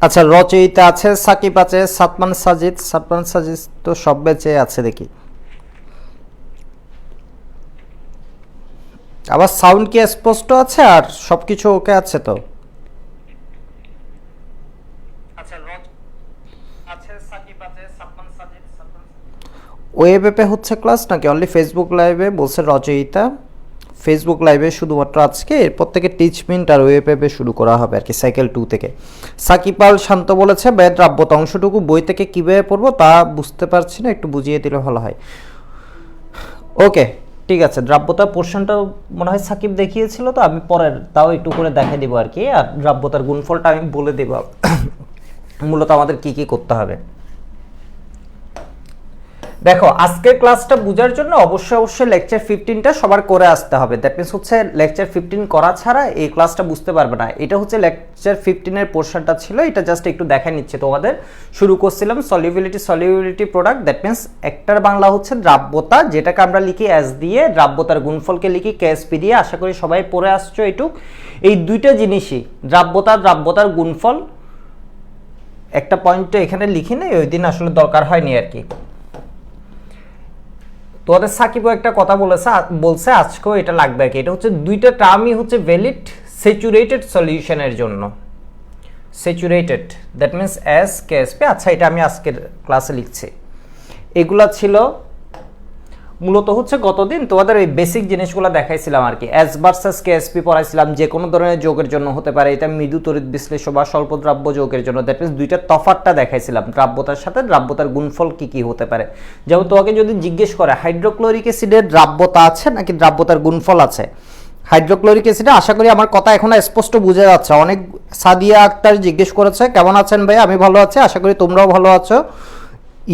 আচ্ছা, রচয়িতা আছে, সাকিব আছে, সাতমান সাজিদ। সাতমান সাজিদ তো সব ব্যাচে আছে দেখি। আবার সাউন্ড কি স্পষ্ট আছে আর সবকিছু ওকে আছে তো? ওয়েব অ্যাপে হচ্ছে ক্লাস নাকি অনলি ফেসবুক লাইভে? বলছে রচয়িতা ফেসবুক লাইভে শুধুমাত্র আজকে, এরপর থেকে টিচমিন্ট আর ওয়েব অ্যাপে শুরু করা হবে আর কি, সাইকেল 2 থেকে। সাকিব আল শান্ত বলেছে ব্যয় দ্রাব্যতা অংশটুকু বই থেকে কীভাবে পড়বো তা বুঝতে পারছি না, একটু বুঝিয়ে দিলে ভালো হয়। ওকে, ঠিক আছে। দ্রাব্যতার পোর্শনটা মনে হয় সাকিব দেখিয়েছিল, তো আমি পরের তাও একটু করে দেখে দিব আর কি। আর দ্রাব্যতার গুণফলটা আমি বলে দেব মূলত আমাদের কি কি করতে হবে। দেখো, আজকের ক্লাসটা বোঝার জন্য অবশ্যই লেকচার 15টা সবার করে আসতে হবে। দ্যাট মিনস হচ্ছে লেকচার 15 করা ছাড়া এই ক্লাসটা বুঝতে পারবে না। এটা হচ্ছে লেকচার 15-এর পোর্শনটা ছিল, এটা জাস্ট একটু দেখাই নিচ্ছে তোমাদের। শুরু করছিলাম সলিউবিলিটি প্রোডাক্ট। দ্যাট মিনস একটার বাংলা হচ্ছে দ্রাব্যতা, যেটাকে আমরা লিখি এস দিয়ে, দ্রাব্যতার গুণফলকে লিখি কেএসপি দিয়ে। আশা করি সবাই পড়ে আসছো এইটুক। এই দুইটা জিনিসই দ্রাব্যতার গুণফল একটা পয়েন্টে এখানে লিখি নেই, ওই দিন আসলে দরকার হয়নি আর কি। তোমাদের সাকিবও একটা কথা বলছে আজকেও এটা লাগবে আর কি। এটা হচ্ছে দুইটা টার্মই হচ্ছে ভ্যালিড স্যাচুরেটেড সলিউশনের জন্য। Saturated that means S KSP. আচ্ছা, এটা আমি আজকের ক্লাসে লিখছি। এগুলা ছিল মূলত হচ্ছে গতদিন তোমাদের এই বেসিক জিনিসগুলো দেখাইছিলাম আর কি। এস ভার্সেস কেএসপি পড়াইছিলাম, যে কোনো ধরনের যোগের জন্য হতে পারে, এটা মৃদু তড়িৎ বিশ্লেষণ বা স্বল্প দ্রাব্য যোগের জন্য। দ্যাট মিনস দুইটা তফাৎটা দেখাইছিলাম, দ্রাব্যতার সাথে দ্রাব্যতার গুণফল কি কি হতে পারে। যেমন তোমাকে যদি জিজ্ঞেস করে হাইড্রোক্লোরিক অ্যাসিডের দ্রাব্যতা আছে নাকি দ্রাব্যতার গুণফল আছে, হাইড্রোক্লোরিক অ্যাসিডে আশা করি আমার কথা এখন স্পষ্ট বুঝে যাচ্ছে। অনেক সাদিয়া আক্তার জিজ্ঞেস করেছে কেমন আছেন ভাই, আমি ভালো আছি, আশা করি তোমরাও ভালো আছো।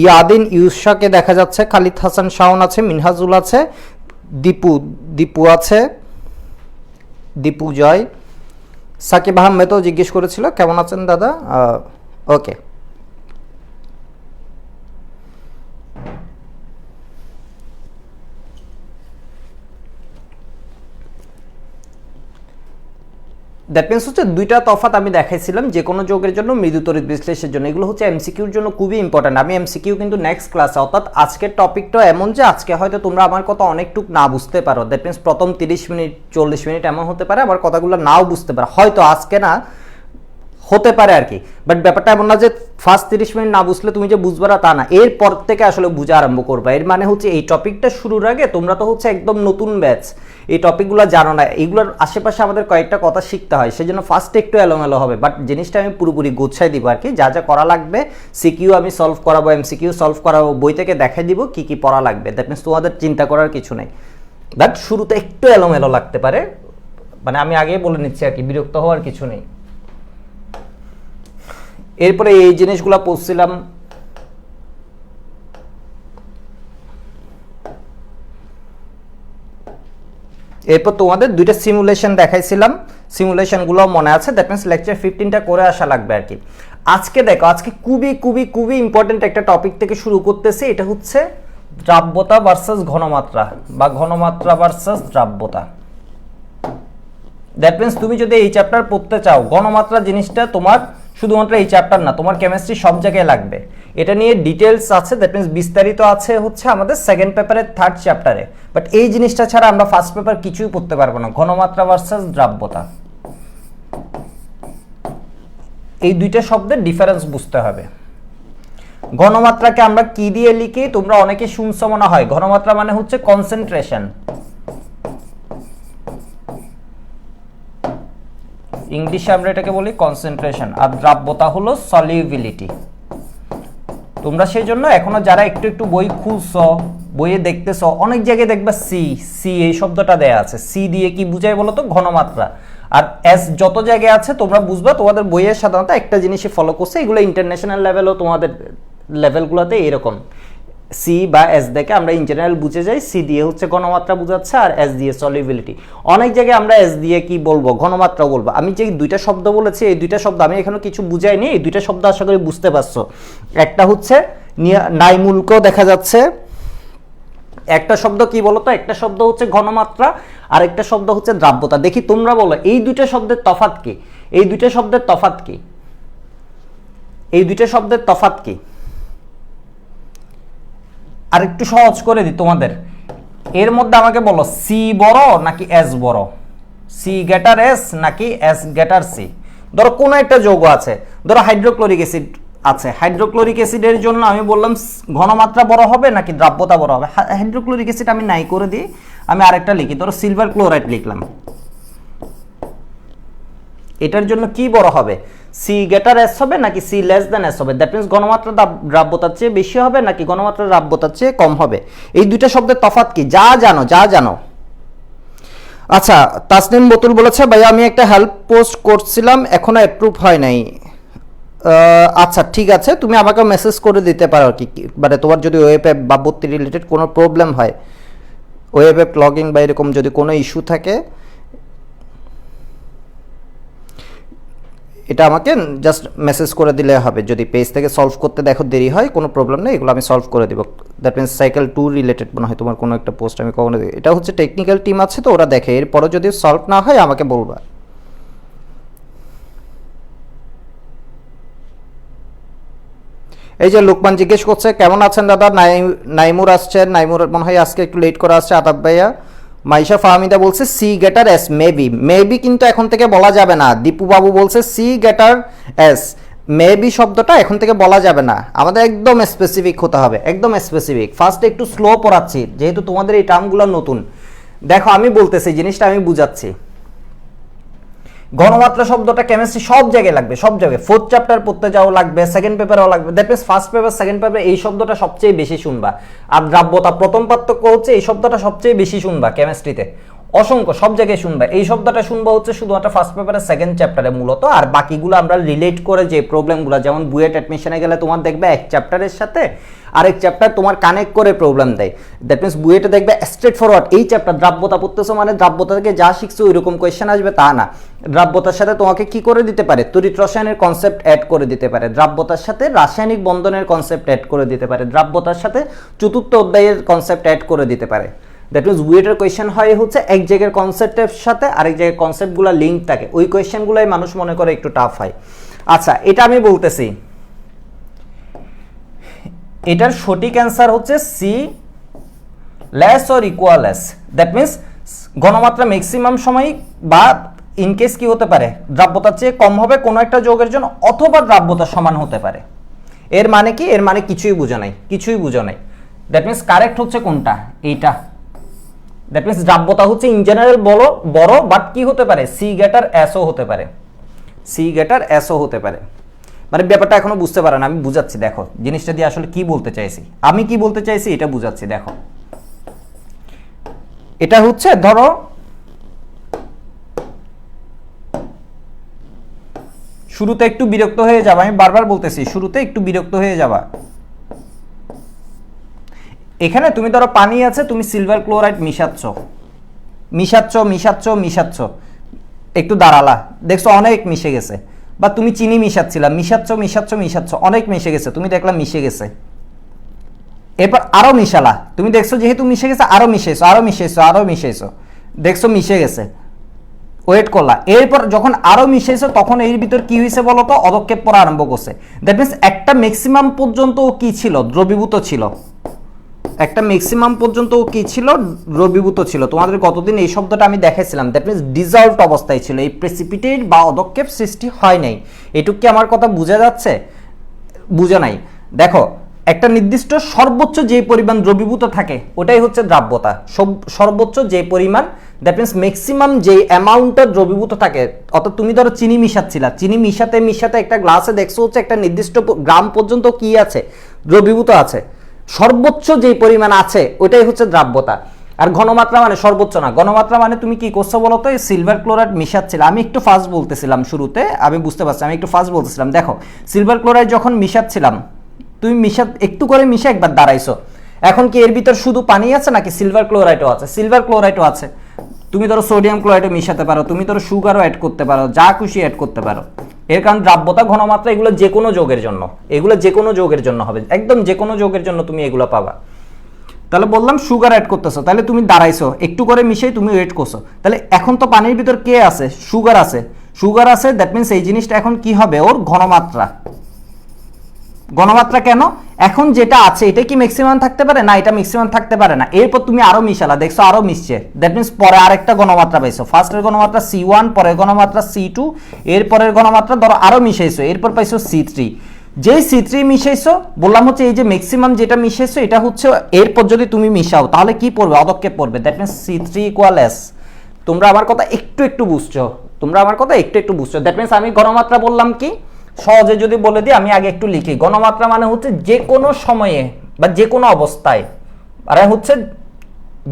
ইয়াদিন ইউসাকে দেখা যাচ্ছে, খালিদ হাসান শাওন আছে, মিনহাজুল আছে, দীপু আছে, দীপু জয়, সাকিব আহমেদও জিজ্ঞেস করেছিল কেমন আছেন দাদা। ওকে, দ্যাট মিনস হচ্ছে দুইটা তফাৎ আমি দেখাইছিলাম, যে কোনো যোগের জন্য মৃদু তড়িৎ বিশ্লেষণের জন্য। এগুলো হচ্ছে এমসিকিউর জন্য খুবই ইম্পর্টেন্ট। আমি এমসিকিউ কিন্তু নেক্সট ক্লাসে, অর্থাৎ আজকের টপিকটা এমন যে আজকে হয়তো তোমরা আমার কথা অনেকটুক না বুঝতে পারো। দ্যাট মিনস প্রথম 30 মিনিট 40 মিনিট এমন হতে পারে আমার কথাগুলো নাও বুঝতে পারো, হয়তো আজকে না হতে পারে আর কি। বাট ব্যাপারটা এমন না যে ফার্স্ট 30 মিনিট না বুঝলে তুমি যে বুঝবে না তা না, এরপর থেকে আসলে বুঝা আরম্ভ করবে। এর মানে হচ্ছে এই টপিকটা শুরুর আগে তোমরা তো হচ্ছে একদম নতুন ব্যাচ, এই টপিকগুলো জানো না, এইগুলোর আশেপাশে আমাদের কয়েকটা কথা শিখতে হয়, সেজন্য ফার্স্টে একটু এলোমেলো হবে। বাট জিনিসটা আমি পুরোপুরি গুছাই দিব আর কি। যা যা করা লাগবে সিকিউ আমি সলভ করাবো, এমসিকিউ সলভ করাবো, বই থেকে দেখাই দিব কি কি পড়া লাগবে। দ্যাট মিনস তোমাদের চিন্তা করার কিছু নেই। বাট শুরুতে একটু এলোমেলো লাগতে পারে, মানে আমি আগেই বলে নিচ্ছি আর কি, বিরক্ত হওয়ার কিছু নেই। এরপরে এই জিনিসগুলো পড়ছিলাম। এরপর তোমাদের দুইটা সিমুলেশন দেখাইছিলাম, সিমুলেশনগুলো মনে আছে। দ্যাট মিনস লেকচার 15টা করে আসা লাগবে আর কি। আজকে দেখো, আজকে খুবই ইম্পর্টেন্ট একটা টপিক থেকে শুরু করতেছি। এটা হচ্ছে দ্রাব্যতা ভার্সাস ঘনমাত্রা, বা ঘনমাত্রা ভার্সাস দ্রাব্যতা। দ্যাট মিনস তুমি যদি এই চ্যাপ্টার পড়তে চাও, ঘনমাত্রা জিনিসটা তোমার শুধুমাত্র এই চ্যাপ্টার না, তোমার কেমিস্ট্রি সব জায়গায় লাগবে। এটা নিয়ে ডিটেলস আছে, দ্যাট মিনস বিস্তারিত আছে হচ্ছে আমাদের সেকেন্ড পেপারের 3rd চ্যাপ্টারে। বাট এই জিনিসটা ছাড়া আমরা ফার্স্ট পেপার কিছুই পড়তে পারবো না। ঘনমাত্রা ভার্সাস দ্রাব্যতা, এই দুইটা শব্দের ডিফারেন্স বুঝতে হবে। ঘনমাত্রাকে আমরা কি দিয়ে লিখি তোমরা অনেকে শুনছো মনে হয়। ঘনমাত্রা মানে হচ্ছে কনসেন্ট্রেশন, ইংলিশে আমরা এটাকে বলি কনসেন্ট্রেশন, আর দ্রাব্যতা হলো সলিউবিলিটি। তোমরা সেই জন্য এখনো যারা একটু একটু বই খুলছো, বইয়ে দেখতেছো, অনেক জায়গায় দেখবা সি এই শব্দটা দেয়া আছে। সি দিয়ে কি বুঝায় বলো তো? ঘনমাত্রা। আর এস যত জায়গায় আছে তোমরা বুঝবা, তোমাদের বইয়ে সাধারণত একটা জিনিসই ফলো করছে। এগুলো ইন্টারন্যাশনাল লেভেলও তোমাদের লেভেলগুলোতে এরকম সি বা এস দেখে আমরা ইন জেনারেল বুঝে যাই। সি দিয়ে হচ্ছে ঘনমাত্রা বোঝাচ্ছে, আর এস দিয়ে সলিউবিলিটি। অনেক জায়গায় আমরা এস দিয়ে কি বলবো? ঘনমাত্রা বলবো। আমি যে দুইটা শব্দ বলেছি, এই দুইটা শব্দ আমি এখানে কিছু বুঝাইনি। এই দুইটা শব্দ আশা করি বুঝতে পারছো। একটা হচ্ছে নাইমুলক দেখা যাচ্ছে, একটা শব্দ কি বলতো? একটা শব্দ হচ্ছে ঘনমাত্রা, আর একটা শব্দ হচ্ছে দ্রাব্যতা। দেখি তোমরা বলো এই দুইটা শব্দের তফাৎ কি? এই দুইটা শব্দের তফাৎ কি? এই দুইটা শব্দের তফাৎ কি? আর একটু সহজ করে দিই তোমাদের, এর মধ্যে আমাকে বলো সি বড় নাকি এস বড়, সি গ্রেটার এস নাকি এস গ্রেটার সি। ধরো কোনো একটা যৌগ আছে, ধরো হাইড্রোক্লোরিক অ্যাসিড আছে, হাইড্রোক্লোরিক অ্যাসিডের জন্য আমি বললাম ঘনমাত্রা বড় হবে নাকি দ্রাব্যতা বড় হবে। হাইড্রোক্লোরিক অ্যাসিড আমি নাই করে দিই, আমি আরেকটা লিখি, ধরো সিলভার ক্লোরাইড লিখলাম, এটার জন্য কি বড় হবে, সি গ্রেটার এস হবে নাকি সি লেস দেন এস হবে। দ্যাট মিনস ঘনমাত্রা দ্রাব্যতার চেয়ে বেশি হবে নাকি ঘনমাত্রা দ্রাব্যতার চেয়ে কম হবে। এই দুইটা শব্দের তফাৎ কি, যা জানো। আচ্ছা, তাসনিম বতুল বলেছে ভাইয়া আমি একটা হেল্প পোস্ট করছিলাম এখনো অ্যাপ্রুভ হয় নাই। আচ্ছা ঠিক আছে, তুমি আমাকে মেসেজ করে দিতে পারো আর কি, মানে তোমার যদি ওয়েব অ্যাপ বা ভর্তি রিলেটেড কোনো প্রবলেম হয়, ওয়েব অ্যাপ লগইন বা এরকম যদি কোনো ইস্যু থাকে, এটা আমাকে জাস্ট মেসেজ করে দিলে হবে। যদি পেজ থেকে সলভ করতে দেখো দেরি হয়, কোনো প্রবলেম নেই, এগুলো আমি সলভ করে দিব। দ্যাট মিনস সাইকেল 2 রিলেটেড মনে হয় তোমার কোনো একটা পোস্ট আমি কখনো দিই, এটা হচ্ছে টেকনিক্যাল টিম আছে তো ওরা দেখে, এরপরও যদি সলভ না হয় আমাকে বলবা। এই যে লোকমান জিজ্ঞেস করছে কেমন আছেন দাদা, নাইমুর আসছেন, নাইমুর মনে হয় আজকে একটু লেট করে আসছে, আতাব ভাইয়া। মাইশা ফাহমিদা বলছে সি গ্রেটার এস, মেবি কিন্তু এখন থেকে বলা যাবে না। দীপু বাবু বলছে সি গ্রেটার এস, মেবি শব্দটা এখন থেকে বলা যাবে না, আমাদের একদম স্পেসিফিক হতে হবে, একদম স্পেসিফিক। ফার্স্টে একটু স্লো পড়াচ্ছি যেহেতু তোমাদের এই টার্মগুলো নতুন। দেখো আমি বলতেছি জিনিসটা আমি বুঝাচ্ছি। ঘনমাত্রা শব্দটা কেমিস্ট্রি সব জায়গায় লাগবে, সব জায়গায়, 4th চ্যাপ্টার পড়তে যাও লাগবে, সেকেন্ড পেপারেও লাগবে। That means first paper second পেপারে এই শব্দটা সবচেয়ে বেশি শুনবা। আর দ্রাব্যতা প্রথম পার্থক্য হচ্ছে এই শব্দটা সবচেয়ে বেশি শুনবা কেমিস্ট্রিতে, অসংখ্য সব জায়গায় শুনবা। এই শব্দটা শুনবা হচ্ছে শুধুমাত্র ফার্স্ট পেপারের সেকেন্ড চ্যাপ্টারে মূলত, আর বাকিগুলো আমরা রিলেট করে যে প্রবলেমগুলো, যেমন বুয়েট অ্যাডমিশনে গেলে তোমার দেখবে এক চ্যাপ্টারের সাথে আরেক চ্যাপ্টার তোমার কানেক্ট করে প্রবলেম দেয়। দ্যাট মিনস বুয়েটে দেখবে স্ট্রেট ফরওয়ার্ড এই চ্যাপ্টার দ্রাব্যতা পড়তেছো মানে দ্রাব্যতা থেকে যা শিখছো ওইরকম কোয়েশ্চেন আসবে তা না। দ্রাব্যতার সাথে তোমাকে কি করে দিতে পারে, তড়িৎ রসায়নের কনসেপ্ট অ্যাড করে দিতে পারে, দ্রাব্যতার সাথে রাসায়নিক বন্ধনের কনসেপ্ট অ্যাড করে দিতে পারে, দ্রাব্যতার সাথে চতুর্থ অধ্যায়ের কনসেপ্ট অ্যাড করে দিতে পারে। দ্যাট মিনস বুয়েটের কোয়েশ্চেন হয় হচ্ছে এক জায়গার কনসেপ্টের সাথে আরেক জায়গার কনসেপ্টগুলো লিঙ্ক থাকে, ওই কোয়েশ্চেনগুলোই মানুষ মনে করে একটু টাফ হয়। আচ্ছা এটা আমি বলতেছি, এটার সঠিক অ্যান্সার হচ্ছে C less or equal S. That means ঘনমাত্রা ম্যাক্সিমাম সময় বা ইনকেস কি হতে পারে, দ্রাব্যতার চেয়ে কম হবে কোনো একটা যৌগের জন্য, অথবা দ্রাব্যতা সমান হতে পারে। এর মানে কি, এর মানে কিছুই বুঝো নাই, কিছুই বুঝো নাই। দ্যাট মিনস কারেক্ট হচ্ছে কোনটা, এইটা। দ্যাট মিনস দ্রাব্যতা হচ্ছে ইন জেনারেল বড়, বাট কি হতে পারে, সি গ্রেটার এসও হতে পারে, সি গ্রেটার এসও হতে পারে। মানে ব্যাপারটা এখনো বুঝতে পারে না, আমি বুঝাচ্ছি। দেখো জিনিসটা দিয়ে আসলে কি বলতে চাইছি, আমি কি বলতে চাইছি এটা বুঝাচ্ছি। দেখো এটা হচ্ছে, ধরো শুরুতে একটু বিরক্ত হয়ে যাবা, আমি বারবার বলতেছি শুরুতে একটু বিরক্ত হয়ে যাবা। এখানে তুমি ধরো পানি আছে, তুমি সিলভার ক্লোরাইড মিশাচ্ছ, একটু দাঁড়ালা, দেখছো অনেক মিশে গেছে। বা তুমি চিনি মিশাচ্ছ, অনেক মিশে গেছে, তুমি দেখলা মিশে গেছে। এরপর আরো মিশালা, তুমি দেখছো যেহেতু মিশে গেছে আরো মিশাইছো, দেখছো মিশে গেছে, ওয়েট করলা। এরপর যখন আরো মিশাইছো তখন এর ভিতর কি হয়েছে বলো তো, অদক্ষেপ পড়া আরম্ভ করছে। দ্যাট মিনস একটা ম্যাক্সিমাম পর্যন্ত ও কি ছিল, দ্রবীভূত ছিল। একটা ম্যাক্সিমাম পর্যন্ত ও কি ছিল, দ্রবীভূত ছিল। তোমাদের গতদিন এই শব্দটা আমি দেখাইছিলাম। দ্যাট মিনস ডিজলভড অবস্থায় ছিল, এই প্রেসিপিটেট বা অদক্ষেপ সৃষ্টি হয় নাই। এটুকু কি আমার কথা বোঝা যাচ্ছে, বুঝা নাই? দেখো একটা নির্দিষ্ট সর্বোচ্চ যে পরিমাণ দ্রবীভূত থাকে ওটাই হচ্ছে দ্রাব্যতা, সর্বোচ্চ যে পরিমাণ, দ্যাট মিনস ম্যাক্সিমাম যে অ্যামাউন্টটা দ্রবীভূত থাকে। অর্থাৎ তুমি ধরো চিনি মিশাচ্ছিলা, চিনি মিশাতে একটা গ্লাসে দেখছো হচ্ছে একটা নির্দিষ্ট গ্রাম পর্যন্ত কি আছে, দ্রবীভূত আছে। সর্বোচ্চ যে পরিমাণ আছে ওটাই হচ্ছে দ্রাব্যতা। আর ঘনমাত্রা মানে সর্বোচ্চ না, ঘনমাত্রা মানে তুমি কি করছো বলো তো, এই সিলভার ক্লোরাইড মিশাচ্ছিল। আমি একটু ফাস্ট বলতেছিলাম শুরুতে, আমি বুঝতে পারছি, আমি একটু ফাস্ট বলতেছিলাম। দেখো সিলভার ক্লোরাইড যখন মিশাচ্ছিলাম, তুমি একটু করে মিশে একবার দাঁড়াইছো, এখন কি এর ভিতর শুধু পানি আছে নাকি সিলভার ক্লোরাইডও আছে? সিলভার ক্লোরাইডও আছে। তুমি ধরো সোডিয়াম ক্লোরাইডও মিশাতে পারো, তুমি ধরো সুগারও অ্যাড করতে পারো, যা খুশি অ্যাড করতে পারো। এর কারণ দ্রাব্যতা, ঘনমাত্রা এগুলো যে কোনো যৌগের জন্য, এগুলো যে কোনো যৌগের জন্য হবে, একদম যে কোনো যৌগের জন্য তুমি এগুলো পাবা। তাহলে বললাম সুগার অ্যাড করতেছো, তাহলে তুমি দাঁড়াইছো, একটু করে মিশাই তুমি ওয়েট করছো। তাহলে এখন তো পানির ভিতর কে আছে, সুগার আছে। দ্যাট মিনস এই জিনিসটা এখন কি হবে, ওর ঘনমাত্রা। ঘনমাত্রা কেন? এখন যেটা আছে এটা কি ম্যাক্সিমাম থাকতে পারে না, এটা ম্যাক্সিমাম থাকতে পারে না। এরপর তুমি আরো মিশালা, দেখছো আরো মিশছে, দ্যাট মিন্স পরে আরেকটা ঘনমাত্রা পাইছো। ফার্স্টের ঘনমাত্রা C1, পরের ঘনমাত্রা C2, এরপরের ঘনমাত্রা ধরো আরো মিশাইছো, এরপর পাইছো C3। যেই C3 মিশাইছো, বললাম হচ্ছে এই যে ম্যাক্সিমাম যেটা মিশাইছো এটা হচ্ছে, এরপর যদি তুমি মিশাও তাহলে কি পড়বে? অদক্ষেপ পড়বে, দ্যাট মিন্স C3 = S। তোমরা আমার কথা একটু একটু বুঝছো, দ্যাট মিন্স আমি ঘনমাত্রা বললাম কি, সহজে যদি বলে দিই, আমি আগে একটু লিখি। ঘনমাত্রা মানে হচ্ছে যে কোনো সময়ে বা যে কোনো অবস্থায়, আর হচ্ছে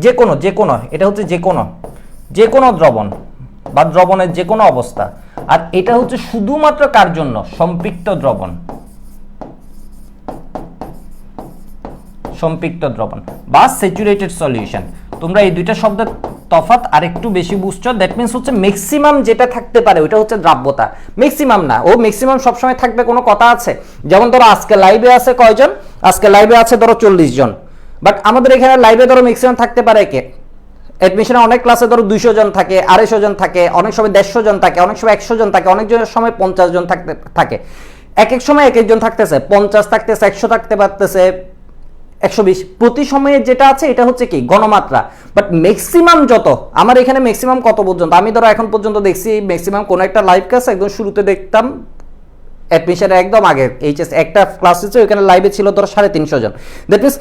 যে কোনো এটা হচ্ছে যে কোনো দ্রবণ বা দ্রবণের যে কোনো অবস্থা। আর এটা হচ্ছে শুধুমাত্র কার জন্য? সম্পৃক্ত দ্রবণ বা স্যাচুরেটেড সলিউশন। তোমরা এই দুইটা শব্দের তফাৎ আরেকটু বেশি বুঝছো। দ্যাট মিন্স হচ্ছে ম্যাক্সিমাম যেটা থাকতে পারে ওটা হচ্ছে দ্রাব্যতা, ম্যাক্সিমাম না। ও ম্যাক্সিমাম সবসময় থাকবে কোনো কথা আছে? যেমন ধরো আজকে লাইভে আছে কয়জন? আজকে লাইভে আছে ধরো 40 জন, বাট আমাদের এখানে লাইভে ধরো ম্যাক্সিমাম থাকতে পারে কে? অ্যাডমিশনে অনেক ক্লাসে ধরো 200 জন থাকে, 250 জন থাকে, অনেক সময় 150 জন থাকে, অনেক সময় 100 জন থাকে, অনেক সময় 50 জন থাকে। এক এক সময় এক একজন থাকতেছে, 50 থাকতেছে, 100 থাকতে পারতেছে, 120। প্রতি সময়ে যেটা আছে এটা হচ্ছে কি? ঘনমাত্রা। বাট ম্যাক্সিমাম যত, আমার এখানে ম্যাক্সিমাম কত পর্যন্ত? আমি ধরো এখন পর্যন্ত দেখছি ম্যাক্সিমাম কোন একটা লাইভ ক্লাস একদম শুরুতে দেখতাম, অ্যাডমিশনের একদম আগে এইচএস একটা ক্লাস হচ্ছে, ওখানে লাইভে ছিল ধরো 350 জন। দ্যাট মিন্স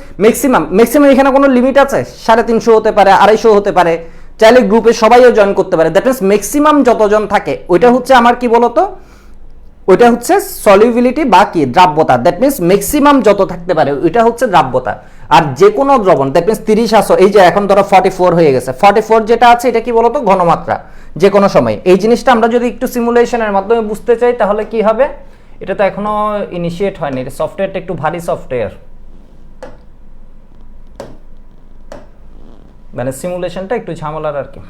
ম্যাক্সিমাম এখানে কোনো লিমিট আছে? 350 হতে পারে, 250 হতে পারে, চাইলে গ্রুপে সবাইও জয়েন করতে পারে। দ্যাট মিন্স ম্যাক্সিমাম যতজন থাকে ওইটা হচ্ছে আমার কি বলতো, ওইটা হচ্ছে সলিউবিলিটি বা কি দ্রাব্যতা। দ্যাট মিন্স ম্যাক্সিমাম যত থাকতে পারে ওইটা হচ্ছে দ্রাব্যতা। আর যে কোনো দ্রবণ, দ্যাট মিন্স 30 আসো, এই যে এখন ধরো 44 হয়ে গেছে, 44 যেটা আছে এটা কি বলতো? ঘনমাত্রা। যে কোনো সময় এই জিনিসটা আমরা যদি একটু সিমুলেশনের মাধ্যমে বুঝতে চাই তাহলে কি হবে? এটা তো এখনো ইনিশিয়েট হয়নি, এটা সফটওয়্যারটা একটু ভারী সফটওয়্যার, মানে সিমুলেশনটা একটু ঝামেলার আর কি।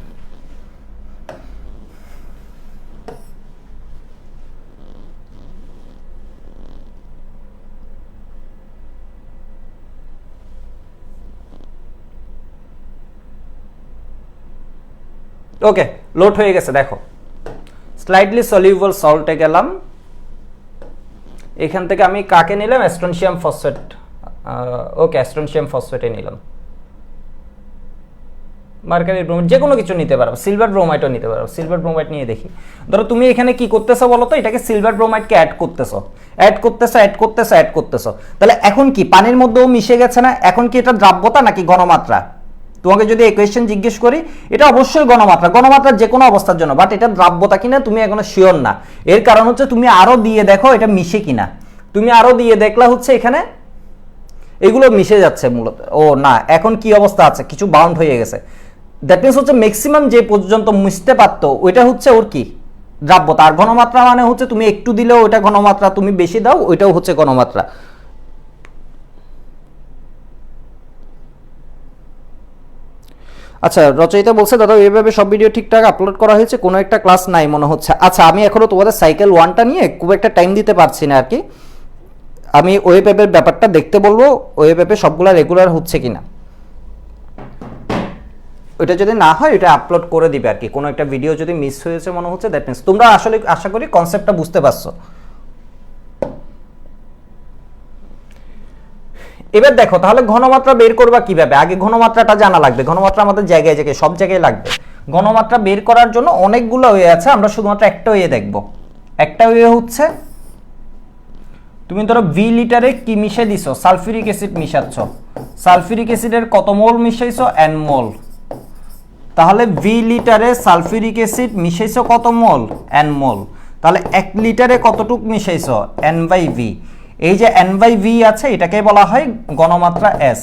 ওকে, লোড হয়ে গেছে। দেখো স্লাইডলি সলিউবল সল্টে গেলাম, এখান থেকে আমি কাকে নিলাম? অ্যাস্ট্রনশিয়াম ফসফেট। ওকে, অ্যাস্ট্রনশিয়াম ফসফেটে নিলাম। মার্কারি ব্রোমাইড যে কোনো কিছু নিতে পারো, সিলভার ব্রোমাইডও নিতে পারো। সিলভার ব্রোমাইড নিয়ে দেখি। ধরো তুমি এখানে কি করতেছো বলো তো? এটাকে সিলভার ব্রোমাইডকে অ্যাড করতেছো। তাহলে এখন কি পানির মধ্যেও মিশে গেছে না? এখন কি এটা দ্রাব্যতা নাকি ঘনমাত্রা? তোমাকে যদি এই কোয়েশ্চেন জিজ্ঞেস করি, এটা অবশ্যই ঘনমাত্রা যে কোনো অবস্থার জন্য। বাট এটা দ্রাব্যতা কিনা তুমি এখনো শিওর না। এর কারণ হচ্ছে তুমি আরো দিয়ে দেখো এটা মিশে কিনা। তুমি আরো দিয়ে দেখলা হচ্ছে এখানে এগুলো মিশে যাচ্ছে মূলত। ও না, এখন কি অবস্থা আছে? কিছু বাউন্ড হয়ে গেছে। দ্যাট মিন্স হচ্ছে ম্যাক্সিমাম যে পর্যন্ত মিশতে পারতো ওইটা হচ্ছে ওর কি? দ্রাব্যতা। আর ঘনমাত্রা মানে হচ্ছে তুমি একটু দিলেও ওইটা ঘনমাত্রা, তুমি বেশি দাও ওইটাও হচ্ছে ঘনমাত্রা। আচ্ছা, রচয়িতা বলছে দাদা এইভাবে সব ভিডিও ঠিকঠাক আপলোড করা হয়েছে, কোনো একটা ক্লাস নাই মনে হচ্ছে। আচ্ছা, আমি এখনো তোমাদের সাইকেল 1টা নিয়ে খুব একটা টাইম দিতে পারছি না আর কি। আমি ওয়েব অ্যাপের ব্যাপারটা দেখতে বলবো, ওয়েব অ্যাপে সবগুলা রেগুলার হচ্ছে কিনা। ওইটা যদি না হয় ওইটা আপলোড করে দিবে আর কি। কোনো একটা ভিডিও যদি মিস হয়েছে মনে হচ্ছে, দ্যাট মিন্স তোমরা আসলে আশা করি কনসেপ্টটা বুঝতে পারছো। এবার দেখো তাহলে ঘনমাত্রা বের করবা কিভাবে? আগে ঘনমাত্রাটা জানা লাগবে। ঘনমাত্রা আমাদের জায়গায় জায়গায় সব জায়গায় লাগবে। ঘনমাত্রা বের করার জন্য অনেকগুলো ওয়ে আছে, আমরা শুধুমাত্র একটা ওয়ে দেখব। একটা ওয়ে হচ্ছে তুমি ধরো ভি লিটারে কি মিশিয়ে দিছো? Sulphuric acid মিশাচ্ছ। সালফিউরিক অ্যাসিডের কত মোল মিশাইছো? n মোল। তাহলে ভি লিটারে সালফিউরিক অ্যাসিড মিশাইছো কত মোল? n মোল। তাহলে 1 লিটারে কতটুক মিশাইছো? n/v। এই যে n/v আছে এটাকে বলা হয় ঘনমাত্রা s।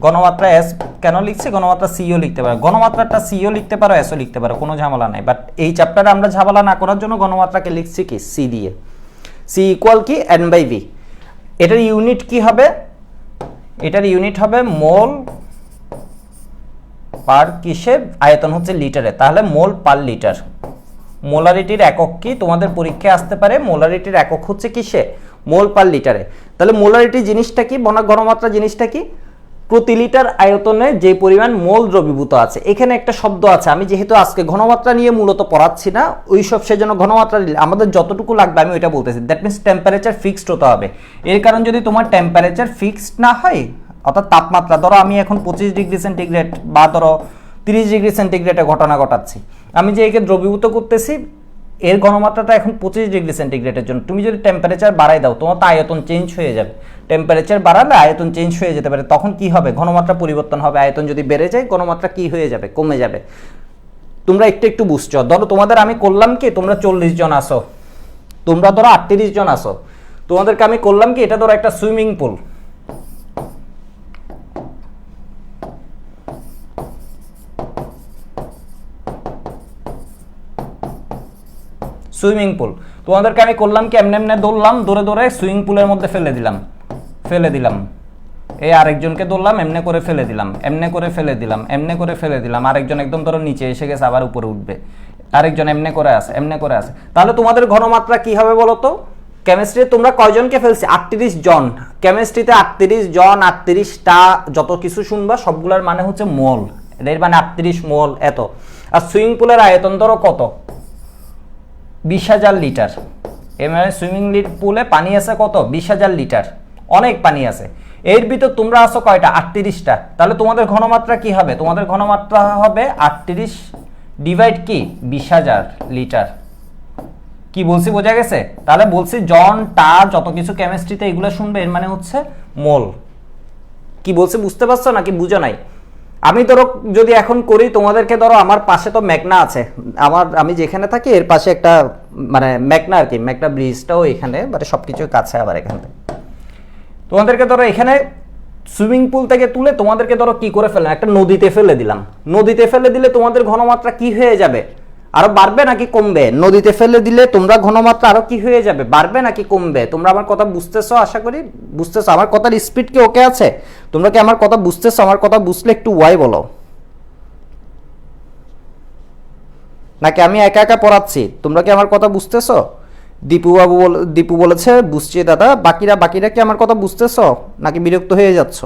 ঘনমাত্রা s কেন লিখছি? ঘনমাত্রা c ও লিখতে পারো, ঘনমাত্রাটা c ও লিখতে পারো, s ও লিখতে পারো, কোনো ঝামেলা নাই। বাট এই চ্যাপ্টারে আমরা ঝামেলা না করার জন্য ঘনমাত্রাকে লিখছি কি? c দিয়ে। c ইকুয়াল কি? n/v। এটার ইউনিট কি হবে? এটার ইউনিট হবে মোল পার কিসে? আয়তন হচ্ছে লিটারে। তাহলে মোল পার লিটার। মোলারিটির একক কি? তোমাদের পরীক্ষায় আসতে পারে। মোলারিটির একক হচ্ছে কিসে? মোল পার লিটারে। তাহলে মোলারিটি জিনিসটা কি? ঘনমাত্রা জিনিসটা কি? প্রতি লিটার আয়তনে যে পরিমাণ মোল দ্রবীভূত আছে। এখানে একটা শব্দ আছে, আমি যেহেতু আজকে ঘনমাত্রা নিয়ে মূলত পড়াচ্ছি না, ওইসব সেজন্য ঘনমাত্রা আমাদের যতটুকু লাগবে আমি ওইটা বলতেছি। দ্যাট মিনস টেম্পারেচার ফিক্সড হতে হবে। এর কারণ যদি তোমার টেম্পারেচার ফিক্সড না হয়, অর্থাৎ তাপমাত্রা ধরো আমি এখন 25 ডিগ্রি সেন্টিগ্রেড বা ধরো 30 ডিগ্রি সেন্টিগ্রেডে ঘটনা ঘটাচ্ছি, আমি যে একে দ্রবীভূত করতেছি এর ঘনমাত্রাটা এখন 25 ডিগ্রি সেন্টিগ্রেডের জন্য, তুমি যদি টেম্পারেচার বাড়াই দাও তোমার তো আয়তন চেঞ্জ হয়ে যাবে। টেম্পারেচার বাড়ালে আয়তন চেঞ্জ হয়ে যেতে পারে, তখন কি হবে, ঘনমাত্রা পরিবর্তন হবে। আয়তন যদি বেড়ে যায় ঘনমাত্রা কি হয়ে যাবে, কমে যাবে। তোমরা একটু একটু বুঝছো। ধরো তোমাদের আমি করলাম কি, তোমরা 40 জন আসো, তোমরা ধরো 38 জন আসো, তোমাদেরকে আমি করলাম কি, এটা ধরো একটা সুইমিং পুল, সুইমিং পুল। তোমাদেরকে আমি করলাম কি, এমনি এমনি দৌড়লাম, দৌড়ে দৌড়ে সুইমিং পুলের মধ্যে ফেলে দিলাম। এই আরেকজনকে দৌড়লাম, এমনি করে ফেলে দিলাম, এমনি করে ফেলে দিলাম, এমনি করে ফেলে দিলাম। আরেকজন একদম ধরো নিচে এসে গেছে, আবার উপরে উঠবে। আরেকজন এমনি করে আছে, এমনি করে আছে। তাহলে তোমাদের ঘনমাত্রা কি হবে বলো তো? কেমিস্ট্রিতে তোমরা কয়জনকে ফেলছি? 38 জন। কেমিস্ট্রিতে 38 জন, 38টা যত কিছু শুনবা সবগুলোর মানে হচ্ছে মোল। এর মানে 38 মোল এত। আর সুইমিং পুলের আয়তন ধরো কত? 20,000 লিটার। এর মানে সুইমিং পুলে পানি আছে কত? 20,000 লিটার। অনেক পানি আছে। এর ভিতর তোমরা আছো কয়টা? 38টা। তাহলে তোমাদের ঘনমাত্রা কি হবে? তোমাদের ঘনমাত্রা হবে 38 ডিভাইড কি 20,000 লিটার। কি বলছি বোঝা গেছে? তাহলে বলছি জন, টা, যত কিছু কেমিস্ট্রিতে এগুলো শুনবে এর মানে হচ্ছে মোল। কি বলছি বুঝতে পারছো নাকি বুঝো নাই? আমি ধরো যদি এখন করি, তোমাদেরকে ধরো আমার পাশে তো মেঘনা আছে, আমি যেখানে থাকি এর পাশে একটা মানে মেঘনা আর কি, মেঘনা ব্রিজটাও এখানে, মানে সবকিছু কাছে আবার এখান থেকে। তোমাদেরকে ধরো এখানে সুইমিং পুল থেকে তুলে তোমাদেরকে ধরো কি করে ফেললাম, একটা নদীতে ফেলে দিলাম। নদীতে ফেলে দিলে তোমাদের ঘনমাত্রা কি হয়ে যাবে? আরো বাড়বে নাকি কমবে? নদীতে ফেলে দিলে তোমরা ঘনমাত্রা আরো কি হয়ে যাবে, বাড়বে নাকি কমবে? তোমরা আমার কথা বুঝতেছো? আশা করি বুঝতেছো। আমার কথার স্পিড কি ওকে আছে? তোমরা কি আমার কথা বুঝতেছো? আমার কথা বুঝলে একটু ওয়াই বলো, নাকি আমি একা একা পড়াচ্ছি? তোমরা কি আমার কথা বুঝতেছো? দীপু বলেছে বুঝছি দাদা। বাকিরা কি আমার কথা বুঝতেছো নাকি বিরক্ত হয়ে যাচ্ছ?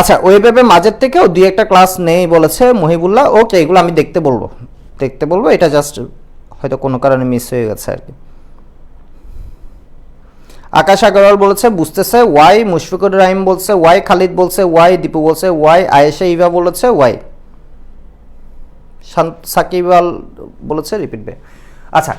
আচ্ছা, ওইভাবে মাঝের থেকেও দুই একটা ক্লাস নেই বলেছে মহিবুল্লাহ। ওকে, এগুলো আমি দেখতে বলবো। এটা জাস্ট হয়তো কোনো কারণে মিস হয়ে গেছে আর কি। আকাশ আগরওয়াল বলেছে বুঝতেছে ওয়াই। মুশফিকুর রহিম বলছে ওয়াই। খালিদ বলছে ওয়াই। দীপু বলছে ওয়াই। আয়েশা ইভা বলেছে ওয়াই। সাকিব আল বলেছে রিপিট বে। আচ্ছা,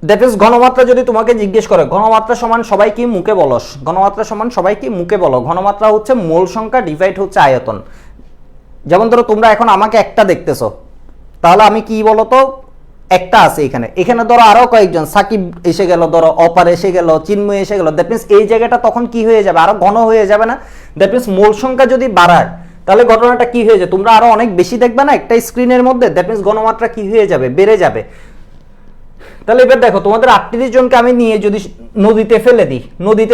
দ্যাট ইজ ঘনমাত্রা যদি তোমাকে জিজ্ঞেস করে ঘনমাত্রা সমান সবাই কি মুখে বলস, ঘনমাত্রা সমান সবাই কি মুখে বলো। ঘনমাত্রা হচ্ছে মোল সংখ্যা ডিভাইড হচ্ছে আয়তন। যেমন ধরো তোমরা এখন আমাকে একটা দেখতেছো, তাহলে আমি কি বলো তো, একটা আছে এখানে ধরো আরো কয়েকজন, সাকিব এসে গেল, ধরো অপার এসে গেল, চিন্ময় এসে গেল। দ্যাট মিনস এই জায়গাটা তখন কি হয়ে যাবে, আরো ঘন হয়ে যাবে না? দ্যাট মিনস মোল সংখ্যা যদি বাড়ায় তাহলে ঘটনাটা কি হয়ে যায়, তোমরা আরো অনেক বেশি দেখবে না একটা স্ক্রিনের মধ্যে। দ্যাট মিনস ঘনমাত্রা কি হয়ে যাবে, বেড়ে যাবে। তাহলে এবার দেখো, তোমাদের 38 জনকে আমি নিয়ে যদি নদীতে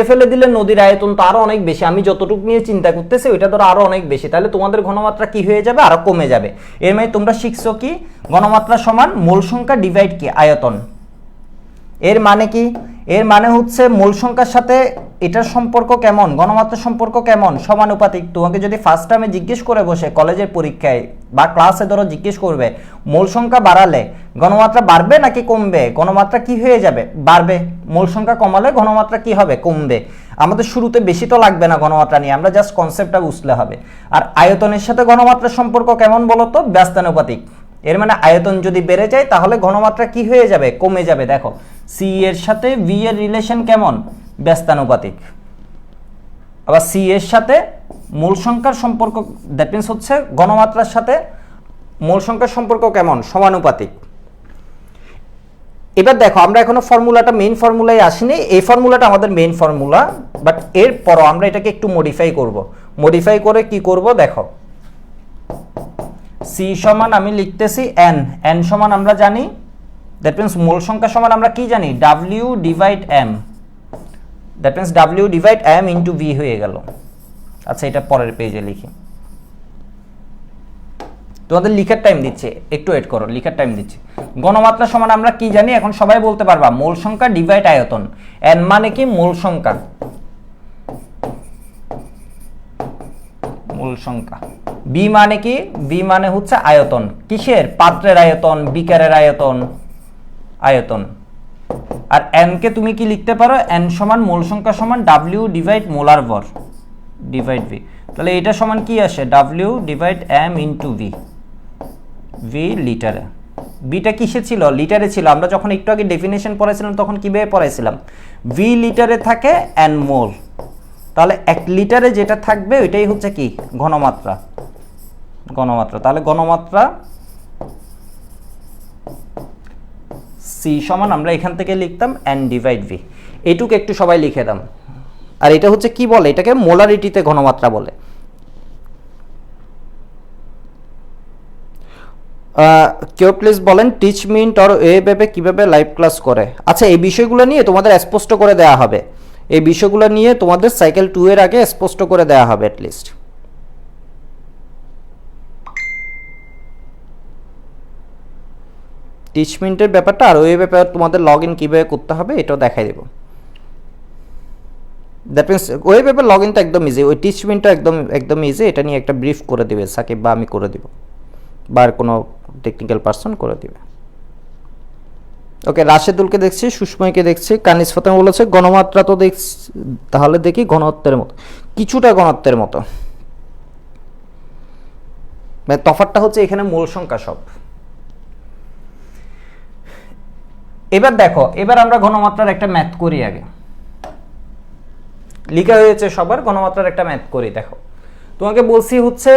ফেলে দিলে নদীর আয়তন তো আরো অনেক বেশি। আমি যতটুকু নিয়ে চিন্তা করতেছি ওইটা ধরো আরো অনেক বেশি। তাহলে তোমাদের ঘনমাত্রা কি হয়ে যাবে, আরো কমে যাবে। এর মানে তোমরা শিখছো কি, ঘনমাত্রা সমান মোল সংখ্যা ডিভাইড কি আয়তন। এর মানে কি? এর মানে হচ্ছে মোল সংখ্যার সাথে এটার সম্পর্ক কেমন, ঘনমাত্রার সম্পর্ক কেমন, সমানুপাতিক। তোমাকে যদি ফার্স্ট টাইমে জিজ্ঞেস করে বসে কলেজের পরীক্ষায় বা ক্লাসে ধরো জিজ্ঞেস করবে মোল সংখ্যা বাড়ালে ঘনমাত্রা বাড়বে নাকি কমবে, ঘনমাত্রা কি হয়ে যাবে, বাড়বে। মোল সংখ্যা কমালে ঘনমাত্রা কি হবে, কমবে। আমাদের শুরুতে বেশি তো লাগবে না ঘনমাত্রা নিয়ে, আমরা জাস্ট কনসেপ্টটা বুঝলে হবে। আর আয়তনের সাথে ঘনমাত্রার সম্পর্ক কেমন বলো তো, ব্যস্তানুপাতিক। এর মানে আয়তন যদি বেড়ে যায় তাহলে ঘনমাত্রা কি হয়ে যাবে, কমে যাবে। দেখো সি এর সাথে ভি এর রিলেশন কেমন, ব্যস্তানুপাতিক। আবার সি এর সাথে মূল সংখ্যার সম্পর্ক, দ্যাট মিনস হচ্ছে ঘনমাত্রার সাথে মূল সংখ্যার সম্পর্ক কেমন, সমানুপাতিক। এবার দেখো, আমরা এখনো ফর্মুলাটা মেইন ফর্মুলায় আসিনি। এই ফর্মুলাটা আমাদের মেইন ফর্মুলা, বাট এরপরও আমরা এটাকে একটু মডিফাই করব। মডিফাই করে কি করব দেখো, সি সমান আমি লিখতেছি এন, এন সমান আমরা জানি, দ্যাট মিনস মোল সংখ্যা সমান আমরা কি জানি, W divide M. That means W divide M into V হয়ে গেল। আচ্ছা, এটা পরের পেজে লিখি। তো তোমাদের লিখার টাইম দিচ্ছে, একটু ওয়েট করো, লিখার টাইম দিচ্ছে। ঘনমাত্রা সমান আমরা কি জানি এখন সবাই বলতে পারবা, মোল সংখ্যা ডিভাইড আয়তন। এন মানে কি মোল সংখ্যা, মোল সংখ্যা। বি মানে কি, বি মানে হচ্ছে আয়তন, কিসের, পাত্রের আয়তন, বিকারের আয়তন, আয়তন। আর এন কে তুমি কি লিখতে পারো, এন সমান মোল সংখ্যা সমান ডাব্লিউ ডিভাইড মোলার ভর ডিভাইড ভি। তাহলে এটা সমান কি আসে, W divide M into V, V লিটারে। বিটা কিসে ছিল, লিটারে ছিল। আমরা যখন একটু আগে ডেফিনেশন পড়াইছিলাম তখন কিভাবে পড়াইছিলাম, ভি লিটারে থাকে এন মোল, তাহলে 1 লিটারে যেটা থাকবে ওইটাই হচ্ছে কি ঘনমাত্রা, ঘনমাত্রা। তাহলে ঘনমাত্রা সি সমান আমরা এখান থেকে লিখতাম এন ডিভাইড ভি। এইটুকু একটু সবাই লিখে দাম। আর এটা হচ্ছে কি বলে, এটাকে মোলারিটিতে ঘনমাত্রা বলে। কেউ প্লিজ বলেন টিচ মিন্ট আর ওয়েবে কিভাবে লাইভ ক্লাস করে। আচ্ছা, এই বিষয়গুলো নিয়ে তোমাদের স্পষ্ট করে দেওয়া হবে, এই বিষয়গুলো নিয়ে তোমাদের সাইকেল 2 এর আগে স্পষ্ট করে দেওয়া হবে অ্যাটলিস্ট। টিচ মিন্টের ব্যাপারটা আর ওই ব্যাপারে তোমাদের লগ ইন কীভাবে করতে হবে এটাও দেখাই দেবো। দ্যাট মিনস ওই ব্যাপারে লগ ইনটা একদম ইজি, ওই টিচ মিন্টটা একদম ইজি। এটা নিয়ে একটা ব্রিফ করে দিবে সাকিব বা আমি করে দিব, বা আর কোনো টেকনিক্যাল পার্সন করে দিবে। ওকে, রাশেদুলকে দেখছি, সুষময়কে দেখছি, কানিস ফাতেমা বলেছে গণমাত্রা তো দেখছি, তাহলে দেখি ঘনত্বের মতো, কিছুটা ঘনত্বের মতো। মানে তফাৎটা হচ্ছে এখানে মূল সংখ্যা সব। এবার দেখো, এবার আমরা ঘনমাত্রার একটা ম্যাথ করি। আগে লিখা হয়েছে সবার, ঘনমাত্রার একটা ম্যাথ করি। দেখো, তোমাকে বলছি হচ্ছে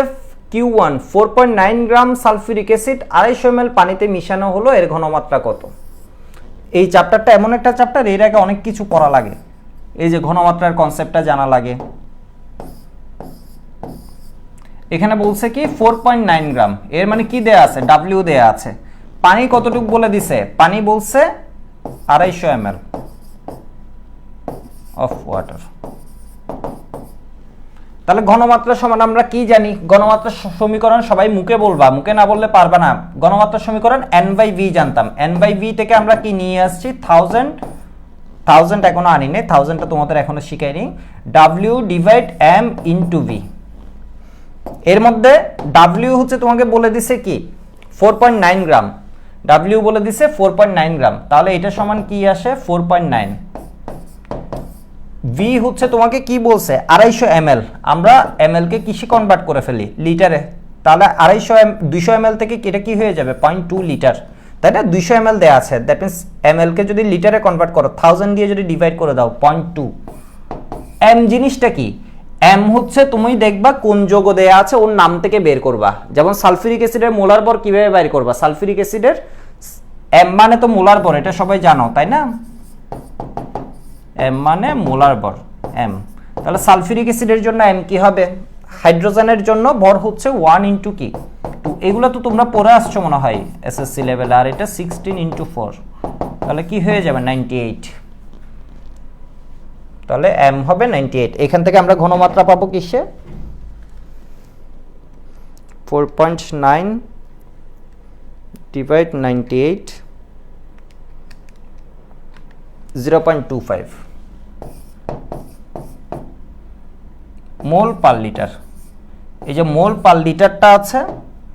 Q1 4.9 গ্রাম সালফিউরিক অ্যাসিড 250 ml পানিতে মিশানো হলো, এর ঘনমাত্রা কত। এই চ্যাপ্টারটা এমন একটা চ্যাপ্টার, এর আগে অনেক কিছু পড়া লাগে। এই যে ঘনমাত্রার কনসেপ্টটা জানা লাগে। এখানে বলছে কি 4.9 গ্রাম, এর মানে কি দেয়া আছে, ডাব্লিউ দেয়া আছে। পানি কতটুকু বলে দিছে, পানি বলছে 250 ml অফ ওয়াটার। তাহলে ঘনমাত্রা সমান আমরা কি জানি, ঘনমাত্রার সমীকরণ সবাই মুখে বলবা, মুখে না বললে পারবা না। ঘনমাত্রার সমীকরণ n/v জানতাম, n/v থেকে আমরা কি নিয়ে আসছি 1000 এখনো আনি নাই, 1000টা তোমাদের এখনো শিখাইনি। w divide m into v। এর মধ্যে w হচ্ছে তোমাকে বলে দিছে কি 4.9 গ্রাম, w বলে দিছে 4.9 গ্রাম, তাহলে এটা সমান কি আসে 4.9। v হচ্ছে তোমাকে কি বলছে 250 ml, আমরা ml কে কিসে কনভার্ট করে ফেলি, লিটারে। তাহলে 200 ml থেকে এটা কি হয়ে যাবে 0.2 লিটার, তাই না। 200 ml দেয়া আছে, দ্যাট মিন্স ml কে যদি লিটারে কনভার্ট করো 1000 দিয়ে যদি ডিভাইড করে দাও 0.2। m জিনিসটা কি, m হচ্ছে তুমি দেখবা কোন যৌগ দেয়া আছে ওর নাম থেকে বের করবা। যেমন সালফিউরিক অ্যাসিডের মোলার ভর কিভাবে বের করবা, সালফিউরিক অ্যাসিডের m মানে তো মোলার ভর, এটা সবাই জানো তাই না। m মানে মোলার ভর m। তাহলে সালফিউরিক অ্যাসিডের জন্য m কি হবে, হাইড্রোজেনের জন্য ভর হচ্ছে 1 ইনটু কি 2। এগুলো তো তোমরা পড়ে আসছো মনে হয় এসএসসি লেভেলে। আর এটা 16 ইনটু 4, তাহলে কি হয়ে যাবে 98। তাহলে m হবে 98। এখান থেকে আমরা ঘনমাত্রা পাবো কিসে 4.9 ডিভাইড 98 0.25 মোল পার লিটার। এই যে মোল পার লিটারটা আছে,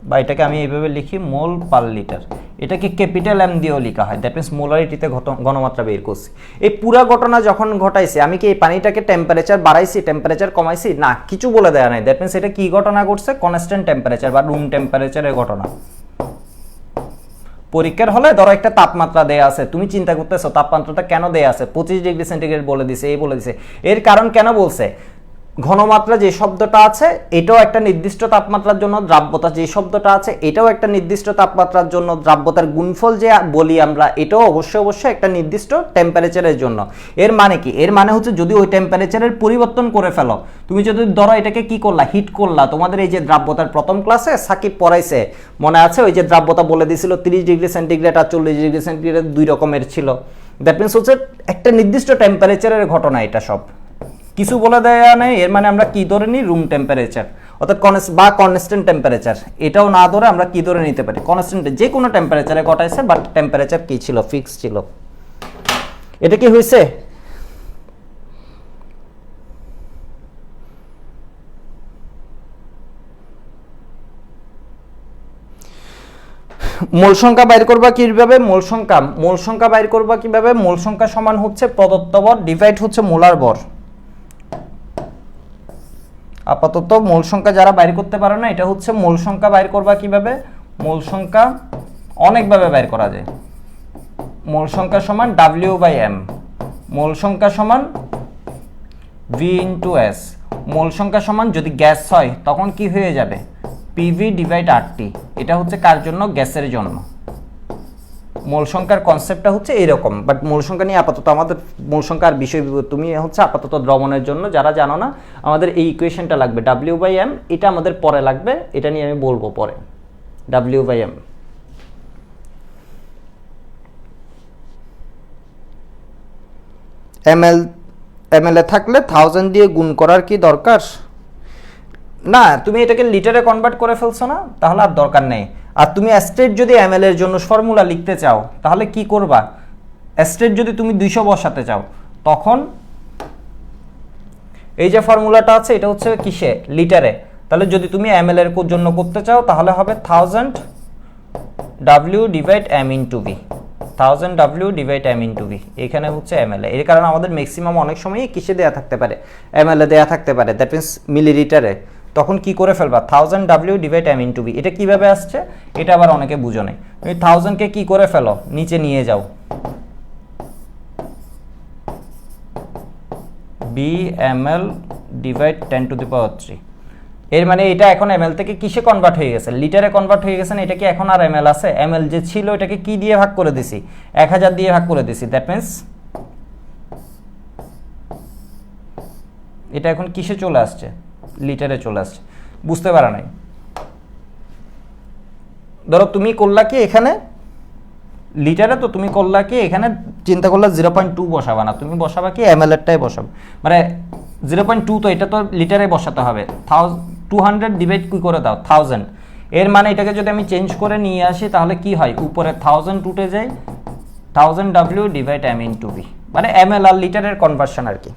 বা এটাকে আমি এইভাবে লিখি মোল পার লিটার, এটাকে ক্যাপিটাল এম দিয়েও লেখা হয়। দ্যাট মিনস মোলারিটিতে ঘনমাত্রা বের করছি। এই পুরা ঘটনা যখন ঘটাইছে, আমি কি এই পানিটাকে টেম্পারেচার বাড়াইছি, টেম্পারেচার কমাইছি, না, কিছু বলে দেয়া নাই। দ্যাট মিনস এটা কি ঘটনা ঘটছে, কনস্ট্যান্ট টেম্পারেচার বা রুম টেম্পারেচারের ঘটনা। পরীক্ষার হলে ধরো একটা তাপমাত্রা দেয়া আছে, তুমি চিন্তা করতেছো তাপমাত্রাটা কেন দেয়া আছে, 25 ডিগ্রি সেন্টিগ্রেড বলে দিছে, এই বলে দিছে। এর কারণ কেন বলছে, ঘনমাত্রা যে শব্দটা আছে এটাও একটা নির্দিষ্ট তাপমাত্রার জন্য, দ্রাব্যতা যে শব্দটা আছে এটাও একটা নির্দিষ্ট তাপমাত্রার জন্য, দ্রাব্যতার গুণফল যে বলি আমরা এটাও অবশ্যই একটা নির্দিষ্ট টেম্পারেচারের জন্য। এর মানে কি, এর মানে হচ্ছে যদি ওই টেম্পারেচারের পরিবর্তন করে ফেলো, তুমি যদি ধরো এটাকে কি করলা, হিট করলা, তোমাদের এই যে দ্রাব্যতার প্রথম ক্লাসে সাকিব পড়াইছে মনে আছে, ওই যে দ্রাব্যতা বলে দিয়েছিল 30 ডিগ্রি সেন্টিগ্রেড আর 40 ডিগ্রি সেন্টিগ্রেড দুই রকমের ছিল। দ্যাট মিনস হচ্ছে একটা নির্দিষ্ট টেম্পারেচারের ঘটনা, এটা সব কিছু বলে দেয়া নেই। এর মানে আমরা কি ধরে নিই, রুম টেম্পারেচার। অর্থাৎ কনস্ট্যান্ট টেম্পারেচার, এটাও না ধরে আমরা কি ধরে নিতে পারি, কনস্ট্যান্ট যে কোনো টেম্পারেচারে ঘটাইছে, বাট টেম্পারেচার কি ছিল, ফিক্স ছিল। এটা কি হয়েছে? মোল সংখ্যা বাইর করবা কিভাবে? মোল সংখ্যা বাইর করবা কিভাবে? মোল সংখ্যা সমান হচ্ছে প্রদত্ত ভর ডিভাইড হচ্ছে মোলার ভর। আপাতত মোল সংখ্যা যারা বাইর করতে পারে না, এটা হচ্ছে মোল সংখ্যা বাইর করবা কিভাবে? মোল সংখ্যা অনেকভাবে বাইর করা যায়। মোল সংখ্যা সমান W/m, মোল সংখ্যা সমান V/S, মোল সংখ্যা সমান যদি গ্যাস হয় তখন কি হয়ে যাবে, PV/RT। এটা হচ্ছে কার জন্য? গ্যাসের জন্য। মোল সংখ্যার কনসেপ্টটা হচ্ছে এইরকম, বাট মোল সংখ্যা নিয়ে আপাতত আমাদের মোল সংখ্যার বিষয় তুমি হচ্ছে আপাতত দ্রবণের জন্য যারা জানো না, আমাদের এই ইকুয়েশনটা লাগবে W/m, এটা আমাদের পরে লাগবে, এটা নিয়ে আমি বলবো পরে। W/m ml এ থাকলে 1000 দিয়ে গুণ করার কি দরকার? না, তুমি এটাকে লিটারে কনভার্ট করে ফেলছো না, তাহলে আর দরকার নেই। আর তুমি অ্যাস্টেট যদি ml এর জন্য ফর্মুলা লিখতে চাও তাহলে কি করবা? অ্যাস্টেট যদি তুমি 200 বসাতে চাও তখন এই যে ফর্মুলাটা আছে এটা হচ্ছে কিসে? লিটারে। তাহলে যদি তুমি ml এর জন্য করতে চাও তাহলে হবে 1000 W/m/V, 1000 W/m/V, এখানে হচ্ছে ml। এর কারণে আমাদের ম্যাক্সিমাম অনেক সময়ই কিসে দেয়া থাকতে পারে? ml এ দেয়া থাকতে পারে, দ্যাট মিন্স মিলিলিটারে। তখন কি করে ফেলবা? 1000 W/m/V। এটা কিভাবে আসছে এটা আবার অনেকে বুঝো নাই। তুমি 1000 কে কি করে ফেলো? নিচে নিয়ে যাও, bml/10⁻3। এর মানে এটা এখন ml থেকে কিসে কনভার্ট হয়ে গেছে? লিটারে কনভার্ট হয়ে গেছে না। এটা কি এখন আর ml আছে? ml যে ছিল এটাকে কি দিয়ে ভাগ করে দিছি? 1000 দিয়ে ভাগ করে দিছি, দ্যাট মিন্স এটা এখন কিসে চলে আসছে? লিটারে চলে আসছে। বুঝতে পারা নাই? ধরো তুমি করলা কি এখানে লিটারে, তো তুমি করলা কি এখানে চিন্তা করলা 0.2 বসাবা না, তুমি বসাবা কি ml এরটাই বসাবে, মানে 0.2, তো এটা তো লিটারে বসাতে হবে। 200 ডিভাইড কি করে দাও 1000, এর মানে এটাকে যদি আমি চেঞ্জ করে নিয়ে আসি তাহলে কি হয়? উপরে 1000 উঠে যায়, 1000 W/m/V, মানে ml আর লিটারের কনভার্সন আর কি।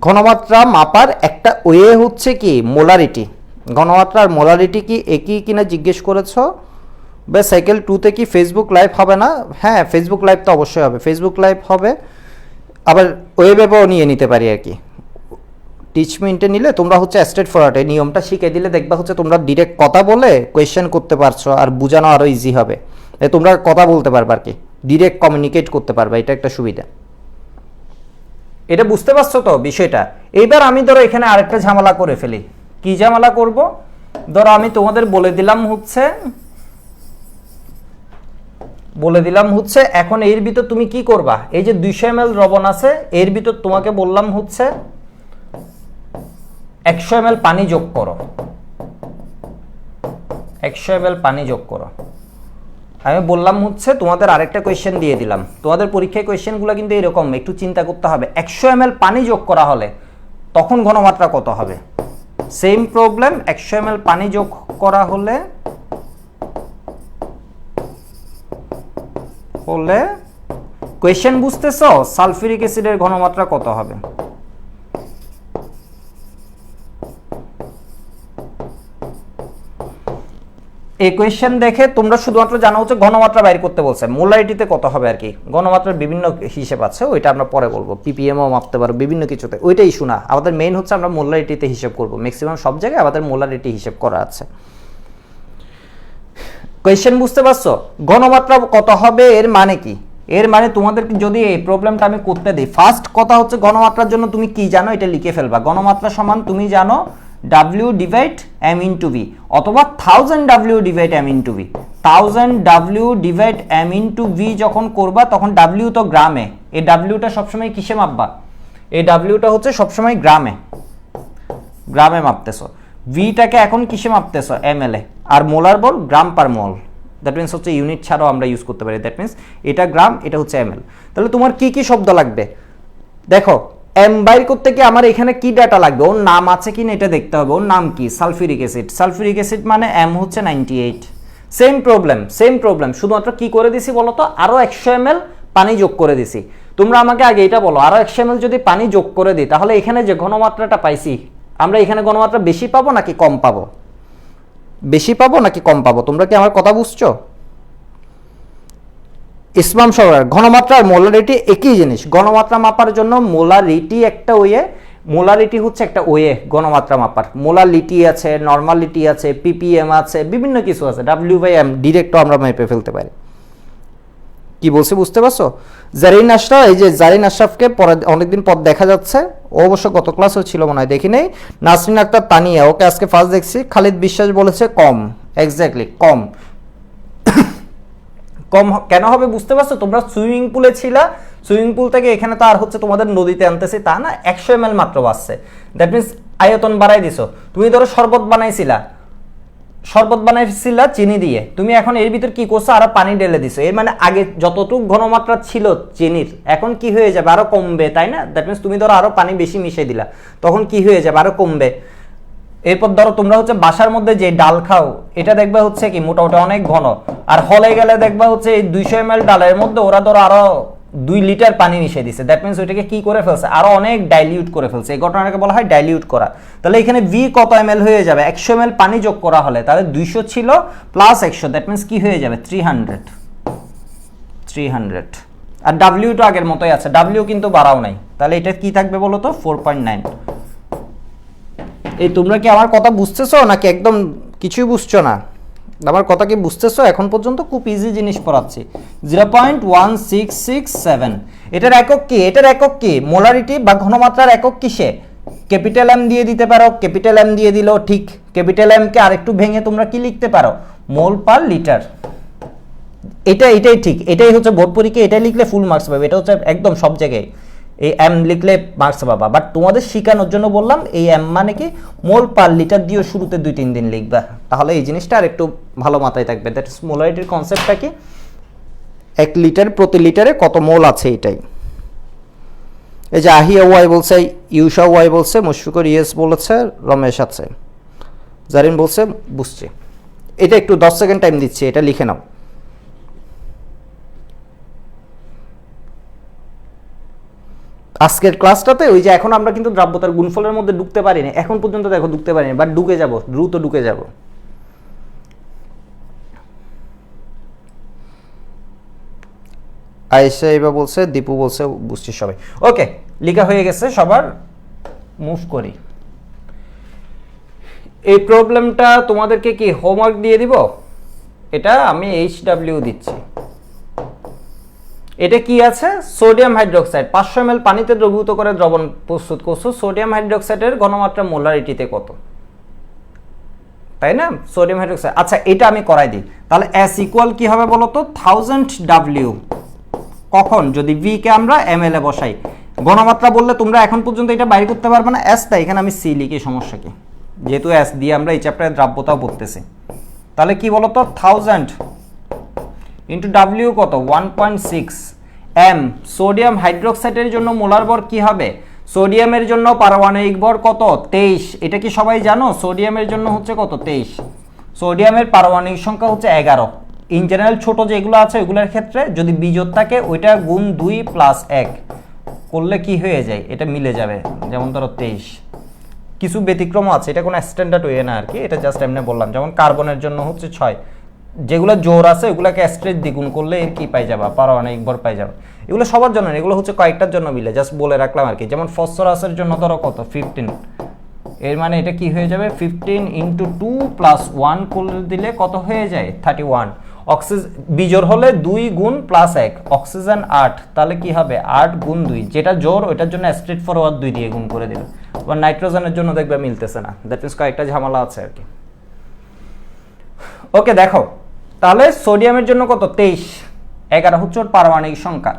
ঘনমাত্রা মাপার একটা ওয়ে হচ্ছে কি? মোলারিটি। ঘনমাত্রার মোলারিটি কি একই কিনা জিজ্ঞেস করেছো? বা সাইকেল 2তে কি ফেসবুক লাইভ হবে না? হ্যাঁ, ফেসবুক লাইভ তো অবশ্যই হবে, ফেসবুক লাইভ হবে। আবার ওয়েবেও নিয়ে নিতে পারি আর কি। টিচ মিনিটে নিলে তোমরা হচ্ছে স্ট্রেট ফরওয়ার্ডে নিয়মটা শিখে দিলে দেখবা হচ্ছে তোমরা ডিরেক্ট কথা বলে কোয়েশ্চেন করতে পারছো, আর বোঝানো আরও ইজি হবে। তোমরা কথা বলতে পারবে আর কি, ডিরেক্ট কমিউনিকেট করতে পারবে, এটা একটা সুবিধা। এটা বুঝতে পারছো তো বিষয়টা? এইবার আমি ধরো এখানে আরেকটা ঝামেলা করে ফেলি। কি ঝামেলা করব? ধরো আমি তোমাদের বলে দিলাম হচ্ছে এখন এর ভিতর তুমি কি করবা? এই যে 200 ml দ্রবণ আছে, এর ভিতর তোমাকে বললাম হচ্ছে 100 ml পানি যোগ করো, 100 ml পানি যোগ করো। আমি বললাম হচ্ছে তোমাদের আরেকটা কোয়েশ্চেন দিয়ে দিলাম। তোমাদের পরীক্ষায় কোয়েশ্চেনগুলো কিন্তু এরকম, একটু চিন্তা করতে হবে। 100 ml পানি যোগ করা হলে তখন ঘনমাত্রা কত হবে? সেম প্রবলেম, 100 ml পানি যোগ করা হলে কোয়েশ্চেন বুঝতেছো? সালফিউরিক অ্যাসিডের ঘনমাত্রা কত হবে? এই কোয়েশ্চেন দেখে তোমরা শুধুমাত্র জানা হচ্ছে ঘনমাত্রা বাইর করতে বলছে, মোলারিটিতে কত হবে আর কি। ঘনমাত্রার বিভিন্ন হিসেব আছে, ওইটা আমরা পরে বলবো। পিপিএমও মাপতে পারো বিভিন্ন কিছুতে, ওইটা ইস্যু না। আমাদের মেইন হচ্ছে আমরা মোলারিটিতে হিসেব করব। ম্যাক্সিমাম সব জায়গায় আমাদের মোলারিটি হিসেব করা আছে। কোয়েশ্চেন বুঝতে পারছো? ঘনমাত্রা কত হবে এর মানে কি? এর মানে তোমাদের যদি এই প্রবলেমটা আমি করতে দিই, ফার্স্ট কথা হচ্ছে ঘনমাত্রার জন্য তুমি কি জানো এটা লিখে ফেলবা। ঘনমাত্রা সমান তুমি জানো W/m/V অথবা 1000 W/m/V। 1000 W/m/V যখন করবা তখন W তো গ্রামে, এই Wটা সবসময় কিসে মাপবা? এই Wটা হচ্ছে সবসময় গ্রামে মাপতেছো। Vটাকে এখন কিসে মাপতেছো? ml এ। আর মোলার বল gram per mole, that means হচ্ছে ইউনিট ছাড়াও আমরা ইউজ করতে পারি। দ্যাট মিন্স এটা গ্রাম, এটা হচ্ছে ml। তাহলে তোমার কি কি শব্দ লাগবে দেখো। এম বাইর করতে কি আমার এখানে কি ডাটা লাগবে, ওর নাম আছে কিনা এটা দেখতে হবে। ওর নাম কি? Sulphuric acid. সালফিউরিক অ্যাসিড মানে এম হচ্ছে 98। সেম প্রবলেম, শুধুমাত্র কি করে দিছি বলো তো, আরো 100 ml পানি যোগ করে দিছি। তোমরা আমাকে আগে এটা বলো, আরো 100 ml যদি পানি যোগ করে দিই তাহলে এখানে যে ঘনমাত্রাটা পাইছি আমরা এখানে ঘনমাত্রা বেশি পাবো নাকি কম পাবো? বেশি পাবো নাকি কম পাবো? তোমরা কি আমার কথা বুঝছো? ইসমাম সরকার, ঘনমাত্রা আর মোলারিটি একই জিনিস। ঘনমাত্রা মাপার জন্য মোলারিটি একটা ওয়ে, মোলারিটি হচ্ছে একটা ওয়ে ঘনমাত্রা মাপার। মোলারিটি আছে, নরমালিটি আছে, পিপিএম আছে, বিভিন্ন কিছু আছে। W/M ডিরেক্টও আমরা মেপে ফেলতে পারি। কি বলছে বুঝতে পারছো? জারিন আশরাফ, এই যে জারিন আশরাফকে পরে অনেকদিন পর দেখা যাচ্ছে, ও অবশ্য গত ক্লাসও ছিল মনে হয়, দেখি নেই। নাসরিন আক্তার তানিয়া, ওকে আজকে ফার্স্ট দেখছি। খালিদ বিশ্বাস বলেছে কম, এক্স্যাক্টলি কম। কম কেন হবে বুঝতে পারছো? তোমরা সুইমিং পুলে ছিলা, সুইমিং পুল থেকে এখানে তো আর হচ্ছে তোমাদের নদীতে আনতেছি তা না, 100 ml মাত্র বাসছে। দ্যাট মিনস আয়তন বাড়াই দিছো। তুমি ধরো শরবত বানাইছিলা চিনি দিয়ে, তুমি এখন এর ভিতর কি করছো, আরো পানি ঢেলে দিছো। এর মানে আগে যতটুকু ঘনমাত্রা ছিল চিনির, এখন কি হয়ে যাবে, আরো কমবে, তাই না? দ্যাট মিনস তুমি ধরো আরো পানি বেশি মিশিয়ে দিলা, তখন কি হয়ে যাবে, আরো কমবে। এরপর ধরো তোমরা হচ্ছে বাসার মধ্যে যে ডাল খাও, এটা দেখবা হচ্ছে কি মোটামুটি অনেক ঘন, আর হলে গেলে দেখবা হচ্ছে এই 200 ml ডালের মধ্যে ওরা ধরো আরো 2 লিটার পানি মিশিয়ে দিছে। দ্যাট মিনস ওইটাকে কি করে ফেলছে, আরো অনেক ডাইলিউট করে ফেলছে। এই ঘটনাটাকে বলা হয় ডাইলিউট করা। তাহলে এখানে ভি কত ml হয়ে যাবে, 100 ml পানি যোগ করা হলে, তাহলে 200 ছিল প্লাস 100, দ্যাট মিনস কি হয়ে যাবে, 300। আর ডাব্লিউ তো আগের মতোই আছে, ডাব্লিউ কিন্তু বাড়াও নাই। তাহলে এটা কি থাকবে বলো তো, 4.9। এই তোমরা কি আমার কথা বুঝতেছো নাকি একদম কিছুই বুঝছো না? আমার কথা কি বুঝতেছো? এখন পর্যন্ত খুব ইজি জিনিস পড়াচ্ছি। 0.1667। এটার একক কি? এটার একক কি? মোলারিটি বা ঘনমাত্রার একক কিসে? ক্যাপিটাল এম দিয়ে দিতে পারো, ক্যাপিটাল এম দিয়ে দিলেও ঠিক। ক্যাপিটাল এম কে আরেকটু ভেঙে তোমরা কি লিখতে পারো, মোল পার লিটার। এটাই ঠিক, এটাই হচ্ছে বোর্ড পরীক্ষা, এটাই লিখলে ফুল মার্কস পাবে। এটা হচ্ছে একদম সব জায়গায় এই এম লিখলে মার্কস পাবা। বাট তোমাদের শেখানোর জন্য বললাম, এই এম মানে কি, মোল পার লিটার দিয়ে শুরুতে 2-3 দিন লিখবা, তাহলে এই জিনিসটা আর একটু ভালো মাথায় থাকবে। দ্যাট ইজ মোলারিটির কনসেপ্টটা কি, 1 লিটার প্রতি লিটারে কত মোল আছে এটাই। এই যে আহিয়া ওয়াই বলছে, ইউশা ওয়াই বলছে, মুশফিকুর ইয়েস বলেছে, রমেশ আছে, জারিন বলছে বুঝছি। এটা একটু 10 সেকেন্ড টাইম দিচ্ছি, এটা লিখে নাও। আজকের ক্লাসটাতে ওই যে এখন আমরা কিন্তু দ্রাব্যতার গুণফলের মধ্যে ঢুকতে পারিনি এখন পর্যন্ত, দেখো ঢুকতে পারিনি, বাট ঢুকে যাব, দ্রুত ঢুকে যাব। আয়েশা এবার বলছে, দীপু বলছে বুঝছি সবাই। ওকে, লেখা হয়ে গেছে সবার, মুভ করি। এই প্রবলেমটা তোমাদেরকে কি হোমওয়ার্ক দিয়ে দিব? এটা আমি HW দিচ্ছি। এটা কি আছে, সোডিয়াম হাইড্রোক্সাইড 500 ml পানিতে দ্রবীভূত করে দ্রবণ প্রস্তুত করছো। সোডিয়াম হাইড্রোক্সাইডের ঘনমাত্রা মোলারিটিতে কত, তাই না? সোডিয়াম হাইড্রোক্সাইড, আচ্ছা এটা আমি করাই দিই। তাহলে S ইকুয়াল কি হবে বলো তো, 1000W। কখন? যদি V কে আমরা ml এ বসাই। ঘনমাত্রা বললে তোমরা এখন পর্যন্ত এটা বাইর করতে পারবে না, S তাই এখানে আমি C লিখি, সমস্যা কি? যেহেতু S দিয়ে আমরা এই চ্যাপ্টারে দ্রাব্যতাও পড়তেছি। তাহলে কি বলো তো, 1000 ইন্টু W কত, 1.6 m। সোডিয়াম হাইড্রোক্সাইডের জন্য মোলার ভর কি হবে? সোডিয়ামের জন্য পারমাণবিক ভর কত, 23। এটা কি সবাই জানো? সোডিয়ামের জন্য হচ্ছে কত, 23। সোডিয়ামের পারমাণবিক সংখ্যা হচ্ছে 11। ইন জেনারেল ছোট যেগুলো আছে ওইগুলোর ক্ষেত্রে যদি বিজোড় থাকে ওইটা গুণ 2 প্লাস 1 করলে কি হয়ে যায়, এটা মিলে যাবে। যেমন ধরো 23, কিছু ব্যতিক্রম আছে, এটা কোনো স্ট্যান্ডার্ড ওয়ে না আর কি, এটা জাস্ট এমনি বললাম। যেমন কার্বনের জন্য হচ্ছে 6, যেগুলো জোর আছে ওগুলোকে স্ট্রেট দ্বিগুণ করলে এর কি পাই যাবা, পারমাণবিক ভর পাই যাবে। এগুলো সবার জন্য, এগুলো হচ্ছে কয়েকটার জন্য মিলে, জাস্ট বলে রাখলাম আর কি। যেমন ফসফরাসের জন্য ধরো কত, 15, এর মানে এটা কি হয়ে যাবে, 15 ইন্টু 2 প্লাস 1 করলে দিলে কত হয়ে যায়, 31। অক্সিজেন বিজোর হলে 2 গুণ প্লাস 1, অক্সিজেন 8, তাহলে কি হবে 8 গুণ 2, যেটা জোর ওইটার জন্য স্ট্রেট ফরওয়ার্ড 2 দিয়ে গুণ করে দেবে। আবার নাইট্রোজেনের জন্য দেখবে মিলতেছে না, দ্যাট মিন্স কয়েকটা ঝামেলা আছে আর কি। ওকে দেখো, তাহলে সোডিয়ামের জন্য কত, 23, 11 হচ্ছে ওর পারমাণবিক সংখ্যা।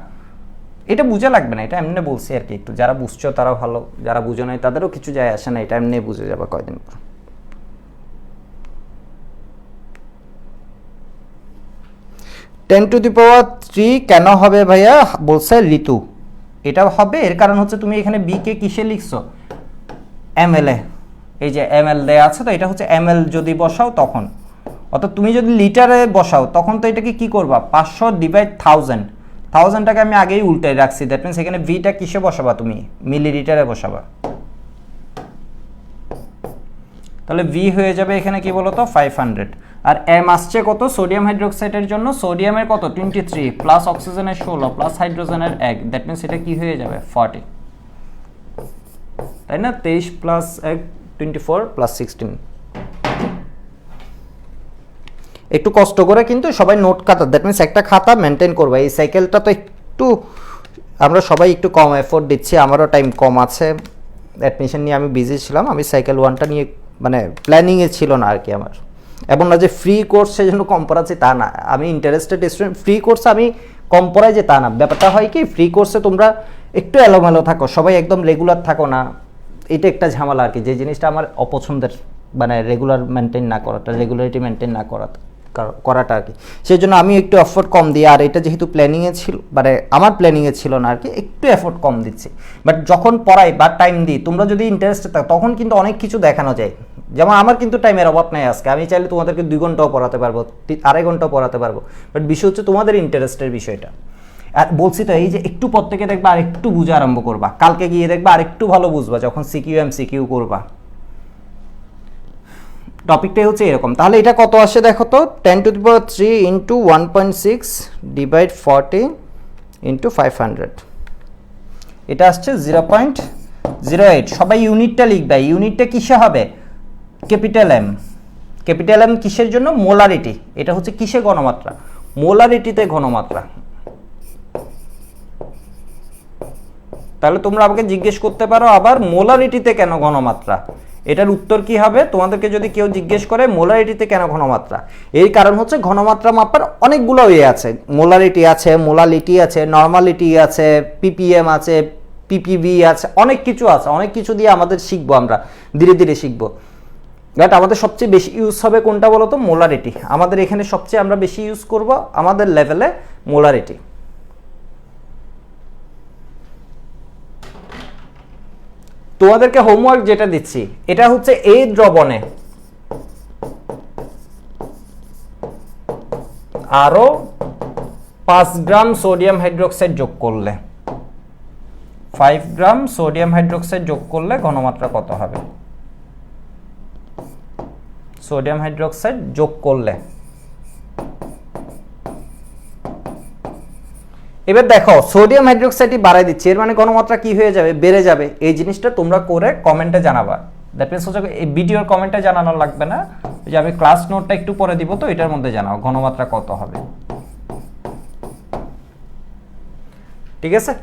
এটা বুঝে লাগবে না, এটা এমনি বলছি আর কি, একটু যারা বুঝছো তারা ভালো, যারা বুঝো নাই তাদেরও কিছু যায় আসে না, এটা এমনি বুঝে যাবে কয়দিন পর। 10⁻³ কেন হবে ভাইয়া, বলছে ঋতু। এটা হবে, এর কারণ হচ্ছে তুমি এখানে বি কে কিসে লিখছো, ml এ, এই যে ml দেয়া আছে, তো এটা হচ্ছে ml যদি বসাও তখন, অর্থাৎ তুমি যদি লিটারে বসাও তখন তো এটাকে কি করবা, 500 ডিভাইড 1000, 1000টাকে আমি আগেই উল্টাই রাখছি, দ্যাট মিনস এখানে ভিটা কিসে বসাবা, তুমি মিলিলিটারে বসাবা, তাহলে ভি হয়ে যাবে এখানে কি বলতো 500। আর এম আসছে কত সোডিয়াম হাইড্রোক্সাইডের জন্য, সোডিয়ামের কত 23 প্লাস অক্সিজেনের 16 প্লাস হাইড্রোজেনের 1, দ্যাট মিনস এটা কি হয়ে যাবে 40, তাই না, 23 প্লাস 1 24 প্লাস 16। একটু কষ্ট করে কিন্তু সবাই নোট খাতা, দ্যাট মিনস একটা খাতা মেনটেন করবে, এই সাইকেলটা তো একটু আমরা সবাই একটু কম এফোর্ট দিচ্ছি, আমারও টাইম কম আছে, অ্যাডমিশন নিয়ে আমি বিজি ছিলাম, আমি সাইকেল 1টা নিয়ে মানে প্ল্যানিংয়ে ছিল না আর কি আমার, এমন না যে ফ্রি কোর্স সেজন্য কম পড়াচ্ছি তা না, আমি ইন্টারেস্টেড স্টুডেন্ট, ফ্রি কোর্সে আমি কম পড়াই যে তা না, ব্যাপারটা হয় কি ফ্রি কোর্সে তোমরা একটু এলোমেলো থাকো, সবাই একদম রেগুলার থাকো না, এটা একটা ঝামেলা আর কি, যে জিনিসটা আমার অপছন্দের, মানে রেগুলার মেনটেন না করাটা, রেগুলারিটি মেনটেন না করাটা আর কি, সেই জন্য আমি একটু এফোর্ট কম দিই, আর এটা যেহেতু প্ল্যানিংয়ে ছিল, মানে আমার প্ল্যানিংয়ে ছিল না আর কি, একটু এফোর্ট কম দিচ্ছি, বাট যখন পড়াই বা টাইম দিই, তোমরা যদি ইন্টারেস্টেড থাকো তখন কিন্তু অনেক কিছু দেখানো যায়, যেমন আমার কিন্তু টাইমের অভাব নেই আজকে, আমি চাইলে তোমাদেরকে 2 ঘন্টাও পড়াতে পারবো, 2.5 ঘন্টাও পড়াতে পারবো, বাট বিষয় হচ্ছে তোমাদের ইন্টারেস্টের বিষয়টা। আর বলছি তো এই যে একটু পর থেকে দেখবা আর একটু বুঝা আরম্ভ করবা, কালকে গিয়ে দেখবা আর একটু ভালো বুঝবা যখন সিকিউ এমসিকিউ করবা, টপিকটাই হচ্ছে এরকম। তাহলে এটা কত আসে দেখো তো, 10⁻³ ইন্টু 1.6 ডিভাইড 40 ইন্টু 500, এটা আসছে 0.08। সবাই ইউনিটটা লিখবে, ইউনিটটা কিসে হবে, ক্যাপিটাল এম, ক্যাপিটাল এম কিসের জন্য, মোলারিটি, এটা হচ্ছে কিসে ঘনমাত্রা, মোলারিটিতে ঘনমাত্রা। তাহলে তোমরা আমাকে জিজ্ঞেস করতে পারো আবার মোলারিটিতে কেন ঘনমাত্রা, এটার উত্তর কি হবে, তোমাদেরকে যদি কেউ জিজ্ঞেস করে মোলারিটিতে কেন ঘনমাত্রা, এই কারণ হচ্ছে ঘনমাত্রা মাপার অনেকগুলো ইয়ে আছে, মোলারিটি আছে, মোলালিটি আছে, নর্মালিটি আছে, পিপিএম আছে, পিপিবি আছে, অনেক কিছু আছে, অনেক কিছু দিয়ে আমাদের শিখবো, আমরা ধীরে ধীরে শিখবো, বাট আমাদের সবচেয়ে বেশি ইউজ হবে কোনটা বলো তো, মোলারিটি, আমাদের এখানে সবচেয়ে আমরা বেশি ইউজ করব আমাদের লেভেলে মোলারিটি। তোমাদেরকে হোমওয়ার্ক যেটা দিচ্ছি এটা হচ্ছে এই দ্রবণে আরো 5 গ্রাম সোডিয়াম হাইড্রোক্সাইড যোগ করলে, 5 গ্রাম সোডিয়াম হাইড্রোক্সাইড যোগ করলে ঘনমাত্রা কত হবে, সোডিয়াম হাইড্রোক্সাইড যোগ করলে। এবার দেখো সোডিয়াম হাইড্রোক্সাইড বাড়াই দিচ্ছে, এর মানে ঘনমাত্রা কি হয়ে যাবে, বেড়ে যাবে, এই জিনিসটা তোমরা করে কমেন্টে জানাবা, দ্যাট মিনস হচ্ছে এই ভিডিওর কমেন্টে জানানো লাগবে না, যে আমি ক্লাস নোটটা একটু পরে দিব, তো এটার মধ্যে জানাও ঘনমাত্রা কত হবে, ঠিক আছে।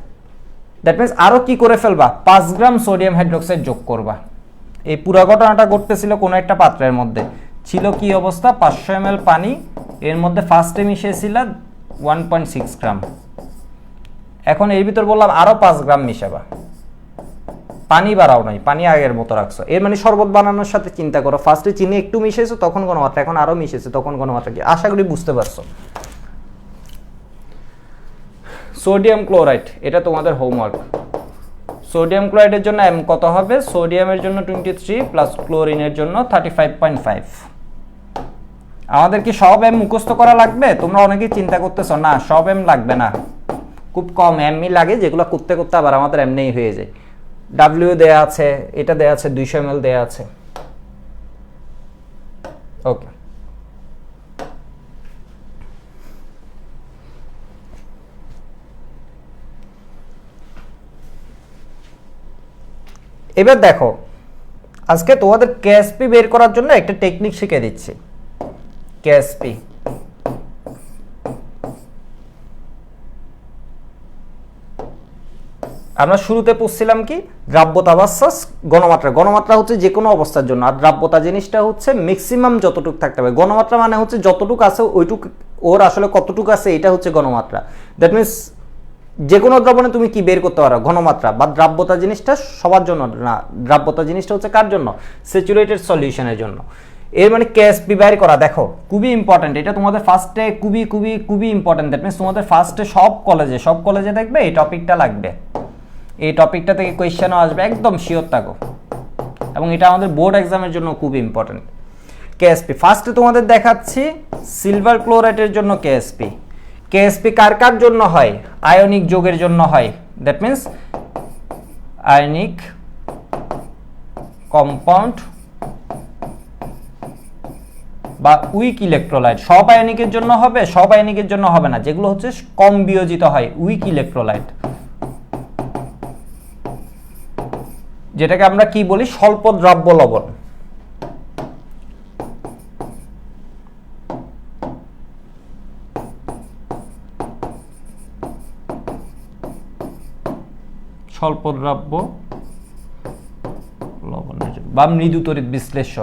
দ্যাট মিনস আরো কি করে ফেলবা, 5 গ্রাম সোডিয়াম হাইড্রোক্সাইড যোগ করবা, এই পুরো ঘটনাটা ঘটতেছিল কোন একটা পাত্রের মধ্যে, ছিল কি অবস্থা, 500 ml পানি, এর মধ্যে ফার্স্টে মিশিয়েছিল 1.6 গ্রাম, এখন এর ভিতর বললাম আরো 5 গ্রাম মিশাবা, পানি বাড়াও নাই, পানি আগের মতো রাখছো, এর মানে শরবত বানানোর সাথে চিন্তা করো, ফার্স্টে চিনি একটু মিশিয়েছো তখন ঘনমাত্রা, এখন আরো মিশিয়েছে তখন ঘনমাত্রা কি, আশা করি বুঝতে পারছো। সোডিয়াম ক্লোরাইড, এটা তোমাদের হোমওয়ার্ক, সোডিয়াম ক্লোরাইডের জন্য এম কত হবে, সোডিয়ামের জন্য 23 প্লাস ক্লোরিনের জন্য 35.5। আমাদের কি সব এম মুখস্থ করা লাগবে, তোমরা অনেকেই চিন্তা করতেছো না সব এম লাগবে না, খুব কম এমই লাগে, যেগুলো করতে করতে আবার আমাদের এমনিই হয়ে যায়, ডাব্লিউ দেয়া আছে, এটা দেয়া আছে 200 ml দেয়া আছে, ওকে। এবার দেখো আজকে তোমাদের কেএসপি বের করার জন্য একটা টেকনিক শিখিয়ে দিচ্ছি, কেএসপি আমরা শুরুতে পড়ছিলাম কি, দ্রাব্যতা ভার্সাস ঘনমাত্রা, ঘনমাত্রা হচ্ছে যে কোনো অবস্থার জন্য, আর দ্রাব্যতা জিনিসটা হচ্ছে ম্যাক্সিমাম যতটুকু থাকতে হবে, ঘনমাত্রা মানে হচ্ছে যতটুকু আছে ওইটুকু, ওর আসলে কতটুকু আছে এটা হচ্ছে ঘনমাত্রা, দ্যাট মিনস যে কোনো দ্রবণে তুমি কি বের করতে পারো ঘনমাত্রা, বা দ্রাব্যতা জিনিসটা সবার জন্য না, দ্রাব্যতা জিনিসটা হচ্ছে কার জন্য, স্যাচুরেটেড সলিউশনের জন্য, এর মানে কেএসপি বের করা, দেখো খুবই ইম্পর্টেন্ট, এটা তোমাদের ফার্স্টে খুবই খুবই খুবই ইম্পর্টেন্ট, দ্যাট মিনস তোমাদের ফার্স্টে সব কলেজে দেখবে এই টপিকটা লাগবে, এই টপিকটা থেকে কোয়েশ্চেনও আসবে, একদম শিওর থাকো, এবং এটা আমাদের বোর্ড এক্সামের জন্য খুব ইম্পর্টেন্ট। কেএসপি ফার্স্টে তোমাদের দেখাচ্ছি সিলভার ক্লোরাইডের জন্য কেএসপি। কেএসপি কার কার জন্য হয়? আয়নিক যৌগের জন্য হয়, দ্যাট মিন্স আয়নিক কম্পাউন্ড বা উইক ইলেকট্রোলাইট। সব আয়নিকের জন্য হবে? সব আয়নিকের জন্য হবে না, যেগুলো হচ্ছে কম বিয়োজিত হয়, উইক ইলেকট্রোলাইট, যেটাকে আমরা কি বলি? স্বল্প দ্রাব্য লবণ। স্বল্প দ্রাব্য লবণের জন্য বা মৃদু তড়িৎ বিশ্লেষ্য,